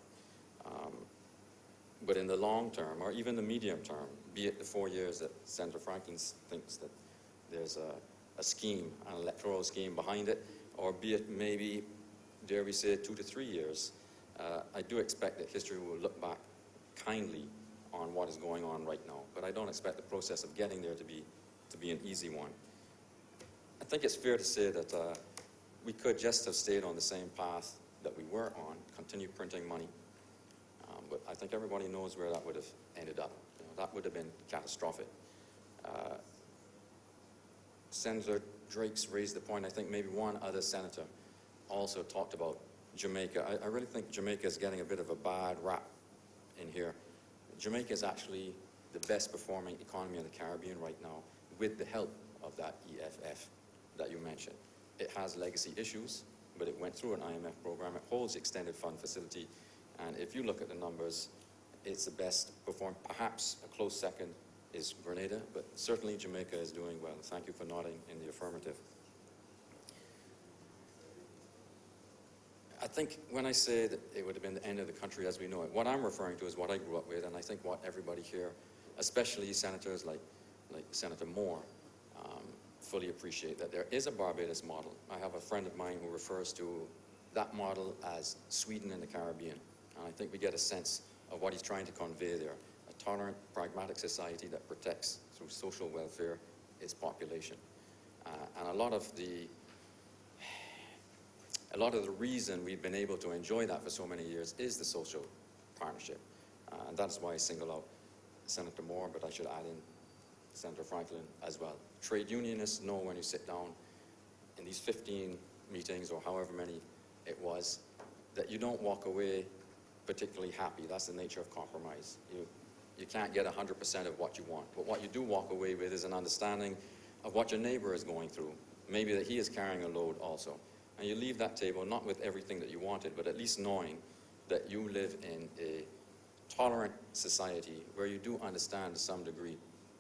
But in the long term, or even the medium term, be it the 4 years that Senator Franklin thinks that there's a scheme, an electoral scheme behind it, or be it maybe, dare we say, 2 to 3 years, I do expect that history will look back kindly on what is going on right now. But I don't expect the process of getting there to be an easy one. I think it's fair to say that we could just have stayed on the same path that we were on, continue printing money. But I think everybody knows where that would have ended up. You know, that would have been catastrophic. Senator Drake's raised the point, I think maybe one other senator also talked about Jamaica. I really think Jamaica is getting a bit of a bad rap in here. Jamaica is actually the best performing economy in the Caribbean right now with the help of that EFF that you mentioned. It has legacy issues, but it went through an IMF program. It holds the extended fund facility. And if you look at the numbers, it's the best performed. Perhaps a close second is Grenada, but certainly Jamaica is doing well. Thank you for nodding in the affirmative. I think when I say that it would have been the end of the country as we know it, what I'm referring to is what I grew up with, and I think what everybody here, especially senators like Senator Moore, fully appreciate, that there is a Barbados model. I have a friend of mine who refers to that model as Sweden in the Caribbean. And I think we get a sense of what he's trying to convey there. A tolerant, pragmatic society that protects, through social welfare, its population. And a lot of the reason we've been able to enjoy that for so many years is the social partnership. And that's why I single out Senator Moore, but I should add in Senator Franklin as well. Trade unionists know when you sit down in these 15 meetings, or however many it was, that you don't walk away particularly happy. That's the nature of compromise. You can't get 100% of what you want, but what you do walk away with is an understanding of what your neighbor is going through, maybe that he is carrying a load also. And you leave that table not with everything that you wanted, but at least knowing that you live in a tolerant society where you do understand to some degree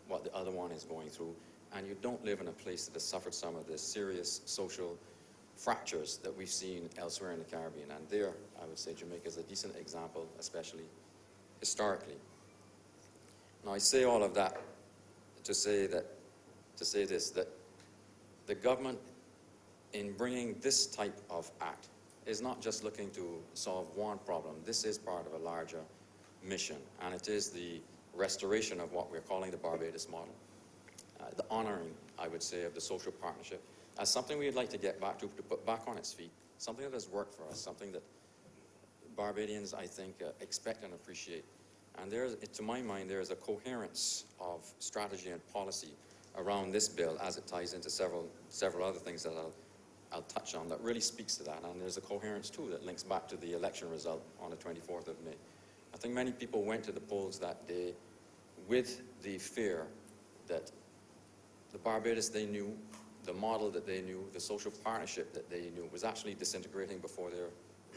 what the other one is going through, and you don't live in a place that has suffered some of the serious social fractures that we've seen elsewhere in the Caribbean. And there, I would say Jamaica is a decent example, especially historically. Now, I say all of that to say this, that the government, in bringing this type of act, is not just looking to solve one problem. This is part of a larger mission, and it is the restoration of what we're calling the Barbados model. The honoring, I would say, of the social partnership as something we'd like to get back to put back on its feet, something that has worked for us, something that Barbadians, I think, expect and appreciate. And to my mind, there is a coherence of strategy and policy around this bill as it ties into several other things that I'll touch on that really speaks to that. And there's a coherence, too, that links back to the election result on the 24th of May. I think many people went to the polls that day with the fear that the Barbados they knew, the model that they knew, the social partnership that they knew was actually disintegrating before their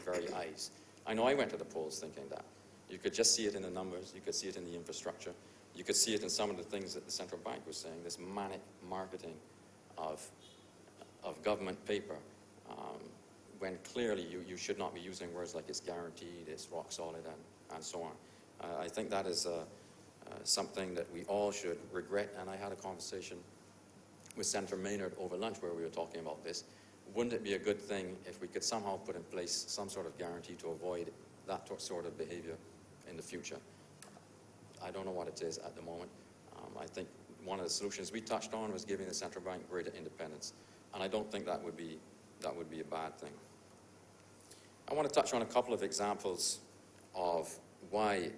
very eyes. I know I went to the polls thinking that. You could just see it in the numbers, you could see it in the infrastructure, you could see it in some of the things that the central bank was saying, this manic marketing of government paper, when clearly you should not be using words like it's guaranteed, it's rock solid, and so on. I think that is something that we all should regret. And I had a conversation with Senator Maynard over lunch where we were talking about this. Wouldn't it be a good thing if we could somehow put in place some sort of guarantee to avoid that sort of behavior in the future? I don't know what it is at the moment. I think one of the solutions we touched on was giving the central bank greater independence, and I don't think that would be a bad thing. I want to touch on a couple of examples of why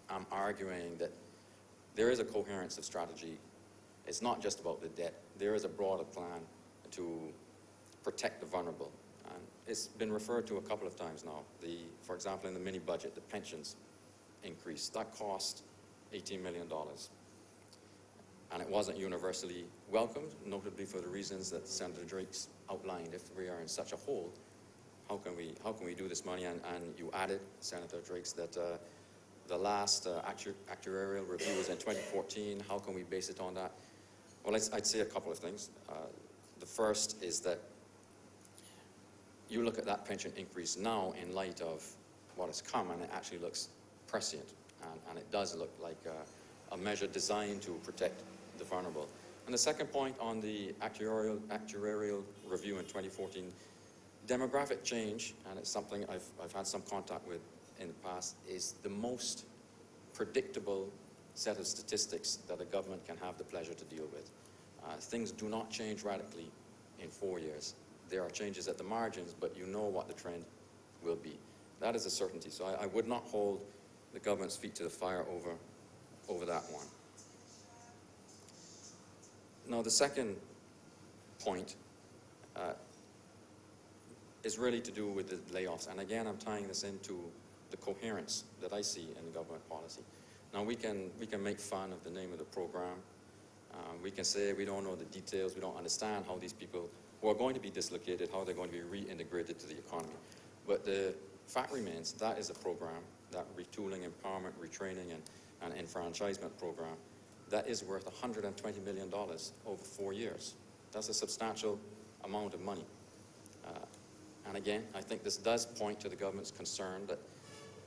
I'm arguing that there is a coherence of strategy. It's not just about the debt. There is a broader plan to protect the vulnerable. And it's been referred to a couple of times now. For example, in the mini budget, the pensions increase. That cost $18 million. And it wasn't universally welcomed, notably for the reasons that Senator Drake's outlined. If we are in such a hole, how can we do this money? And you added, Senator Drake's, that the last actuarial review was in 2014. How can we base it on that? Well, I'd say a couple of things. The first is that you look at that pension increase now in light of what has come, and it actually looks prescient, and it does look like a measure designed to protect the vulnerable. And the second point on the actuarial review in 2014, demographic change, and it's something I've had some contact with in the past, is the most predictable set of statistics that a government can have the pleasure to deal with. Things do not change radically in 4 years. There are changes at the margins, but you know what the trend will be. That is a certainty. So I would not hold the government's feet to the fire over that one. Now, the second point is really to do with the layoffs. And again, I'm tying this into the coherence that I see in the government policy. Now, we can make fun of the name of the program. We can say we don't know the details, we don't understand how these people who are going to be dislocated, how they're going to be reintegrated to the economy. But the fact remains, that is a program, that retooling, empowerment, retraining, and enfranchisement program, that is worth $120 million over 4 years. That's a substantial amount of money. And again, I think this does point to the government's concern that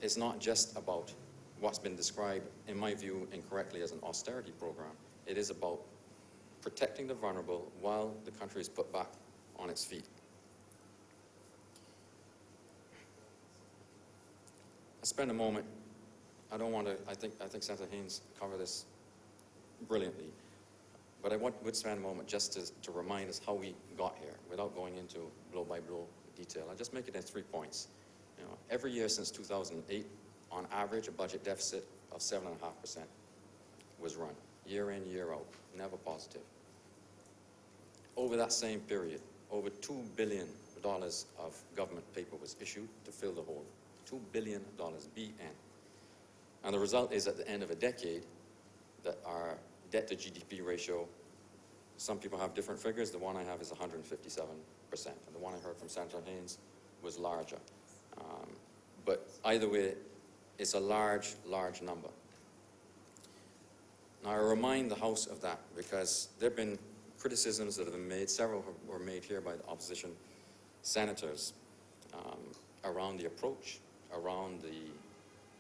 it's not just about what's been described, in my view, incorrectly as an austerity program. It is about protecting the vulnerable while the country is put back on its feet. I spend a moment, I think Senator Haynes covered this brilliantly, but I would spend a moment just to remind us how we got here without going into blow-by-blow detail. I'll just make it in 3 points. Every year since 2008, on average, a budget deficit of 7.5% was run, year in, year out, never positive. Over that same period, over $2 billion of government paper was issued to fill the hole. $2 billion, BN. And the result is, at the end of a decade, that our debt to GDP ratio, some people have different figures. The one I have is 157%, and the one I heard from Senator Haynes was larger. But either way, it's a large, large number. Now, I remind the House of that because there have been criticisms that have been made, several were made here by the opposition senators, around the approach, around the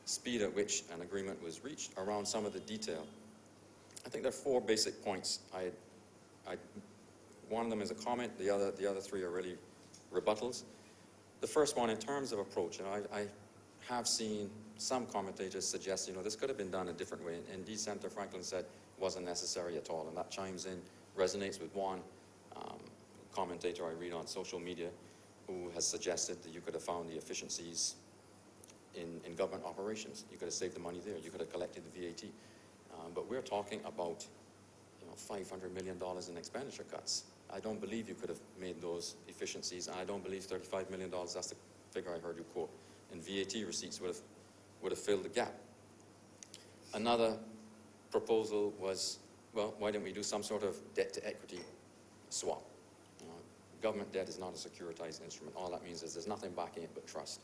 speed at which an agreement was reached, around some of the detail. I think there are 4 basic points. One of them is a comment, the other 3 are really rebuttals. The first one, in terms of approach, I have seen some commentators suggest, this could have been done a different way. Indeed, Senator Franklin said it wasn't necessary at all, and that chimes in, resonates with one commentator I read on social media who has suggested that you could have found the efficiencies in government operations. You could have saved the money there. You could have collected the VAT. But we're talking about $500 million in expenditure cuts. I don't believe you could have made those efficiencies, and I don't believe $35 million, that's the figure I heard you quote, in VAT receipts would have filled the gap. Another proposal was, well, why don't we do some sort of debt-to-equity swap? Government debt is not a securitized instrument. All that means is there's nothing backing it but trust.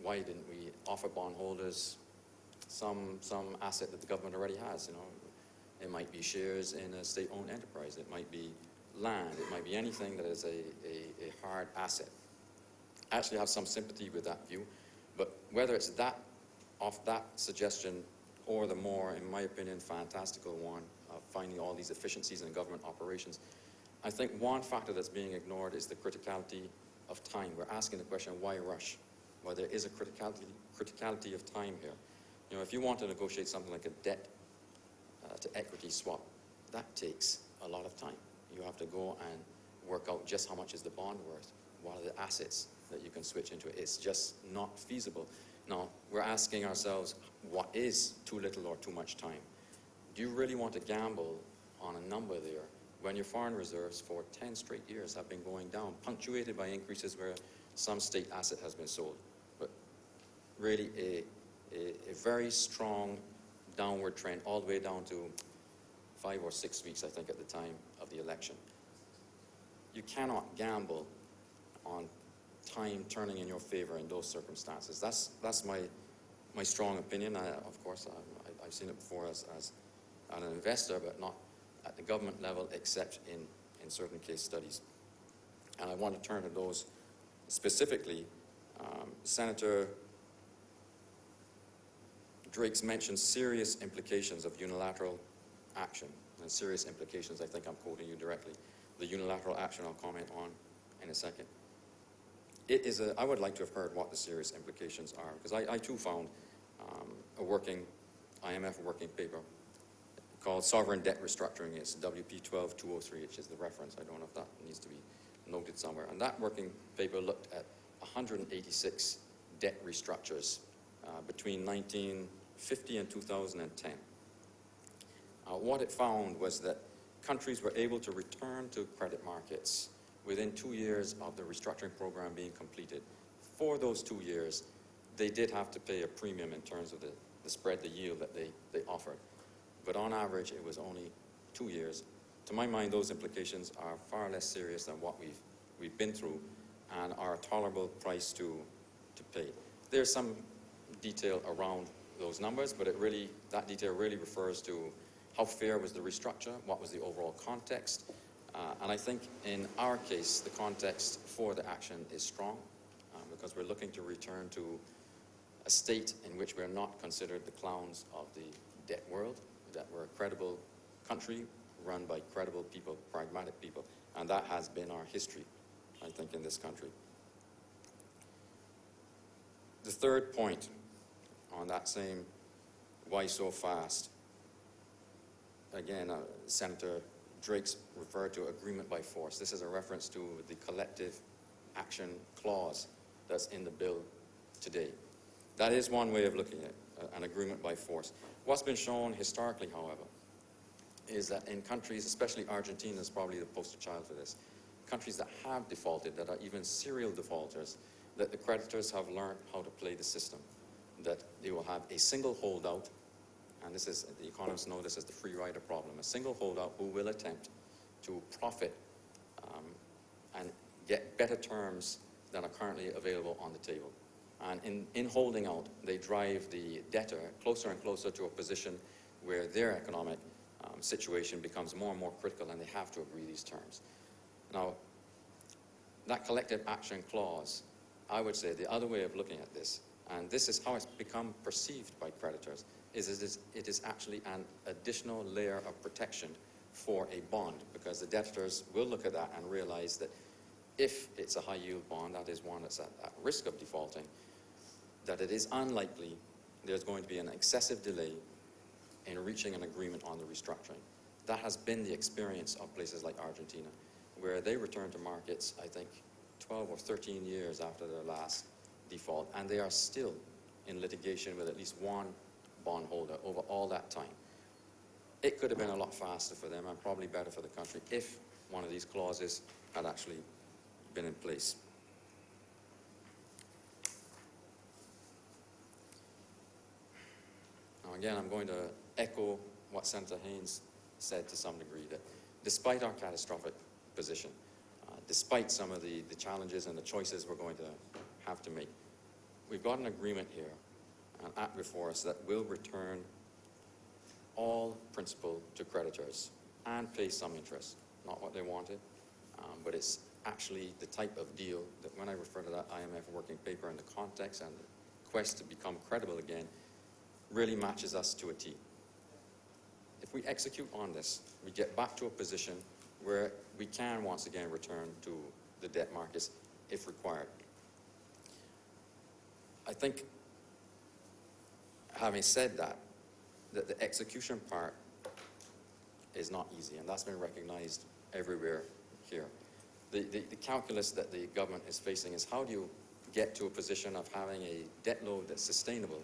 Why didn't we offer bondholders some asset that the government already has? It might be shares in a state-owned enterprise. It might be land. It might be anything that is a hard asset. I actually have some sympathy with that view, but whether it's that suggestion or the more, in my opinion, fantastical one of finding all these efficiencies in government operations. I think one factor that's being ignored is the criticality of time. We're asking the question, why rush? Well, there is a criticality of time here. You know, if you want to negotiate something like a debt to equity swap, that takes a lot of time. You have to go and work out just how much is the bond worth, what are the assets that you can switch into it. It's just not feasible. Now, we're asking ourselves, what is too little or too much time? Do you really want to gamble on a number there when your foreign reserves for 10 straight years have been going down, punctuated by increases where some state asset has been sold? But really a very strong downward trend all the way down to 5 or 6 weeks, I think, at the time of the election. You cannot gamble on time turning in your favor in those circumstances. That's my strong opinion. Of course, I've seen it before as an investor, but not at the government level, except in certain case studies. And I want to turn to those specifically. Senator Drake's mentioned serious implications of unilateral action. And serious implications, I think I'm quoting you directly. The unilateral action I'll comment on in a second. I would like to have heard what the serious implications are, because I too found a working IMF working paper called Sovereign Debt Restructuring. It's WP 12-203, which is the reference. I don't know if that needs to be noted somewhere. And that working paper looked at 186 debt restructures between 1950 and 2010. What it found was that countries were able to return to credit markets within 2 years of the restructuring program being completed. For those 2 years, they did have to pay a premium in terms of the spread, the yield that they offered. But on average, it was only 2 years. To my mind, those implications are far less serious than what we've been through and are a tolerable price to pay. There's some detail around those numbers, but that detail really refers to how fair was the restructure, what was the overall context. And I think in our case, the context for the action is strong because we're looking to return to a state in which we're not considered the clowns of the debt world, that we're a credible country run by credible people, pragmatic people, and that has been our history, I think, in this country. The third point on that same why so fast, again, Senator Drake's referred to agreement by force. This is a reference to the collective action clause that's in the bill today. That is one way of looking at an agreement by force. What's been shown historically, however, is that in countries, especially Argentina is probably the poster child for this, countries that have defaulted, that are even serial defaulters, that the creditors have learned how to play the system, that they will have a single holdout, and this is, the economists know this as the free rider problem, a single holdout who will attempt to profit and get better terms than are currently available on the table. And in holding out, they drive the debtor closer and closer to a position where their economic situation becomes more and more critical and they have to agree these terms. Now, that collective action clause, I would say the other way of looking at this, and this is how it's become perceived by creditors, is it is actually an additional layer of protection for a bond, because the debtors will look at that and realize that if it's a high-yield bond, that is one that's at risk of defaulting, that it is unlikely there's going to be an excessive delay in reaching an agreement on the restructuring. That has been the experience of places like Argentina, where they return to markets, I think, 12 or 13 years after their last default, and they are still in litigation with at least one bondholder over all that time. It could have been a lot faster for them and probably better for the country if one of these clauses had actually been in place. Now again, I'm going to echo what Senator Haynes said to some degree, that despite our catastrophic position, despite some of the challenges and the choices we're going to have to make, we've got an agreement here, an act before us that will return all principal to creditors and pay some interest. Not what they wanted, but it's actually the type of deal that when I refer to that IMF working paper in the context and the quest to become credible again, really matches us to a T. If we execute on this, we get back to a position where we can once again return to the debt markets if required. I think, having said that, that the execution part is not easy, and that's been recognized everywhere here. The calculus that the government is facing is how do you get to a position of having a debt load that's sustainable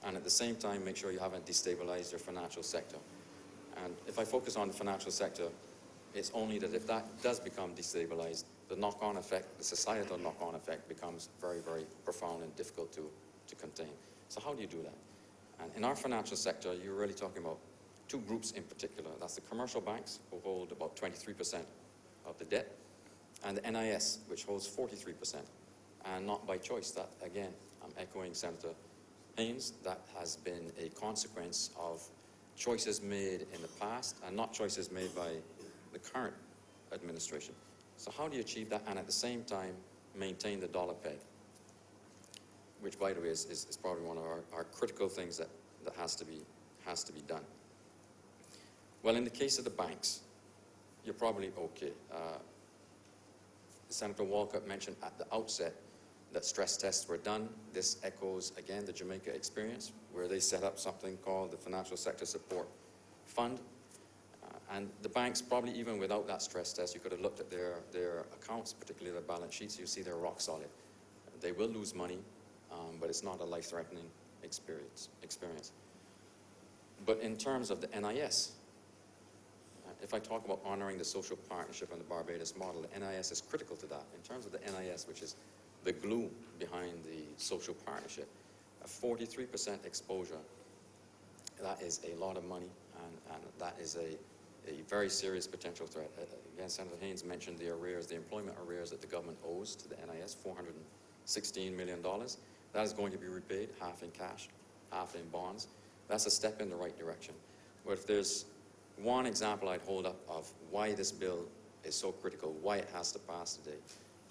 and at the same time make sure you haven't destabilized your financial sector. And if I focus on the financial sector, it's only that if that does become destabilized, the knock-on effect, the societal knock-on effect becomes very, very profound and difficult to contain. So how do you do that? And in our financial sector, you're really talking about two groups in particular. That's the commercial banks, who hold about 23% of the debt, and the NIS, which holds 43%, and not by choice. That, again, I'm echoing Senator Haynes, that has been a consequence of choices made in the past and not choices made by the current administration. So how do you achieve that and at the same time maintain the dollar peg? Which, by the way, is probably one of our critical things that has to be done. Well, in the case of the banks, you're probably okay. Senator Walcott mentioned at the outset that stress tests were done. This echoes, again, the Jamaica experience, where they set up something called the Financial Sector Support Fund. And the banks, probably even without that stress test, you could have looked at their accounts, particularly their balance sheets. You see they're rock solid. They will lose money, but it's not a life-threatening experience. But in terms of the NIS, if I talk about honoring the social partnership and the Barbados model, the NIS is critical to that. In terms of the NIS, which is the glue behind the social partnership, a 43% exposure, that is a lot of money, and that is a very serious potential threat. Again, Senator Haynes mentioned the arrears, the employment arrears that the government owes to the NIS, $416 million. That is going to be repaid, half in cash, half in bonds. That's a step in the right direction. But if there's one example I'd hold up of why this bill is so critical, why it has to pass today,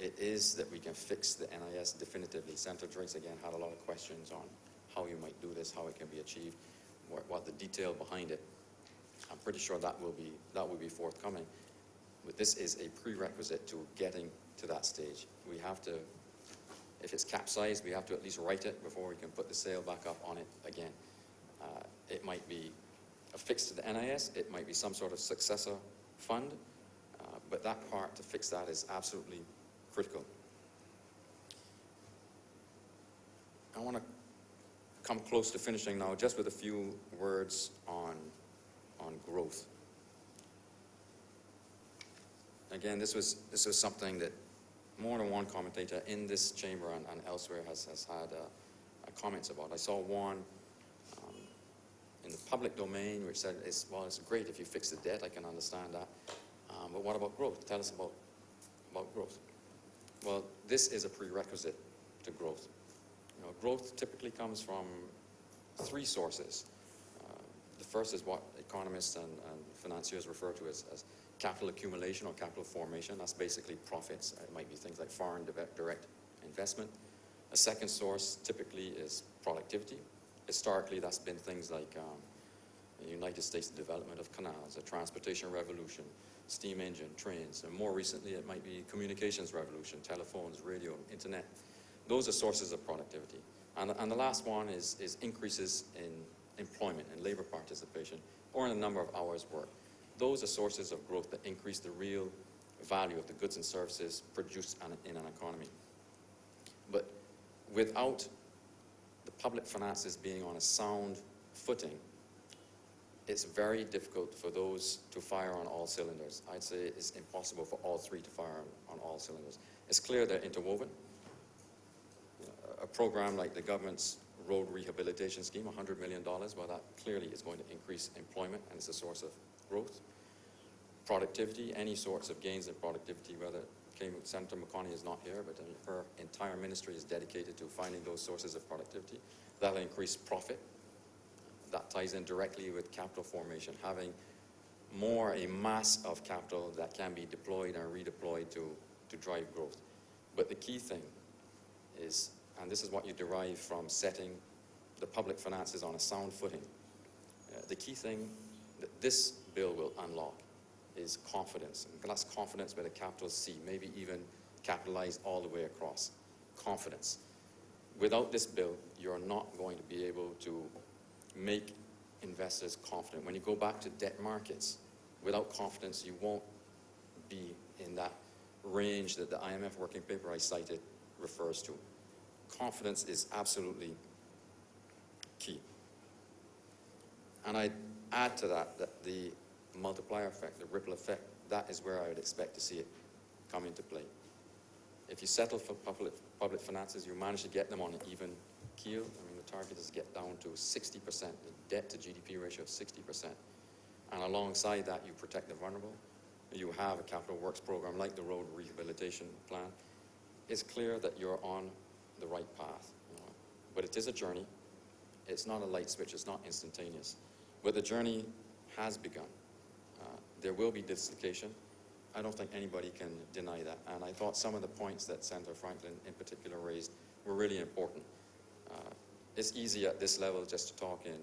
it is that we can fix the NIS definitively. Senator Driggs, again, had a lot of questions on how you might do this, how it can be achieved, what the detail behind it. I'm pretty sure that will be forthcoming. But this is a prerequisite to getting to that stage. We have to, if it's capsized, we have to at least right it before we can put the sail back up on it again. It might be a fix to the NIS, it might be some sort of successor fund, but that part, to fix that, is absolutely critical. I want to come close to finishing now just with a few words on growth. Again, this was something that more than one commentator in this chamber and elsewhere has had comments about. I saw one in the public domain which said, well, it's great if you fix the debt, I can understand that, but what about growth? Tell us about growth. Well, this is a prerequisite to growth. You know, growth typically comes from three sources. The first is what economists and financiers refer to as capital accumulation or capital formation. That's basically profits. It might be things like foreign direct investment. A second source typically is productivity. Historically, that's been things like in the United States, the development of canals, the transportation revolution, steam engine, trains, and more recently it might be communications revolution, telephones, radio, internet. Those are sources of productivity. And the last one is increases in employment and labor participation, or in the number of hours worked. Those are sources of growth that increase the real value of the goods and services produced in an economy. But without the public finances being on a sound footing, it's very difficult for those to fire on all cylinders. I'd say it's impossible for all three to fire on all cylinders. It's clear they're interwoven. You know, a program like the government's road rehabilitation scheme, $100 million, well, that clearly is going to increase employment and it's a source of growth. Productivity, any sorts of gains in productivity, whether Senator McConney is not here, but her entire ministry is dedicated to finding those sources of productivity. That'll increase profit. That ties in directly with capital formation, having a mass of capital that can be deployed and redeployed to drive growth. But the key thing is, and this is what you derive from setting the public finances on a sound footing. The key thing that this bill will unlock is confidence. And that's confidence with a capital C, maybe even capitalized all the way across. Confidence. Without this bill, you're not going to be able to make investors confident. When you go back to debt markets, without confidence, you won't be in that range that the IMF working paper I cited refers to. Confidence is absolutely key. And I'd add to that the multiplier effect, the ripple effect, that is where I would expect to see it come into play. If you settle for public finances, you manage to get them on an even keel. I mean, the target is to get down to 60%, the debt to GDP ratio of 60%. And alongside that, you protect the vulnerable. You have a capital works program like the road rehabilitation plan. It's clear that you're on the right path. But it is a journey. It's not a light switch. It's not instantaneous. But the journey has begun. There will be dislocation. I don't think anybody can deny that. And I thought some of the points that Senator Franklin in particular raised were really important. It's easy at this level just to talk in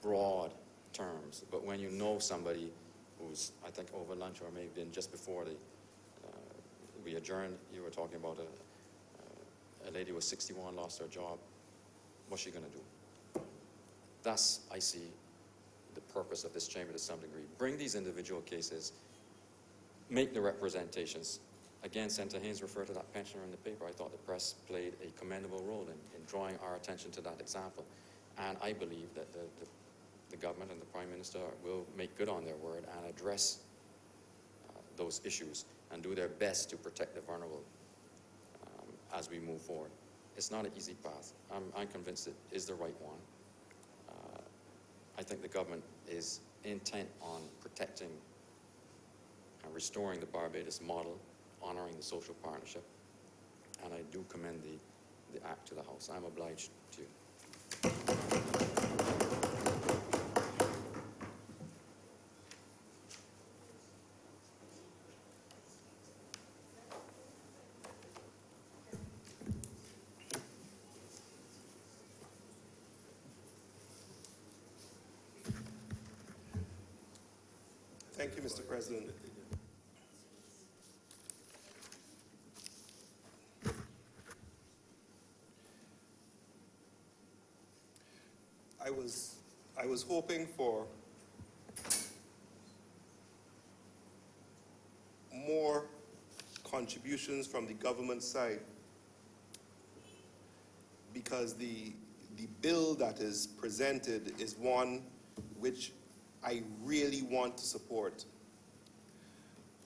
broad terms, but when you know somebody who's, I think over lunch or maybe been just before we adjourned, you were talking about a lady who was 61, lost her job. What's she going to do? That's, I see, the purpose of this chamber to some degree. Bring these individual cases, make the representations. Again, Senator Haynes referred to that pensioner in the paper. I thought the press played a commendable role in drawing our attention to that example. And I believe that the government and the Prime Minister will make good on their word and address those issues and do their best to protect the vulnerable as we move forward. It's not an easy path. I'm convinced it is the right one. I think the government is intent on protecting and restoring the Barbados model, honoring the social partnership, and I do commend the act to the House. I'm obliged to you. Thank you, Mr. President. I was hoping for more contributions from the government side, because the bill that is presented is one which I really want to support.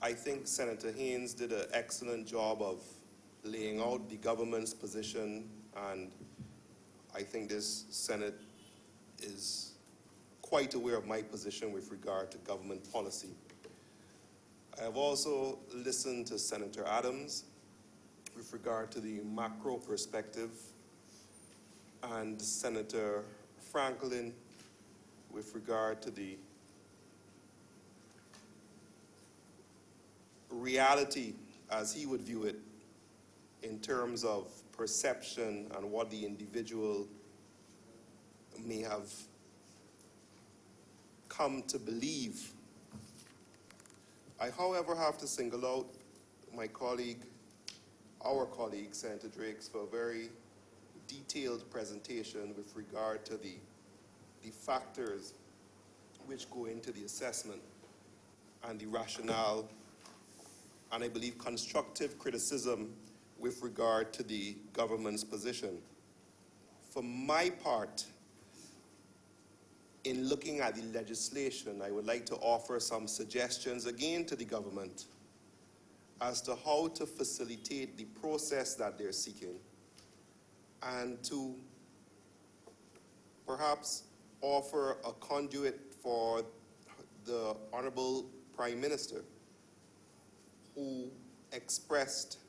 I think Senator Haynes did an excellent job of laying out the government's position, and I think this Senate is quite aware of my position with regard to government policy. I have also listened to Senator Adams with regard to the macro perspective, and Senator Franklin with regard to the reality as he would view it in terms of perception and what the individual may have come to believe. I, however, have to single out my colleague, our colleague, Senator Drakes, for a very detailed presentation with regard to the factors which go into the assessment and the rationale, and I believe constructive criticism with regard to the government's position. For my part, in looking at the legislation, I would like to offer some suggestions again to the government as to how to facilitate the process that they're seeking, and to perhaps offer a conduit for the Honourable Prime Minister, who expressed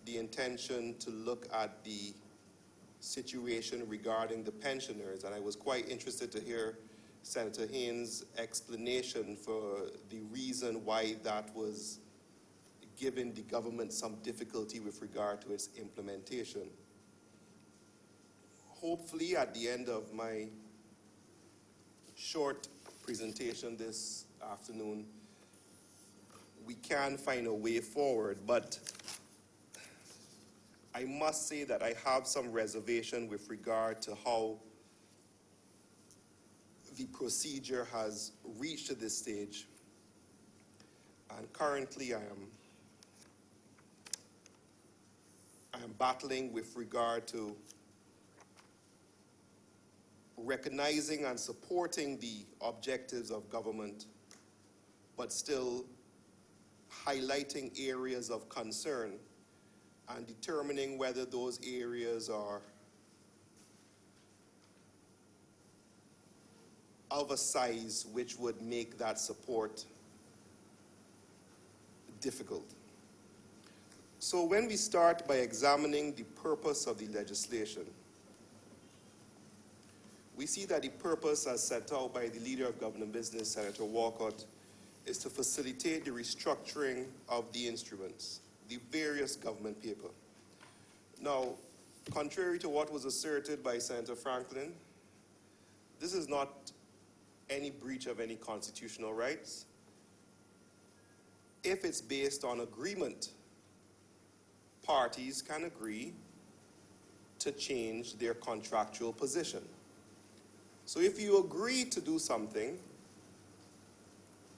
the intention to look at the situation regarding the pensioners. And I was quite interested to hear Senator Haynes' explanation for the reason why that was giving the government some difficulty with regard to its implementation. hopefully at the end of my short presentation this afternoon, we can find a way forward, but I must say that I have some reservation with regard to how the procedure has reached to this stage. And currently I am battling with regard to recognizing and supporting the objectives of government, but still highlighting areas of concern and determining whether those areas are of a size which would make that support difficult. So when we start by examining the purpose of the legislation, we see that the purpose as set out by the Leader of Government Business, Senator Walcott, is to facilitate the restructuring of the instruments, the various government paper. Now, contrary to what was asserted by Senator Franklin, this is not any breach of any constitutional rights. If it's based on agreement, parties can agree to change their contractual position. So if you agree to do something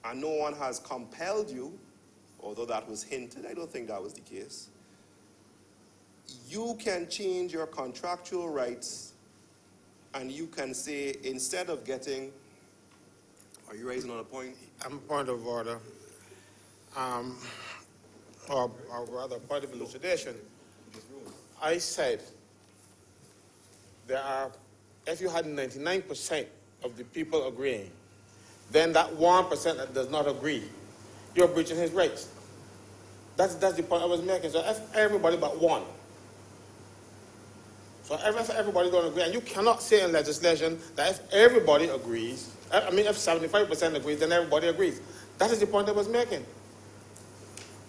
and no one has compelled you, although that was hinted, I don't think that was the case, you can change your contractual rights and you can say, instead of getting, are you raising on a point? I'm point of order, or rather point of elucidation. I said there are, if you had 99% of the people agreeing, then that 1% that does not agree, you're breaching his rights. That's the point I was making. So if everybody but one, so if everybody don't agree, and you cannot say in legislation that if everybody agrees, I mean if 75% agrees, then everybody agrees. That is the point I was making.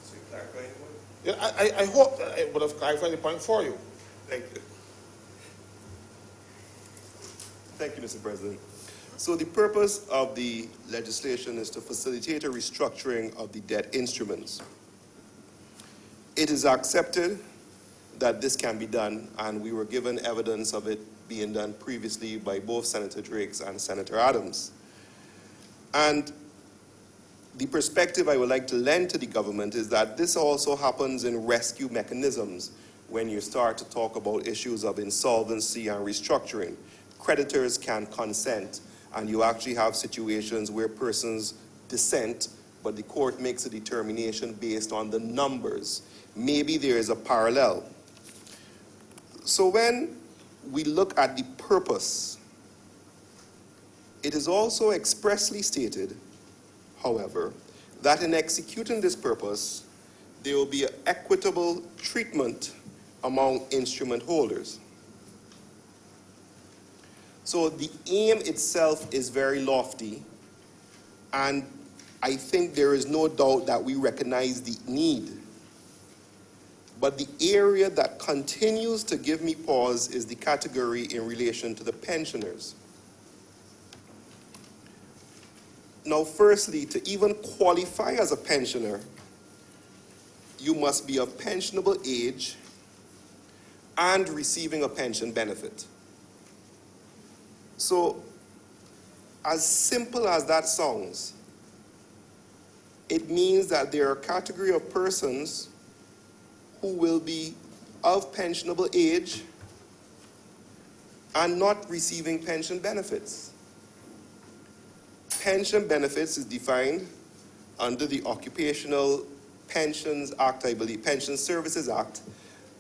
So you clarifying the point? Yeah, I hope that it would have clarified the point for you. Thank you. Thank you, Mr. President. So the purpose of the legislation is to facilitate a restructuring of the debt instruments. It is accepted that this can be done, and we were given evidence of it being done previously by both Senator Drakes and Senator Adams. And the perspective I would like to lend to the government is that this also happens in rescue mechanisms when you start to talk about issues of insolvency and restructuring. Creditors can consent, and you actually have situations where persons dissent, but the court makes a determination based on the numbers. Maybe there is a parallel. So when we look at the purpose, it is also expressly stated, however, that in executing this purpose, there will be an equitable treatment among instrument holders. So the aim itself is very lofty, and I think there is no doubt that we recognize the need. But the area that continues to give me pause is the category in relation to the pensioners. Now, firstly, to even qualify as a pensioner, you must be of pensionable age and receiving a pension benefit. So, as simple as that sounds, it means that there are a category of persons who will be of pensionable age and not receiving pension benefits. Pension benefits is defined under the Occupational Pensions Act, I believe, Pension Services Act,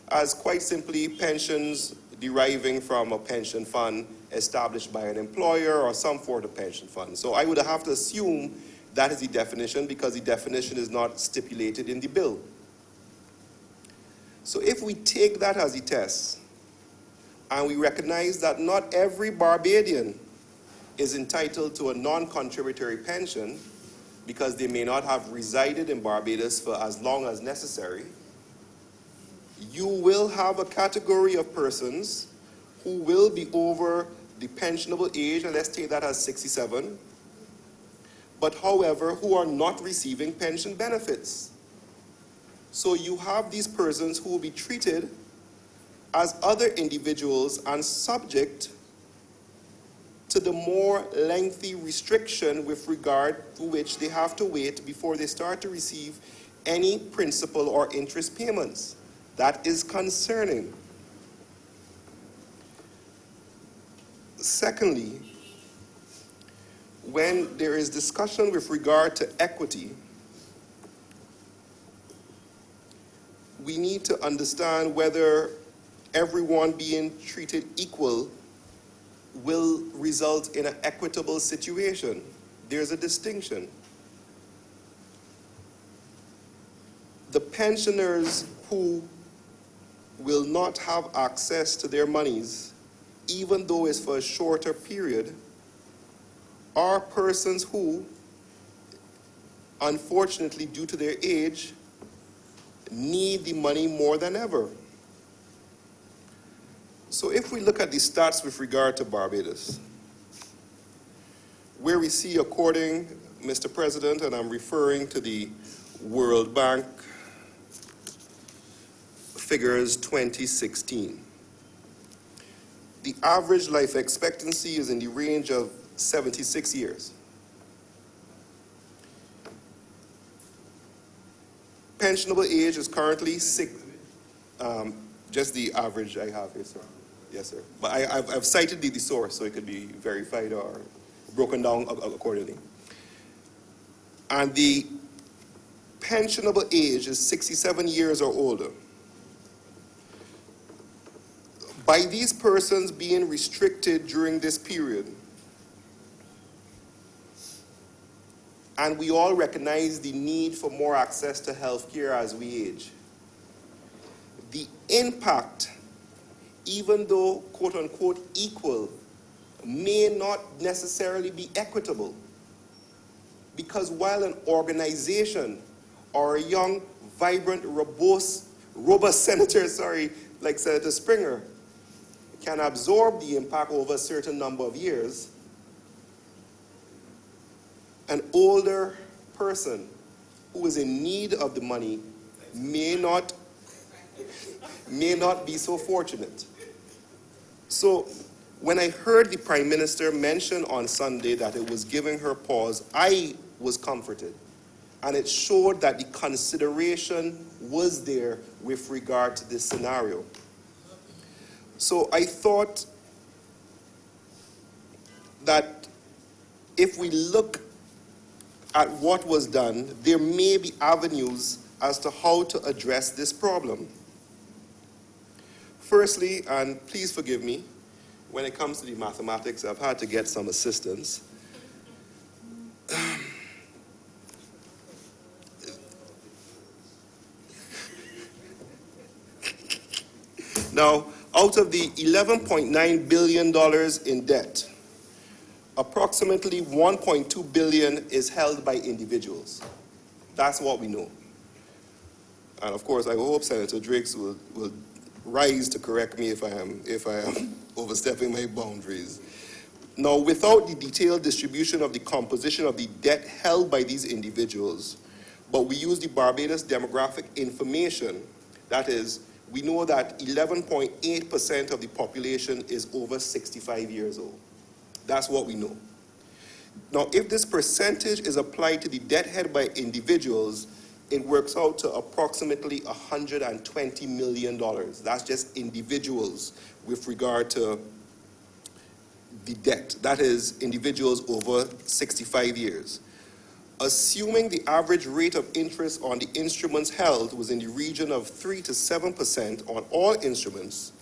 as quite simply pensions deriving from a pension fund established by an employer or some sort of pension fund. So I would have to assume that is the definition, because the definition is not stipulated in the bill. So if we take that as a test, and we recognize that not every Barbadian is entitled to a non-contributory pension because they may not have resided in Barbados for as long as necessary, you will have a category of persons who will be over the pensionable age, and let's take that as 67, but however, who are not receiving pension benefits. So you have these persons who will be treated as other individuals and subject to the more lengthy restriction with regard to which they have to wait before they start to receive any principal or interest payments. That is concerning. Secondly, when there is discussion with regard to equity, we need to understand whether everyone being treated equal will result in an equitable situation. There's a distinction. The pensioners who will not have access to their monies, even though it's for a shorter period, are persons who, unfortunately, due to their age, need the money more than ever. So if we look at the stats with regard to Barbados, where we see, according, Mr. President, and I'm referring to the World Bank figures 2016, the average life expectancy is in the range of 76 years. Pensionable age is currently just the average I have here, sir. Yes, sir. But I've cited the source, so it could be verified or broken down accordingly. And the pensionable age is 67 years or older. By these persons being restricted during this period, and we all recognize the need for more access to health care as we age, the impact, even though quote-unquote equal, may not necessarily be equitable. Because while an organization or a young, vibrant, robust senator, like Senator Springer, can absorb the impact over a certain number of years, an older person who is in need of the money may not be so fortunate. So when I heard the Prime Minister mention on Sunday that it was giving her pause, I was comforted. And it showed that the consideration was there with regard to this scenario. So I thought that if we look at what was done, there may be avenues as to how to address this problem. Firstly, and please forgive me, when it comes to the mathematics, I've had to get some assistance. Now, out of the $11.9 billion in debt, approximately $1.2 billion is held by individuals. That's what we know. And of course, I hope Senator Drakes will rise to correct me if I am overstepping my boundaries. Now, without the detailed distribution of the composition of the debt held by these individuals, but we use the Barbados demographic information, that is, we know that 11.8% of the population is over 65 years old. That's what we know. Now, if this percentage is applied to the debt held by individuals, it works out to approximately $120 million. That's just individuals with regard to the debt. That is individuals over 65 years. Assuming the average rate of interest on the instruments held was in the region of 3 to 7% on all instruments,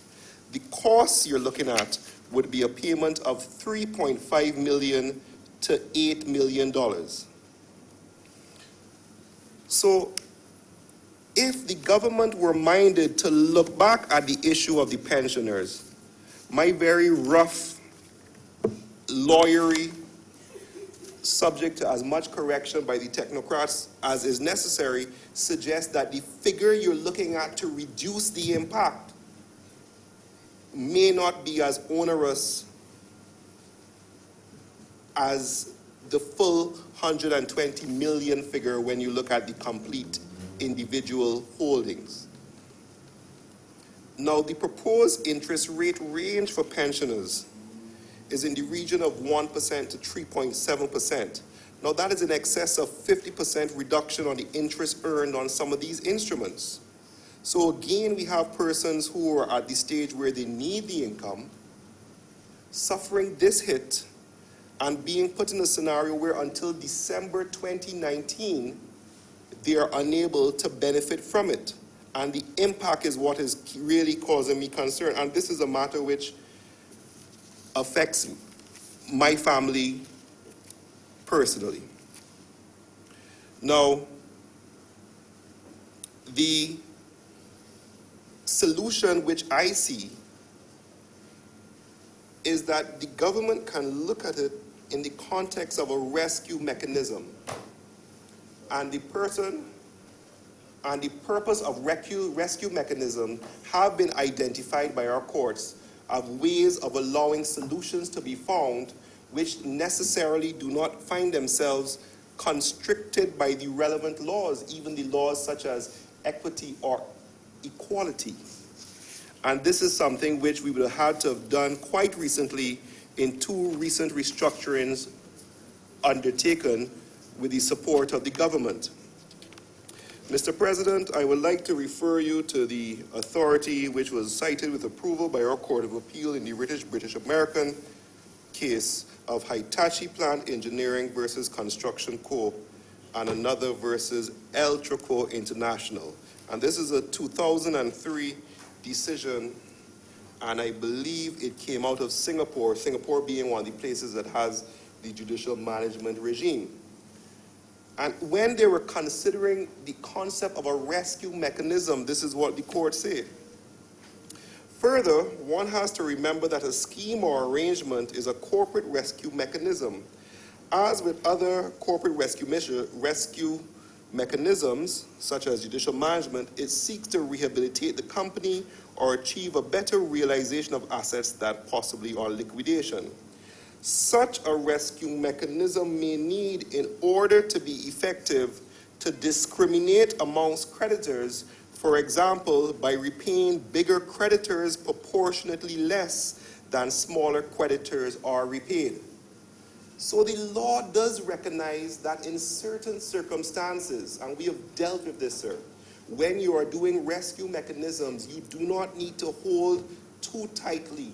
the costs you're looking at would be a payment of $3.5 million to $8 million. So if the government were minded to look back at the issue of the pensioners, my very rough lawyery, subject to as much correction by the technocrats as is necessary, suggests that the figure you're looking at to reduce the impact may not be as onerous as the full 120 million figure when you look at the complete individual holdings. Now, the proposed interest rate range for pensioners is in the region of 1% to 3.7%. Now, that is in excess of 50% reduction on the interest earned on some of these instruments. So again, we have persons who are at the stage where they need the income, suffering this hit, and being put in a scenario where until December 2019, they are unable to benefit from it. And the impact is what is really causing me concern. And this is a matter which affects my family personally. Now, the solution which I see is that the government can look at it in the context of a rescue mechanism. And the person and the purpose of rescue mechanism have been identified by our courts of ways of allowing solutions to be found which necessarily do not find themselves constricted by the relevant laws, even the laws such as equity or equality. And this is something which we would have had to have done quite recently in 2 recent restructurings undertaken with the support of the government. Mr. President, I would like to refer you to the authority which was cited with approval by our Court of Appeal in the British American case of Hitachi Plant Engineering versus Construction Co. and another versus Eltraco International. And this is a 2003 decision, and I believe it came out of Singapore, Singapore being one of the places that has the judicial management regime. And when they were considering the concept of a rescue mechanism, this is what the court said. Further, one has to remember that a scheme or arrangement is a corporate rescue mechanism. As with other corporate rescue mechanisms, such as judicial management, it seeks to rehabilitate the company or achieve a better realization of assets that possibly are liquidation. Such a rescue mechanism may need, in order to be effective, to discriminate amongst creditors, for example, by repaying bigger creditors proportionately less than smaller creditors are repaid. So the law does recognize that in certain circumstances, and we have dealt with this, sir, when you are doing rescue mechanisms, you do not need to hold too tightly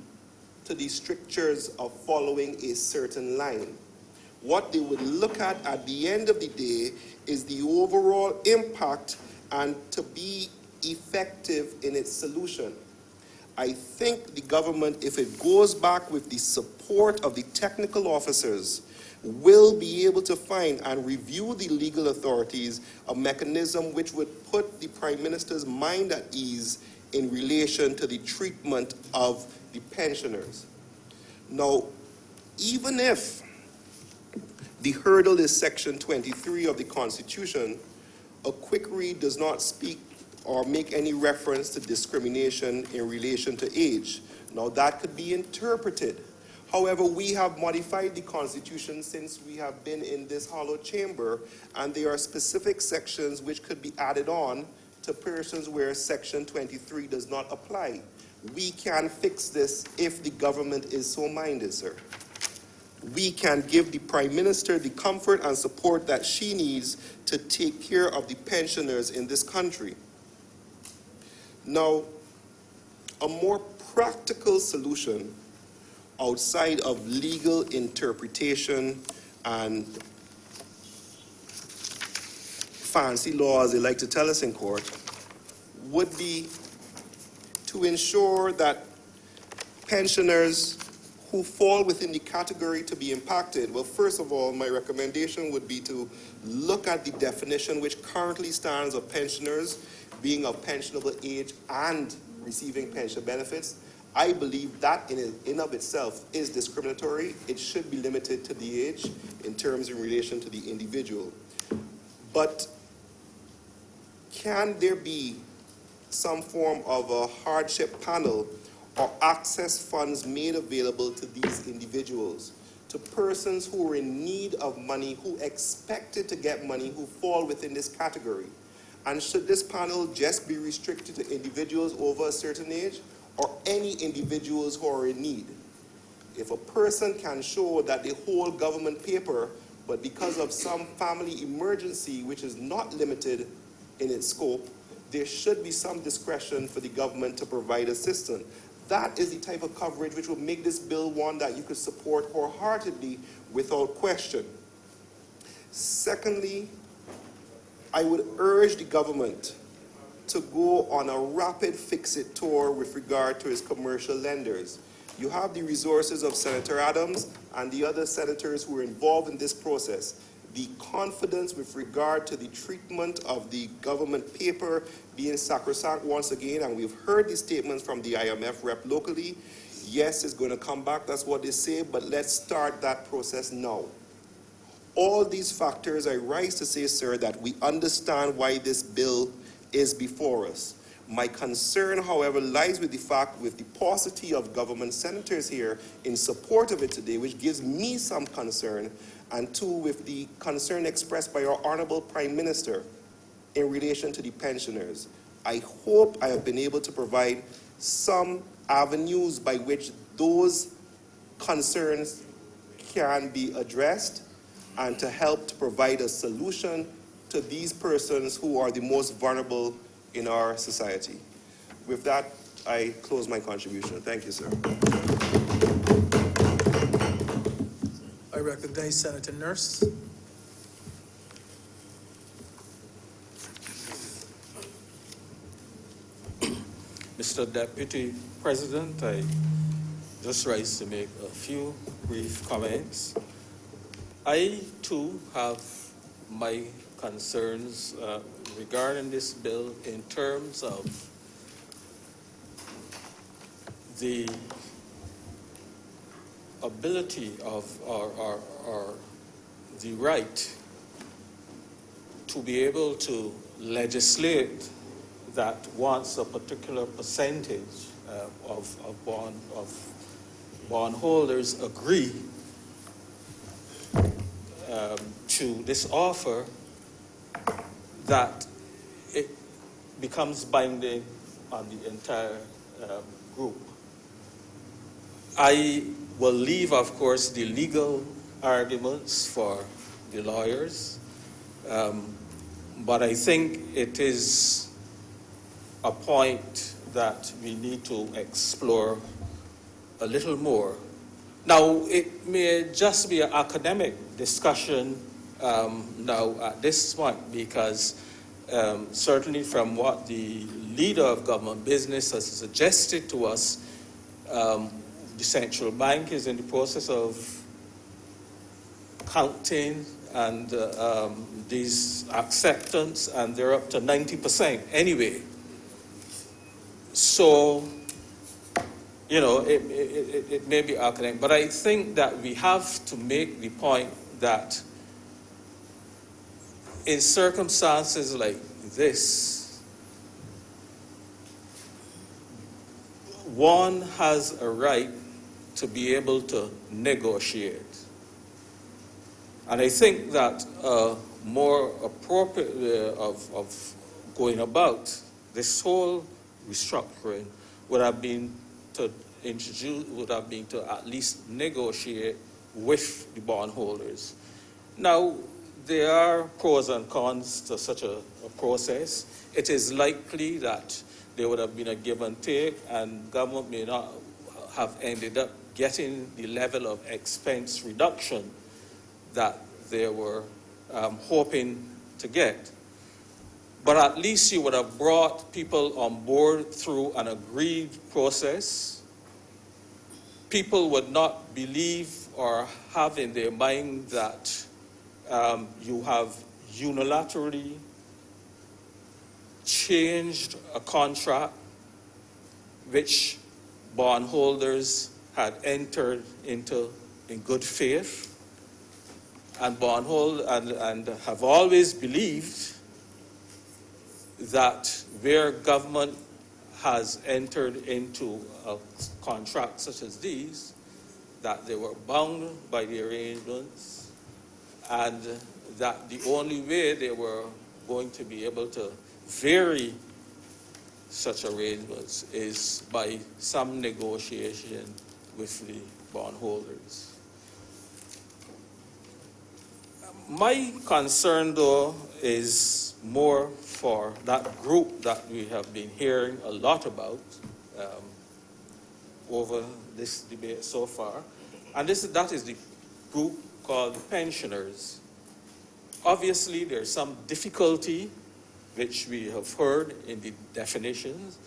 to the strictures of following a certain line. What they would look at the end of the day is the overall impact and to be effective in its solution. I think the government, if it goes back with the support of the technical officers, will be able to find and review the legal authorities a mechanism which would put the Prime Minister's mind at ease in relation to the treatment of the pensioners. Now, even if the hurdle is Section 23 of the Constitution, a quick read does not speak or make any reference to discrimination in relation to age. Now, that could be interpreted. However, we have modified the Constitution since we have been in this hollow chamber, and there are specific sections which could be added on to persons where Section 23 does not apply. We can fix this if the government is so minded, sir. We can give the Prime Minister the comfort and support that she needs to take care of the pensioners in this country. Now, a more practical solution outside of legal interpretation and fancy laws they like to tell us in court would be to ensure that pensioners who fall within the category to be impacted, well, first of all, my recommendation would be to look at the definition which currently stands of pensioners being of pensionable age and receiving pension benefits. I believe that in of itself is discriminatory. It should be limited to the age in terms in relation to the individual. But can there be some form of a hardship panel or access funds made available to these individuals, to persons who are in need of money, who expected to get money, who fall within this category? And should this panel just be restricted to individuals over a certain age, or any individuals who are in need? If a person can show that they hold government paper, but because of some family emergency, which is not limited in its scope, there should be some discretion for the government to provide assistance. That is the type of coverage which will make this bill one that you could support wholeheartedly without question. Secondly, I would urge the government to go on a rapid fix-it tour with regard to its commercial lenders. You have the resources of Senator Adams and the other senators who are involved in this process. The confidence with regard to the treatment of the government paper being sacrosanct once again, and we've heard the statements from the IMF rep locally. Yes, it's going to come back, that's what they say, but let's start that process now. All these factors, I rise to say, sir, that we understand why this bill is before us. My concern, however, lies with the fact, with the paucity of government senators here in support of it today, which gives me some concern, and two, with the concern expressed by our Honourable Prime Minister in relation to the pensioners. I hope I have been able to provide some avenues by which those concerns can be addressed and to help to provide a solution to these persons who are the most vulnerable in our society. With that, I close my contribution. Thank you, sir. I recognize Senator Nurse. Mr. Deputy President, I just rise to make a few brief comments. I, too, have my concerns regarding this bill in terms of the ability of, or the right to be able to legislate that once a particular percentage of bondholders agree to this offer, that it becomes binding on the entire group. I will leave, of course, the legal arguments for the lawyers, but I think it is a point that we need to explore a little more. Now, it may just be an academic discussion now at this point, because certainly from what the leader of government business has suggested to us, the central bank is in the process of counting and these acceptance, and they're up to 90% anyway. So, you know, it may be academic, but I think that we have to make the point that in circumstances like this, one has a right to be able to negotiate. And I think that more appropriate way of going about this whole restructuring would have been to at least negotiate with the bondholders. Now, there are pros and cons to such a process. It is likely that there would have been a give and take, and government may not have ended up getting the level of expense reduction that they were hoping to get. But at least you would have brought people on board through an agreed process. People would not believe or have in their mind that you have unilaterally changed a contract which bondholders had entered into in good faith, and and have always believed that where government has entered into a contract such as these, that they were bound by the arrangements, and that the only way they were going to be able to vary such arrangements is by some negotiation with the bondholders. My concern, though, is more for that group that we have been hearing a lot about over this debate so far, and that is the group called pensioners. Obviously, there's some difficulty, which we have heard in the definitions,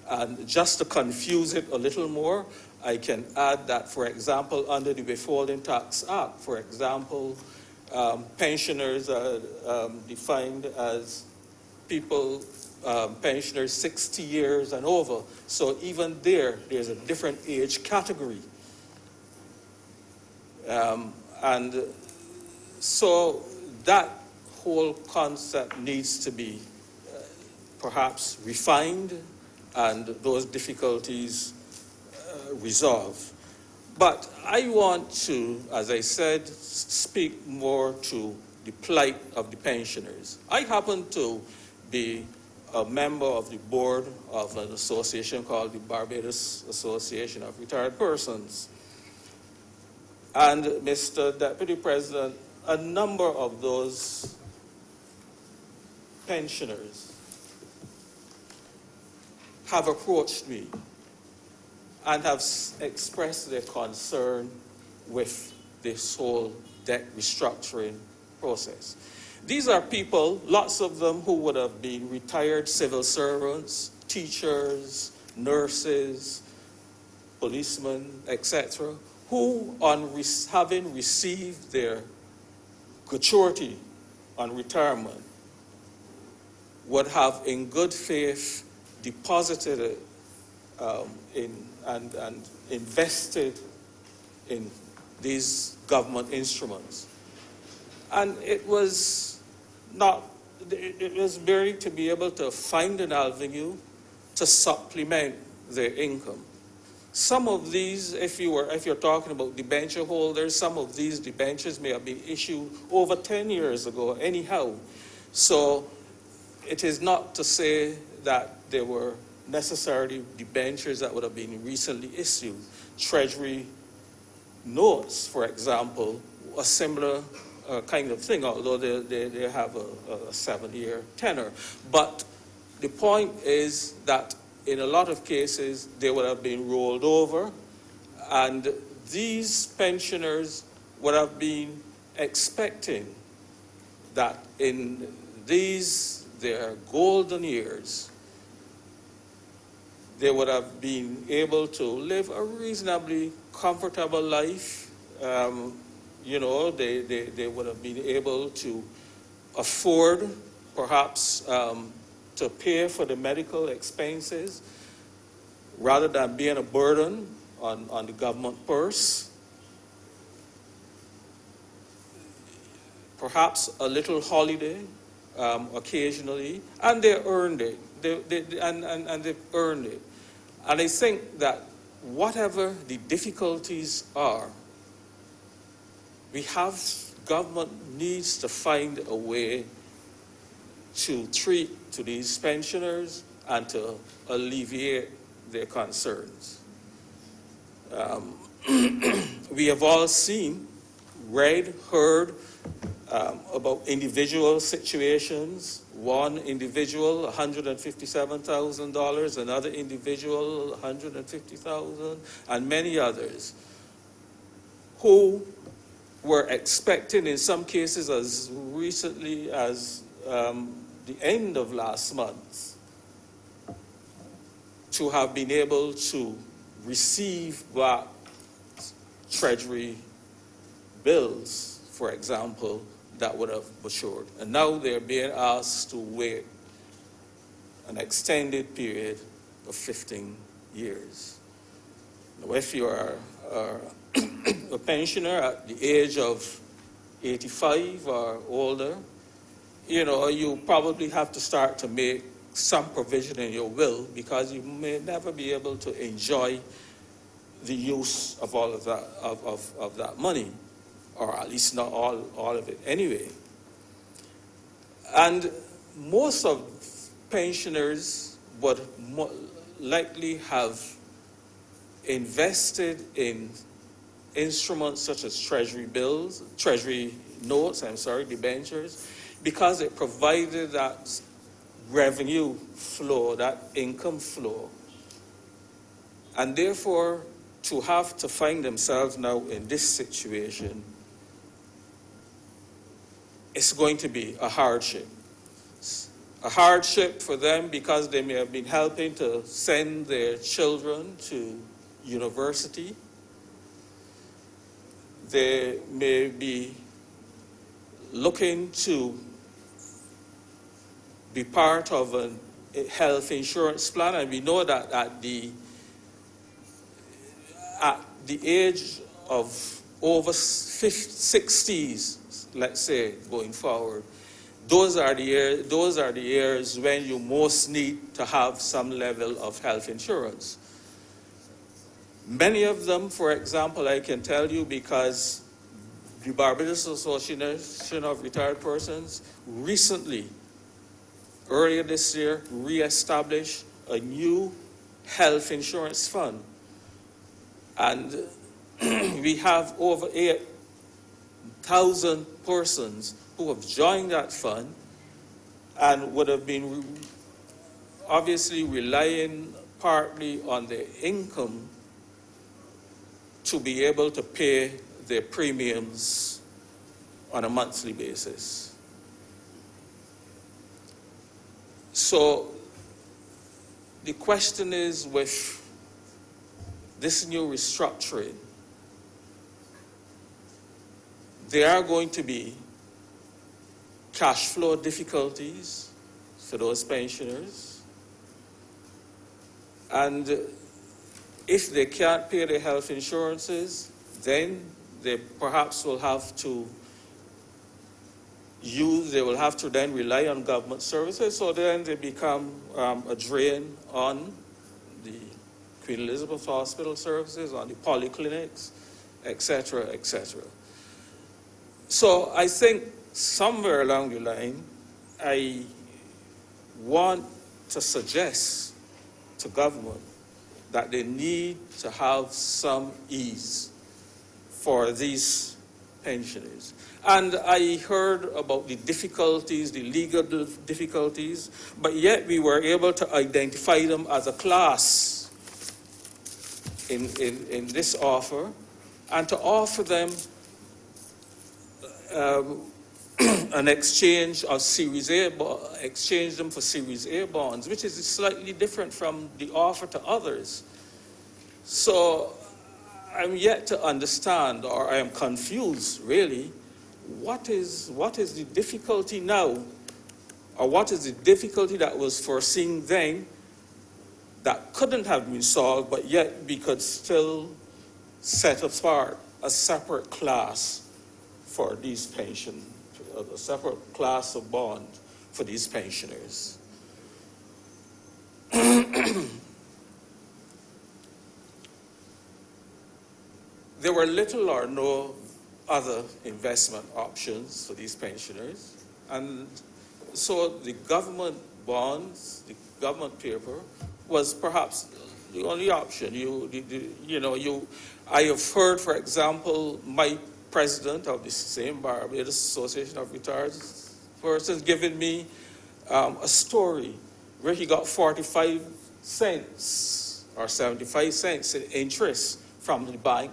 and just to confuse it a little more, I can add that, for example, under the Withholding Tax Act, for example, pensioners are defined as people, pensioners 60 years and over. So even there's a different age category. And so that whole concept needs to be perhaps refined and those difficulties resolved. But I want to, as I said, speak more to the plight of the pensioners. I happen to be a member of the board of an association called the Barbados Association of Retired Persons. And, Mr. Deputy President, a number of those pensioners have approached me and have expressed their concern with this whole debt restructuring process. These are people, lots of them, who would have been retired civil servants, teachers, nurses, policemen, etc., who, on having received their gratuity on retirement, would have in good faith deposited it and invested in these government instruments. And it was merely to be able to find an avenue to supplement their income. Some of these, if you're talking about debenture holders, some of these debentures may have been issued over 10 years ago anyhow. So it is not to say that there were necessarily debentures that would have been recently issued. Treasury notes, for example, a similar kind of thing, although they have a 7-year tenor. But the point is that in a lot of cases, they would have been rolled over, and these pensioners would have been expecting that in their golden years, they would have been able to live a reasonably comfortable life. They would have been able to afford, perhaps, to pay for the medical expenses rather than being a burden on the government purse. Perhaps a little holiday occasionally, and they earned it. And they've earned it. And I think that whatever the difficulties are, government needs to find a way to treat to these pensioners and to alleviate their concerns. We have all seen, read, heard about individual situations. One individual, $157,000, another individual, $150,000, and many others who were expecting, in some cases as recently as the end of last month, to have been able to receive back Treasury bills, for example, that would have matured. And now they're being asked to wait an extended period of 15 years. Now, if you are a pensioner at the age of 85 or older, you probably have to start to make some provision in your will, because you may never be able to enjoy the use of all of that, of that money, or at least not all of it anyway. And most of pensioners would likely have invested in instruments such as treasury notes, debentures, because it provided that revenue flow, that income flow. And therefore, to have to find themselves now in this situation, it's going to be a hardship. A hardship for them because they may have been helping to send their children to university. They may be looking to be part of a health insurance plan, and we know that at the age of over 60s, let's say, going forward, those are the years when you most need to have some level of health insurance. Many of them, for example, I can tell you, because the Barbados Association of Retired Persons recently, earlier this year, re-established a new health insurance fund. And we have over 8,000 persons who have joined that fund and would have been obviously relying partly on their income to be able to pay their premiums on a monthly basis. So the question is, with this new restructuring, there are going to be cash flow difficulties for those pensioners. And if they can't pay their health insurances, then they perhaps will have to then rely on government services. So then they become a drain on the Queen Elizabeth Hospital services, on the polyclinics, etc., etc. So I think somewhere along the line, I want to suggest to government that they need to have some ease for these pensioners. And I heard about the difficulties, the legal difficulties, but yet we were able to identify them as a class in this offer, and to offer them an exchange of Series A, exchange them for Series A bonds, which is slightly different from the offer to others. So I'm yet to understand, or I am confused, really, what is the difficulty now, or what is the difficulty that was foreseen then that couldn't have been solved, but yet we could still set apart a separate class for these pensions, a separate class of bond for these pensioners. There were little or no other investment options for these pensioners, and so the government bonds, the government paper, was perhaps the only option. I have heard, for example, my president of the same Barbados Association of Retired Persons giving me a story where he got 45 cents or 75 cents in interest from the bank,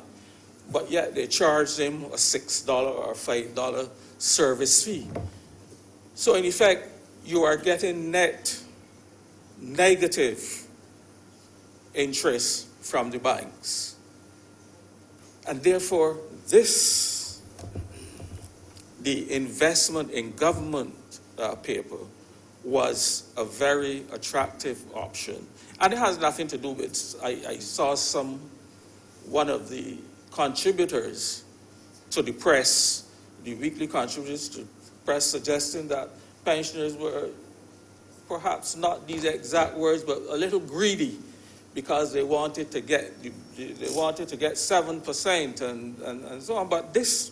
but yet they charged him a $6 or $5 service fee. So in effect, you are getting net negative interest from the banks. And therefore, the investment in government paper was a very attractive option. And it has nothing to do with, I saw one of the contributors to the press, the weekly contributors to the press, suggesting that pensioners were perhaps not these exact words, but a little greedy, because they wanted to get 7% and so on. But this,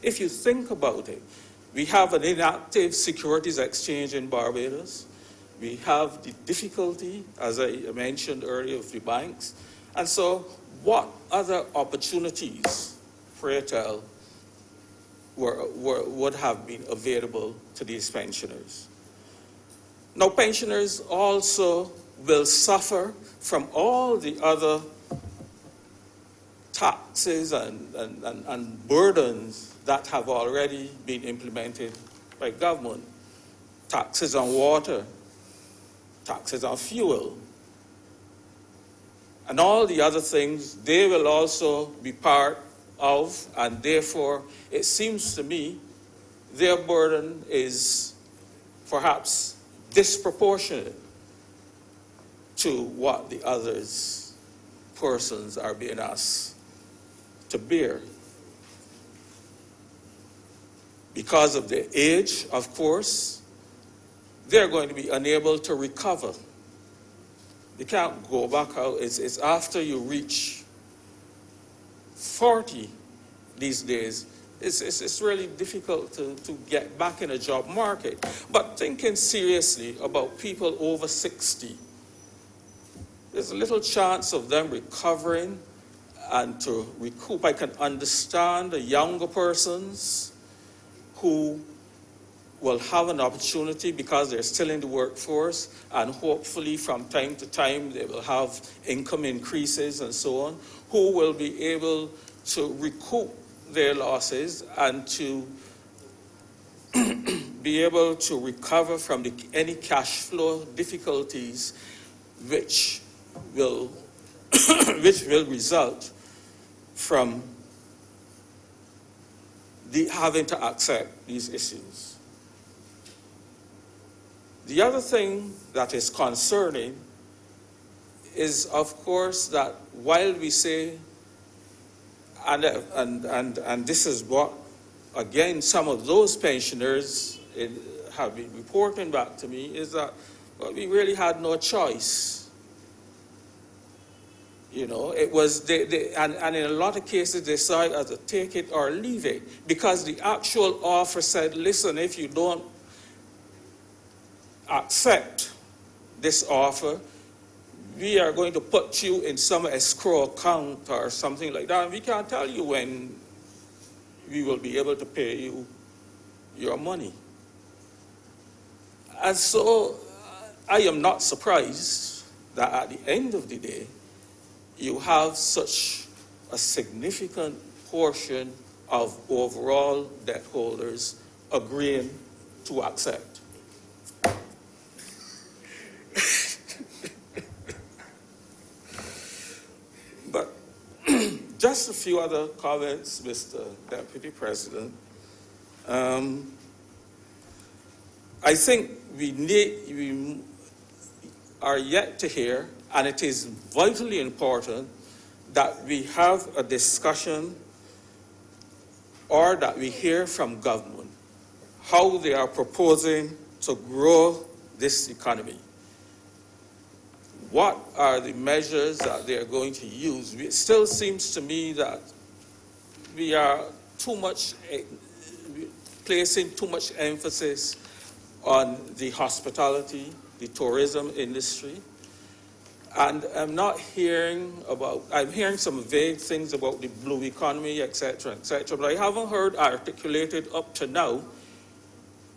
if you think about it, we have an inactive securities exchange in Barbados. We have the difficulty, as I mentioned earlier, of the banks. And so what other opportunities, pray tell, would have been available to these pensioners? Now, pensioners also will suffer from all the other taxes and burdens that have already been implemented by government. Taxes on water, taxes on fuel, and all the other things, they will also be part of, and therefore, it seems to me, their burden is perhaps disproportionate to what the others persons are being asked to bear. Because of their age, of course, they're going to be unable to recover. You can't go back out. It's after you reach 40 these days, it's really difficult to get back in a job market. But thinking seriously about people over 60, there's a little chance of them recovering and to recoup. I can understand the younger persons who will have an opportunity because they're still in the workforce, and hopefully from time to time they will have income increases and so on, who will be able to recoup their losses and to be able to recover from any cash flow difficulties which will result from having to accept these issues. The other thing that is concerning is, of course, that while we say, and this is what, again, some of those pensioners have been reporting back to me, is that we really had no choice. You know, it was, and in a lot of cases, they saw it as a take it or leave it, because the actual offer said, listen, if you don't accept this offer, we are going to put you in some escrow account or something like that, and we can't tell you when we will be able to pay you your money. And so I am not surprised that at the end of the day, you have such a significant portion of overall debt holders agreeing to accept. But just a few other comments, Mr. Deputy President. I think we are yet to hear, and it is vitally important that we have a discussion or that we hear from government how they are proposing to grow this economy. What are the measures that they are going to use? It still seems to me that we are placing too much emphasis on the hospitality, the tourism industry. And I'm hearing some vague things about the blue economy, et cetera, but I haven't heard articulated up to now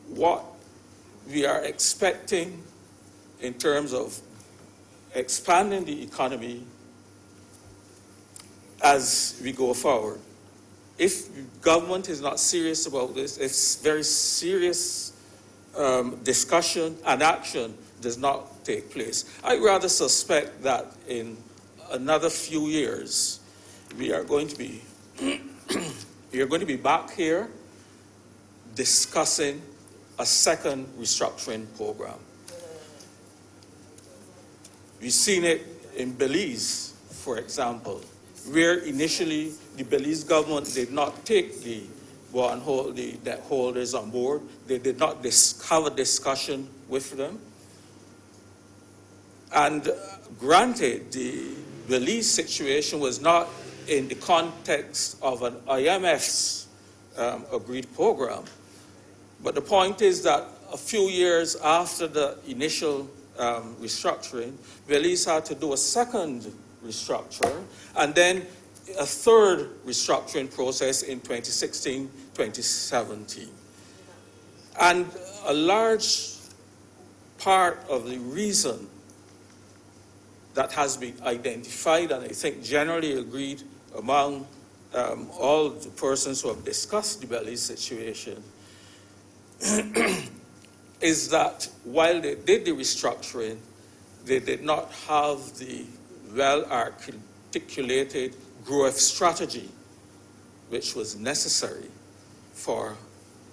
what we are expecting in terms of expanding the economy as we go forward. If government is not serious about this, if very serious discussion and action does not take place, I rather suspect that in another few years we are going to be back here discussing a second restructuring program. We've seen it in Belize, for example, where initially the Belize government did not take the debt holders on board. They did not have a discussion with them. And granted, the Belize situation was not in the context of an IMF's agreed program. But the point is that a few years after the initial restructuring, Belize had to do a second restructure and then a third restructuring process in 2016, 2017. And a large part of the reason that has been identified, and I think generally agreed among all the persons who have discussed the Belize situation, is that while they did the restructuring, they did not have the well-articulated growth strategy which was necessary for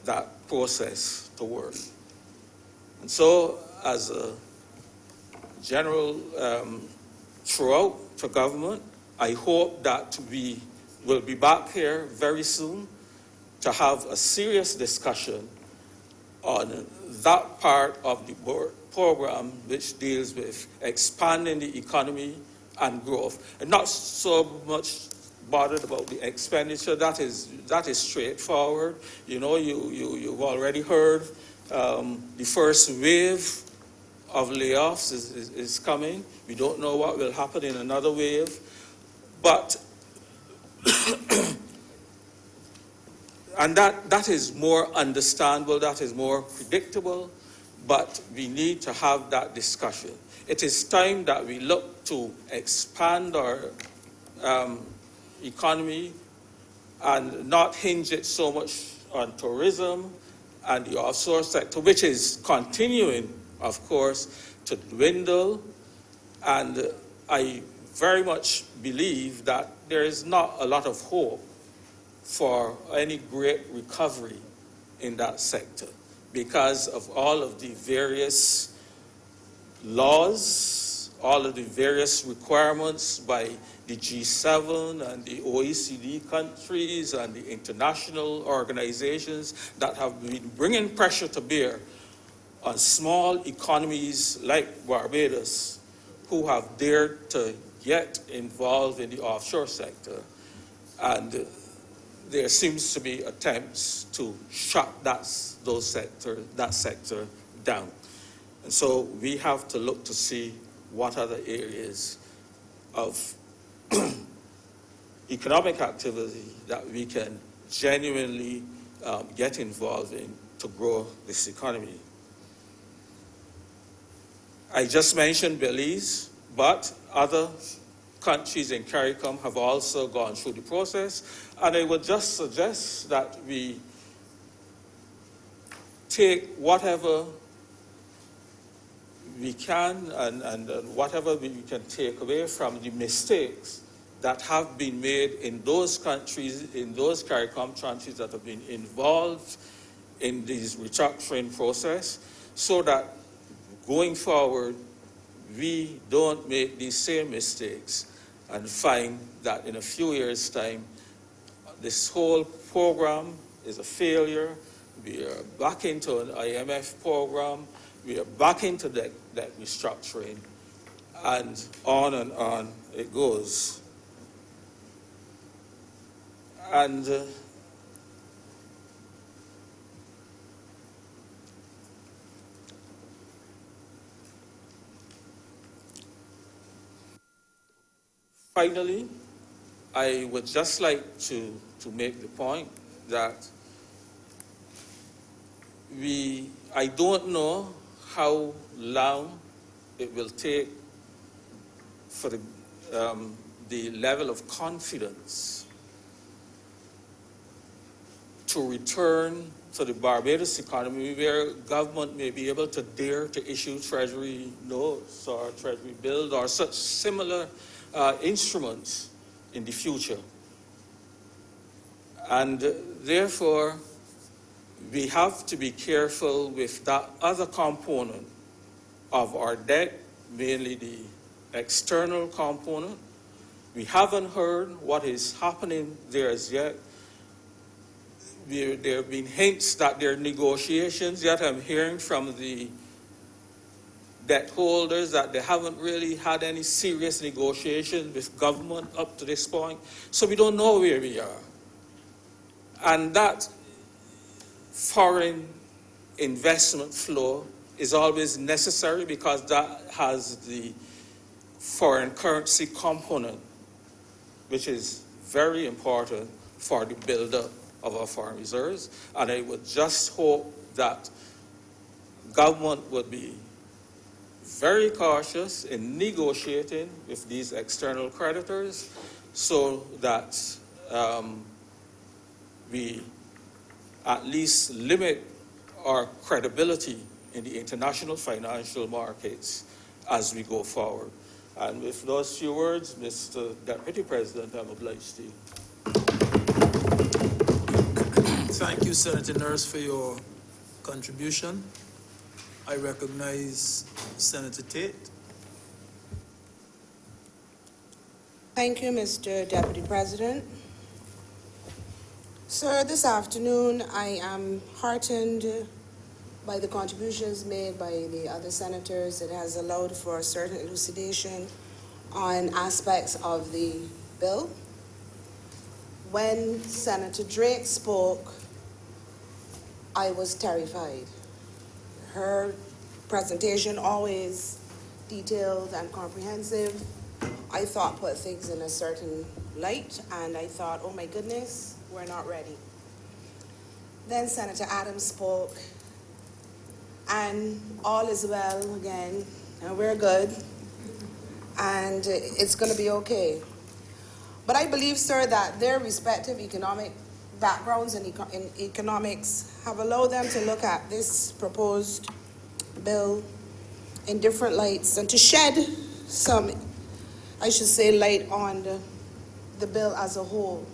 that process to work. And so, as a general throughout the government, I hope that we will be back here very soon to have a serious discussion on that part of the program which deals with expanding the economy and growth. And not so much bothered about the expenditure, that is straightforward. You know, you've already heard the first wave of layoffs is coming. We don't know what will happen in another wave. But, and that is more understandable, that is more predictable, but we need to have that discussion. It is time that we look to expand our economy and not hinge it so much on tourism and the offshore sector, which is continuing, of course, to dwindle. And I very much believe that there is not a lot of hope for any great recovery in that sector because of all of the various laws, all of the various requirements by the G7 and the OECD countries and the international organizations that have been bringing pressure to bear on small economies like Barbados who have dared to get involved in the offshore sector. And there seems to be attempts to shut that sector down. And so we have to look to see what other areas of economic activity that we can genuinely get involved in to grow this economy. I just mentioned Belize, but other countries in CARICOM have also gone through the process, and I would just suggest that we take whatever we can and whatever we can take away from the mistakes that have been made in those countries, in those CARICOM countries that have been involved in this restructuring process, so that going forward, we don't make these same mistakes and find that in a few years' time, this whole program is a failure. We are back into an IMF program. We are back into that restructuring, and on it goes. And finally, I would just like to make the point that I don't know how long it will take for the level of confidence to return to the Barbados economy, where government may be able to dare to issue treasury notes or treasury bills or such similar instruments in the future. And therefore, we have to be careful with that other component of our debt, mainly the external component. We haven't heard what is happening there as yet. There have been hints that there are negotiations, yet I'm hearing from the debt holders, that they haven't really had any serious negotiation with government up to this point. So we don't know where we are. And that foreign investment flow is always necessary because that has the foreign currency component, which is very important for the buildup of our foreign reserves. And I would just hope that government would be very cautious in negotiating with these external creditors so that we at least limit our credibility in the international financial markets as we go forward. And with those few words, Mr. Deputy President, I'm obliged to you. Thank you, Senator Nurse, for your contribution. I recognize Senator Tate. Thank you, Mr. Deputy President. Sir, this afternoon I am heartened by the contributions made by the other senators. It has allowed for a certain elucidation on aspects of the bill. When Senator Drake spoke, I was terrified. Her presentation, always detailed and comprehensive, I thought put things in a certain light, and I thought, oh my goodness, we're not ready. Then Senator Adams spoke, and all is well again, and we're good, and it's going to be okay. But I believe, sir, that their respective economic backgrounds in economics have allowed them to look at this proposed bill in different lights and to shed some, I should say, light on the bill as a whole.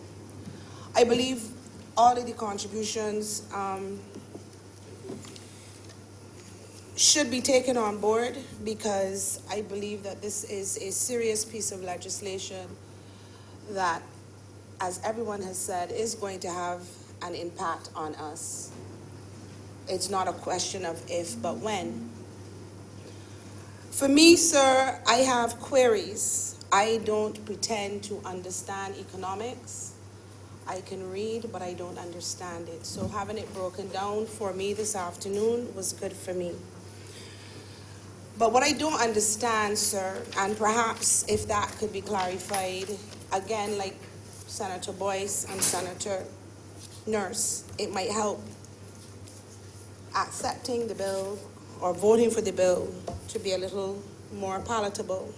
I believe all of the contributions should be taken on board because I believe that this is a serious piece of legislation that, as everyone has said, is going to have an impact on us. It's not a question of if, but when. For me, sir, I have queries. I don't pretend to understand economics. I can read, but I don't understand it. So having it broken down for me this afternoon was good for me. But what I don't understand, sir, and perhaps if that could be clarified, again, like Senator Boyce and Senator Nurse, it might help accepting the bill or voting for the bill to be a little more palatable.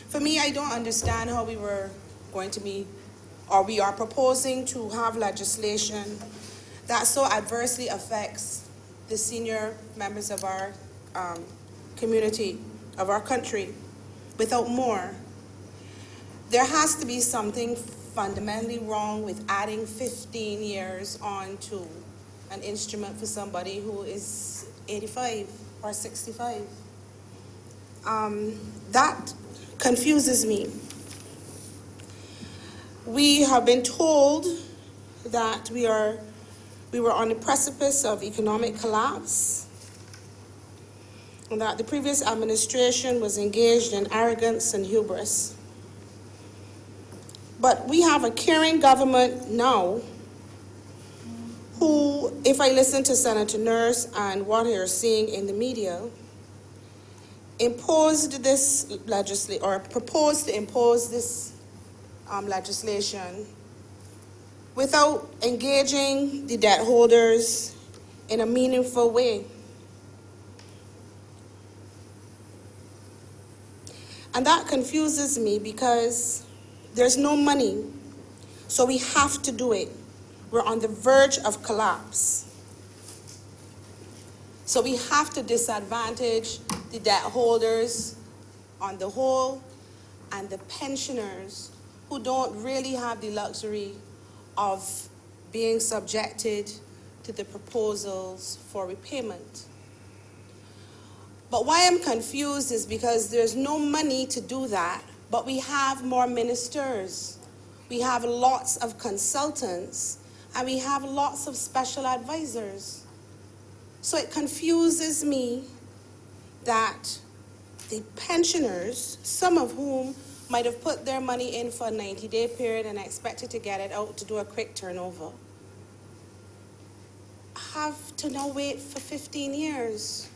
For me, I don't understand how we were going to be, or we are proposing to have legislation that so adversely affects the senior members of our community, of our country, without more. There has to be something fundamentally wrong with adding 15 years on to an instrument for somebody who is 85 or 65. That confuses me. We have been told that we were on the precipice of economic collapse, and that the previous administration was engaged in arrogance and hubris. But we have a caring government now who, if I listen to Senator Nurse and what you're seeing in the media, imposed this legislation, or proposed to impose this legislation without engaging the debt holders in a meaningful way. And that confuses me because there's no money, so we have to do it. We're on the verge of collapse. So we have to disadvantage the debt holders on the whole and the pensioners who don't really have the luxury of being subjected to the proposals for repayment. But why I'm confused is because there's no money to do that, but we have more ministers, we have lots of consultants, and we have lots of special advisors. So it confuses me that the pensioners, some of whom might have put their money in for a 90-day period and expected to get it out to do a quick turnover, have to now wait for 15 years.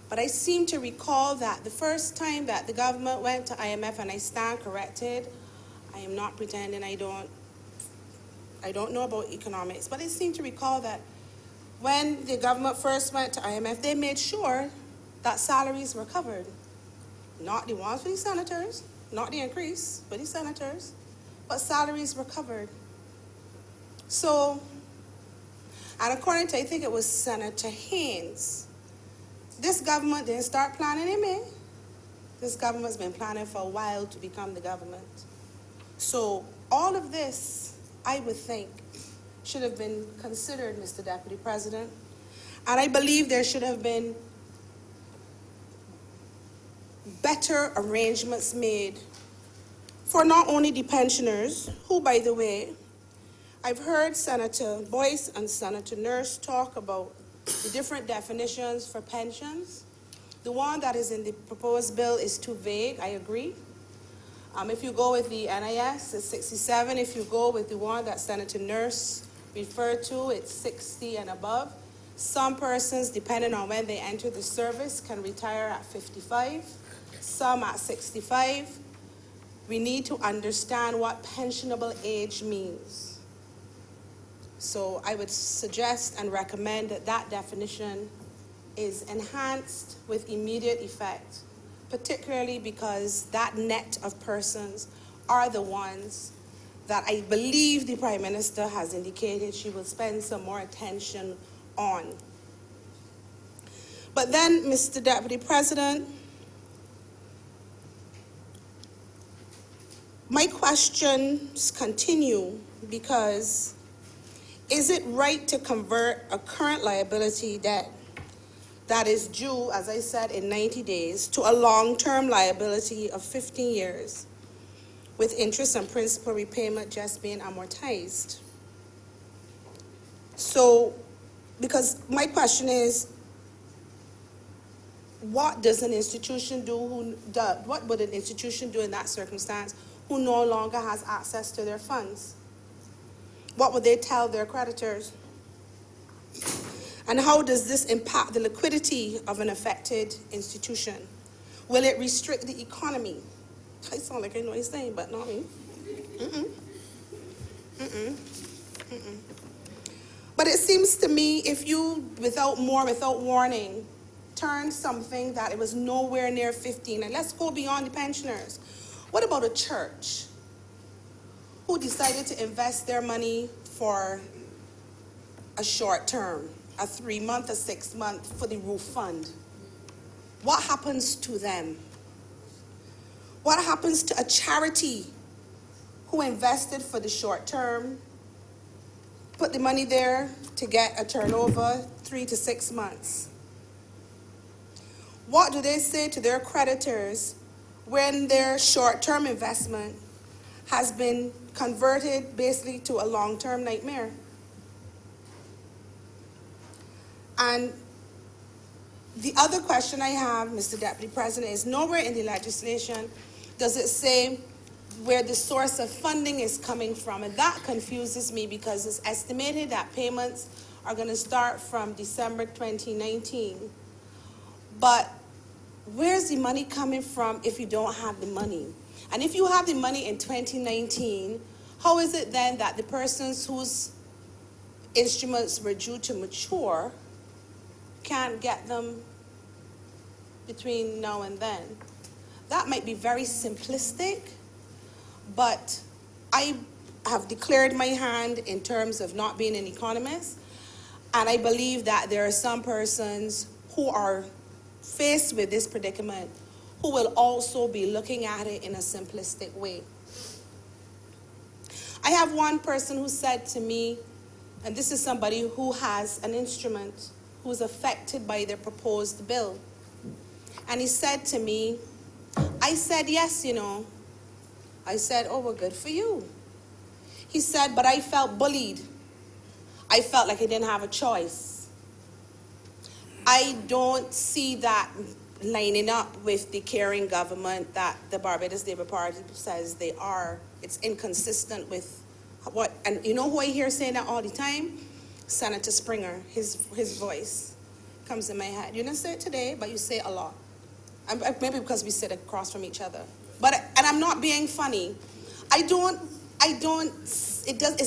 But I seem to recall that the first time that the government went to IMF, and I stand corrected, I am not pretending I don't know about economics, but I seem to recall that when the government first went to IMF, they made sure that salaries were covered. Not the ones for the senators, not the increase for the senators, but salaries were covered. So, and according to, I think it was Senator Haynes, this government didn't start planning in May. This government's been planning for a while to become the government. So all of this, I would think, should have been considered, Mr. Deputy President. And I believe there should have been better arrangements made for not only the pensioners, who, by the way, I've heard Senator Boyce and Senator Nurse talk about the different definitions for pensions. The one that is in the proposed bill is too vague, I agree. If you go with the NIS, it's 67. If you go with the one that Senator Nurse referred to, it's 60 and above. Some persons, depending on when they enter the service, can retire at 55, some at 65. We need to understand what pensionable age means. So I would suggest and recommend that that definition is enhanced with immediate effect, particularly because that net of persons are the ones that I believe the Prime Minister has indicated she will spend some more attention on. But then, Mr. Deputy President, my questions continue because is it right to convert a current liability debt that is due, as I said, in 90 days to a long-term liability of 15 years with interest and principal repayment just being amortized? So, because my question is, what does an institution do, what would an institution do in that circumstance who no longer has access to their funds? What would they tell their creditors? And how does this impact the liquidity of an affected institution? Will it restrict the economy? I sound like I know what he's saying, but not me. But it seems to me if you, without warning, turn something that it was nowhere near 15, and let's go beyond the pensioners. What about a church who decided to invest their money for a short term, a 3-month, a 6-month for the roof fund? What happens to them? What happens to a charity who invested for the short term, put the money there to get a turnover 3 to 6 months? What do they say to their creditors when their short-term investment has been converted basically to a long-term nightmare? And the other question I have, Mr. Deputy President, is nowhere in the legislation does it say where the source of funding is coming from. And that confuses me because it's estimated that payments are going to start from December 2019. But where's the money coming from if you don't have the money? And if you have the money in 2019, how is it then that the persons whose instruments were due to mature can't get them between now and then? That might be very simplistic, but I have declared my hand in terms of not being an economist, and I believe that there are some persons who are faced with this predicament who will also be looking at it in a simplistic way. I have one person who said to me, and this is somebody who has an instrument who is affected by the proposed bill, and he said to me, I said, yes, you know. I said, oh, well, good for you. He said, but I felt bullied. I felt like I didn't have a choice. I don't see that lining up with the caring government that the Barbados Labour Party says they are. It's inconsistent with what, and you know who I hear saying that all the time? Senator Springer, his voice comes in my head. You didn't say it today, but you say it a lot. Maybe because we sit across from each other. And I'm not being funny. It's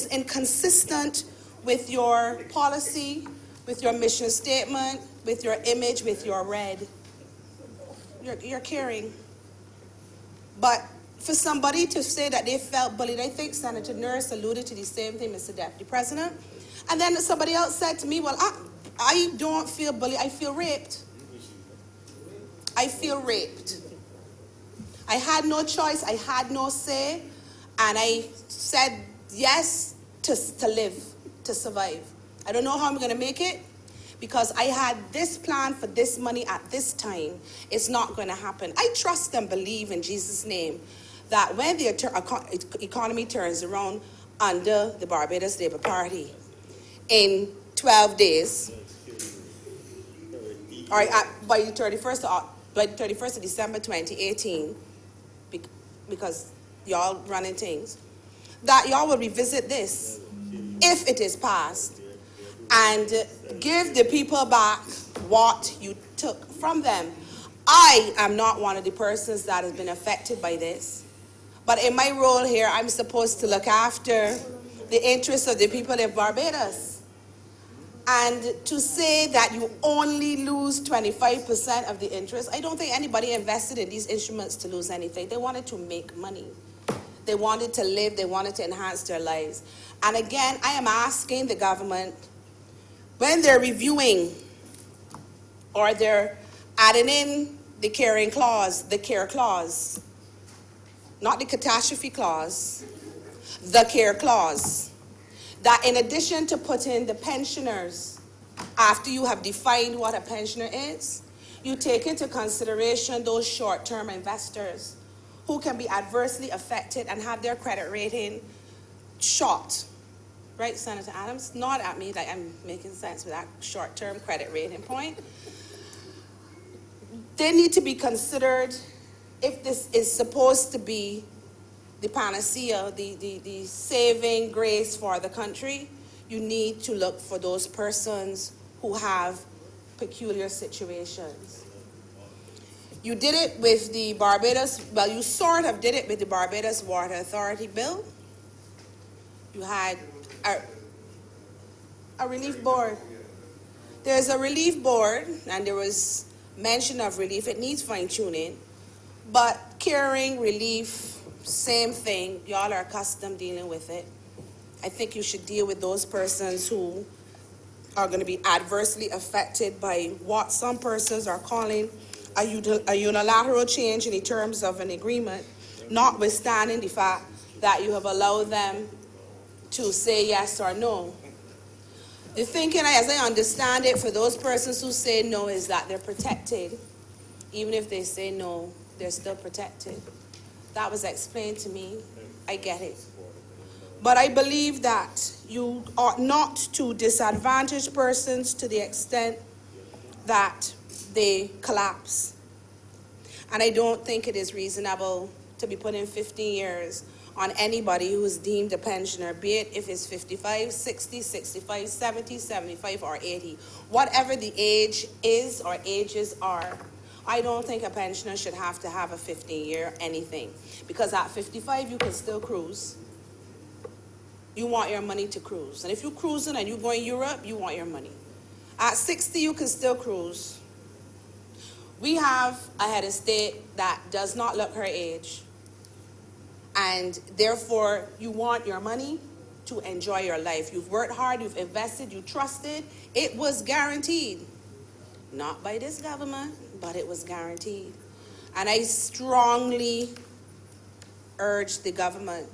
inconsistent with your policy, with your mission statement, with your image, with your red. You're caring. But for somebody to say that they felt bullied, I think Senator Nurse alluded to the same thing, Mr. Deputy President. And then somebody else said to me, well, I don't feel bullied, I feel raped. I feel raped. I had no choice, I had no say, and I said yes to live, to survive. I don't know how I'm gonna make it, because I had this plan for this money at this time. It's not gonna happen. I trust and believe in Jesus' name that when the economy turns around under the Barbados Labour Party in 12 days, or by the 31st of December 2018, because y'all running things, that y'all will revisit this if it is passed and give the people back what you took from them. I am not one of the persons that has been affected by this, but in my role here, I'm supposed to look after the interests of the people of Barbados. And to say that you only lose 25% of the interest, I don't think anybody invested in these instruments to lose anything. They wanted to make money. They wanted to live, they wanted to enhance their lives. And again, I am asking the government, when they're reviewing or they're adding in the caring clause, the care clause, not the catastrophe clause, the care clause, that in addition to putting the pensioners, after you have defined what a pensioner is, you take into consideration those short-term investors who can be adversely affected and have their credit rating shot. Right, Senator Adams? Nod at me like I'm making sense with that short-term credit rating point. They need to be considered if this is supposed to be the panacea, the saving grace for the country. You need to look for those persons who have peculiar situations. You did it with the Barbados, well, you sort of did it with the Barbados Water Authority bill. You had a relief board. There's a relief board, and there was mention of relief. It needs fine-tuning, but caring, relief, same thing. Y'all are accustomed dealing with it. I think you should deal with those persons who are going to be adversely affected by what some persons are calling a unilateral change in the terms of an agreement, notwithstanding the fact that you have allowed them to say yes or no. The thinking, as I understand it, for those persons who say no is that they're protected. Even if they say no, they're still protected. That was explained to me. I get it. But I believe that you ought not to disadvantage persons to the extent that they collapse. And I don't think it is reasonable to be putting 15 years on anybody who is deemed a pensioner, be it if it's 55, 60, 65, 70, 75, or 80. Whatever the age is or ages are, I don't think a pensioner should have to have a 15-year anything. Because at 55, you can still cruise. You want your money to cruise. And if you're cruising and you're going Europe, you want your money. At 60, you can still cruise. We have a head of state that does not look her age. And therefore, you want your money to enjoy your life. You've worked hard, you've invested, you trusted. It was guaranteed. Not by this government, but it was guaranteed. And I strongly urge the government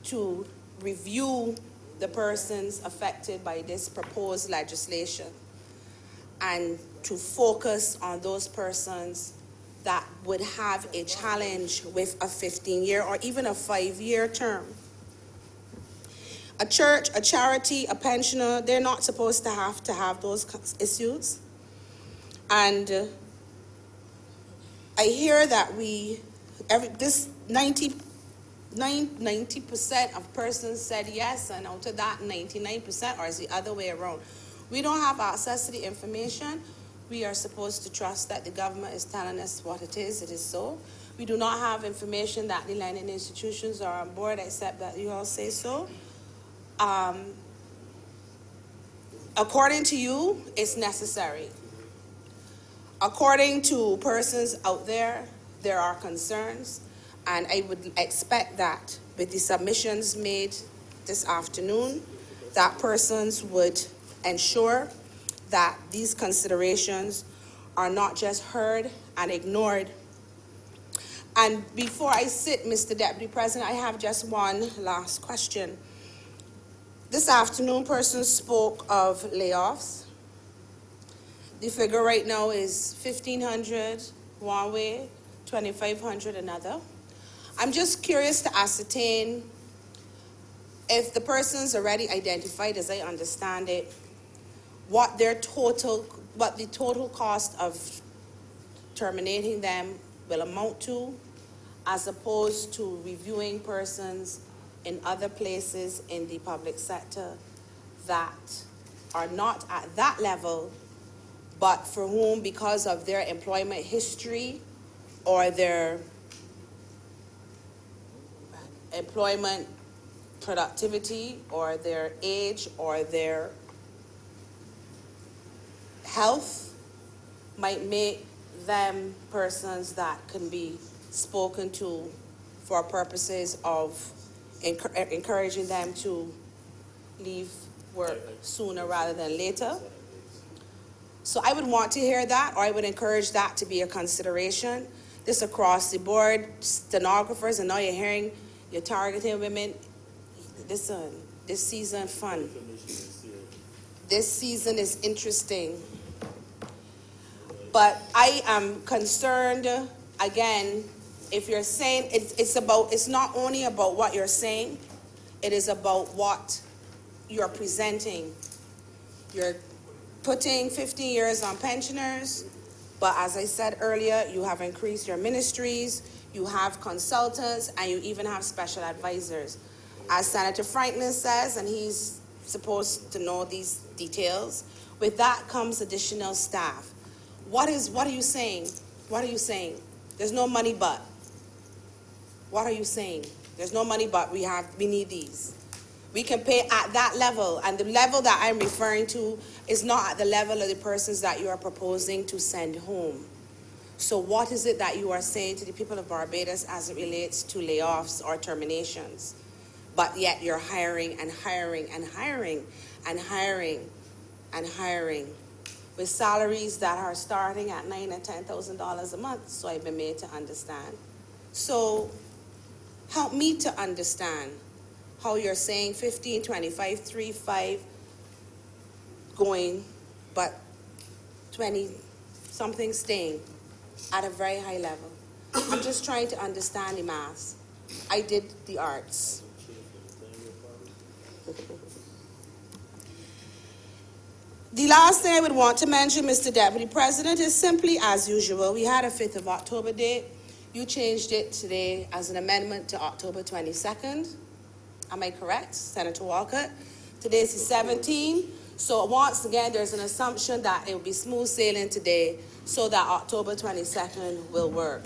to review the persons affected by this proposed legislation and to focus on those persons that would have a challenge with a 15-year or even a 5-year term. A church, a charity, a pensioner, they're not supposed to have those issues. And I hear that this 90% of persons said yes, and out of that, 99%, or is the other way around? We don't have access to the information. We are supposed to trust that the government is telling us what it is so. We do not have information that the lending institutions are on board, except that you all say so. According to you, it's necessary. According to persons out there, there are concerns, and I would expect that with the submissions made this afternoon, that persons would ensure that these considerations are not just heard and ignored. And before I sit, Mr. Deputy President, I have just one last question. This afternoon, persons spoke of layoffs. The figure right now is 1,500 one way, 2,500 another. I'm just curious to ascertain if the persons already identified, as I understand it, what the total cost of terminating them will amount to, as opposed to reviewing persons in other places in the public sector that are not at that level, but for whom, because of their employment history or their employment productivity or their age or their health, might make them persons that can be spoken to for purposes of encouraging them to leave work sooner rather than later. So I would want to hear that, or I would encourage that to be a consideration. This across the board, stenographers, and now you're hearing you're targeting women. This season fun. This season is interesting. But I am concerned, again, if you're saying, it's not only about what you're saying, it is about what you're presenting. You're putting 15 years on pensioners, but as I said earlier, you have increased your ministries, you have consultants, and you even have special advisors. As Senator Franklin says, and he's supposed to know these details, with that comes additional staff. What are you saying? What are you saying? There's no money but. What are you saying? There's no money but we need these. We can pay at that level, and the level that I'm referring to is not at the level of the persons that you are proposing to send home. So what is it that you are saying to the people of Barbados as it relates to layoffs or terminations? But yet you're hiring and hiring and hiring and hiring and hiring with salaries that are starting at $9,000 and $10,000 a month, so I've been made to understand. So help me to understand how you're saying 15, 25, 3, 5 going, but 20-something staying at a very high level. I'm just trying to understand the math. I did the arts. The last thing I would want to mention, Mr. Deputy President, is simply as usual. We had a 5th of October date. You changed it today as an amendment to October 22nd. Am I correct, Senator Walcott? Today is the 17th. So once again, there's an assumption that it will be smooth sailing today so that October 22nd will work.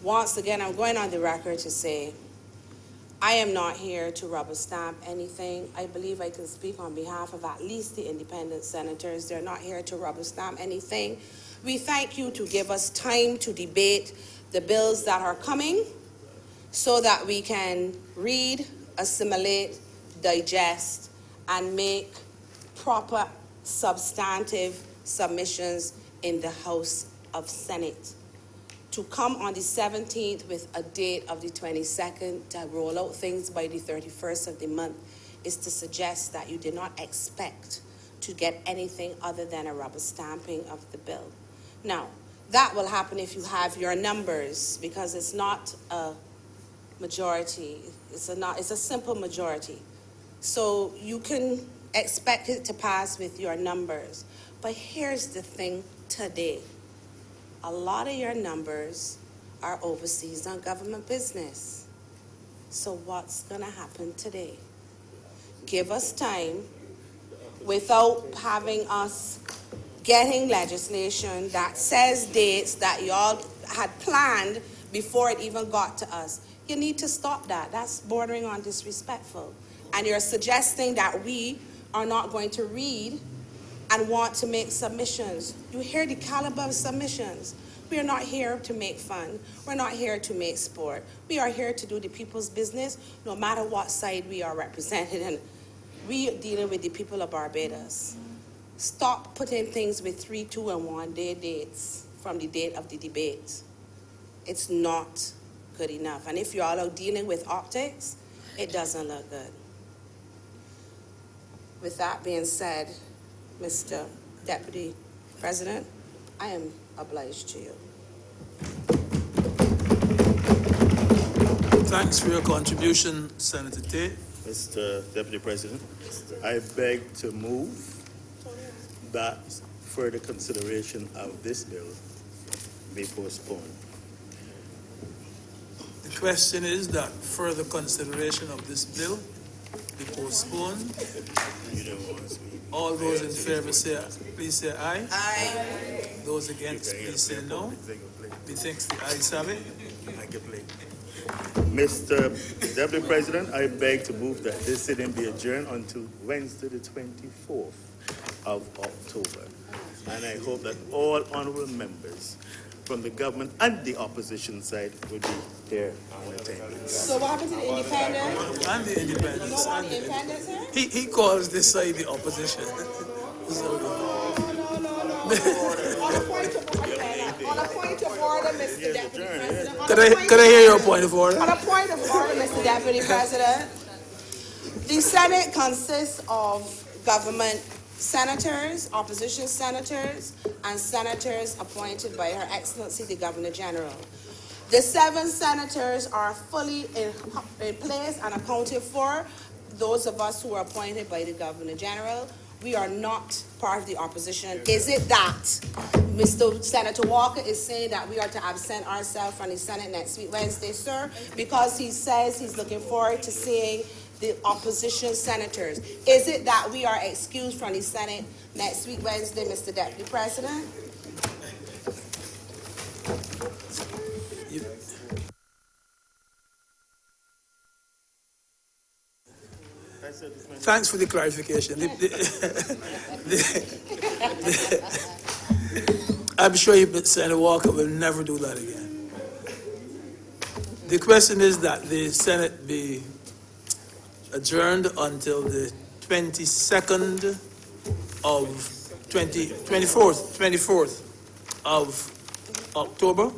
Once again, I'm going on the record to say, I am not here to rubber stamp anything. I believe I can speak on behalf of at least the independent senators. They're not here to rubber stamp anything. We thank you to give us time to debate the bills that are coming so that we can read, assimilate, digest, and make proper substantive submissions in the House of Senate. To come on the 17th with a date of the 22nd to roll out things by the 31st of the month is to suggest that you did not expect to get anything other than a rubber stamping of the bill. Now, that will happen if you have your numbers, because it's not a majority. It's a simple majority. So you can expect it to pass with your numbers. But here's the thing today. A lot of your numbers are overseas on government business. So what's gonna happen today? Give us time without having us getting legislation that says dates that y'all had planned before it even got to us. You need to stop that. That's bordering on disrespectful. And you're suggesting that we are not going to read and want to make submissions. You hear the caliber of submissions. We are not here to make fun. We're not here to make sport. We are here to do the people's business, no matter what side we are represented in. We are dealing with the people of Barbados. Stop putting things with 3, 2, and 1 day dates from the date of the debate. It's not good enough. And if you all are dealing with optics, it doesn't look good. With that being said, Mr. Deputy President, I am obliged to you. Thanks for your contribution, Senator Tate. Mr. Deputy President, I beg to move that further consideration of this bill be postponed. The question is that further consideration of this bill be postponed. All those in favor say, please say aye. Aye. Those against, please say no. Methinks the ayes have it. Mr. Deputy President, I beg to move that this sitting be adjourned until Wednesday, the 24th of October. And I hope that all honorable members from the government and the opposition side will be here in attendance. So what happened to the independent? And the independents. You don't want the independents here? He calls this side the opposition. So, On a point of order, Mr. Deputy President. could I hear your point of order? On a point of order, Mr. Deputy President, the Senate consists of government senators, opposition senators, and senators appointed by Her Excellency the Governor General. The 7 senators are fully in place and accounted for. Those of us who are appointed by the Governor General, we are not part of the opposition. Is it that Mr. Senator Walker is saying that we are to absent ourselves from the Senate next week, Wednesday, sir? Because he says he's looking forward to seeing the opposition senators. Is it that we are excused from the Senate next week, Wednesday, Mr. Deputy President? Thanks for the clarification. I'm sure Senator Walker will never do that again. The question is that the Senate be adjourned until the 24th of October.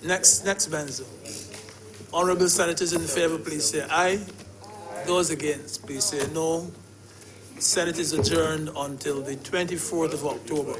Next Wednesday. Honorable senators in favor, please say aye. Those against, please say no. Senate is adjourned until the 24th of October.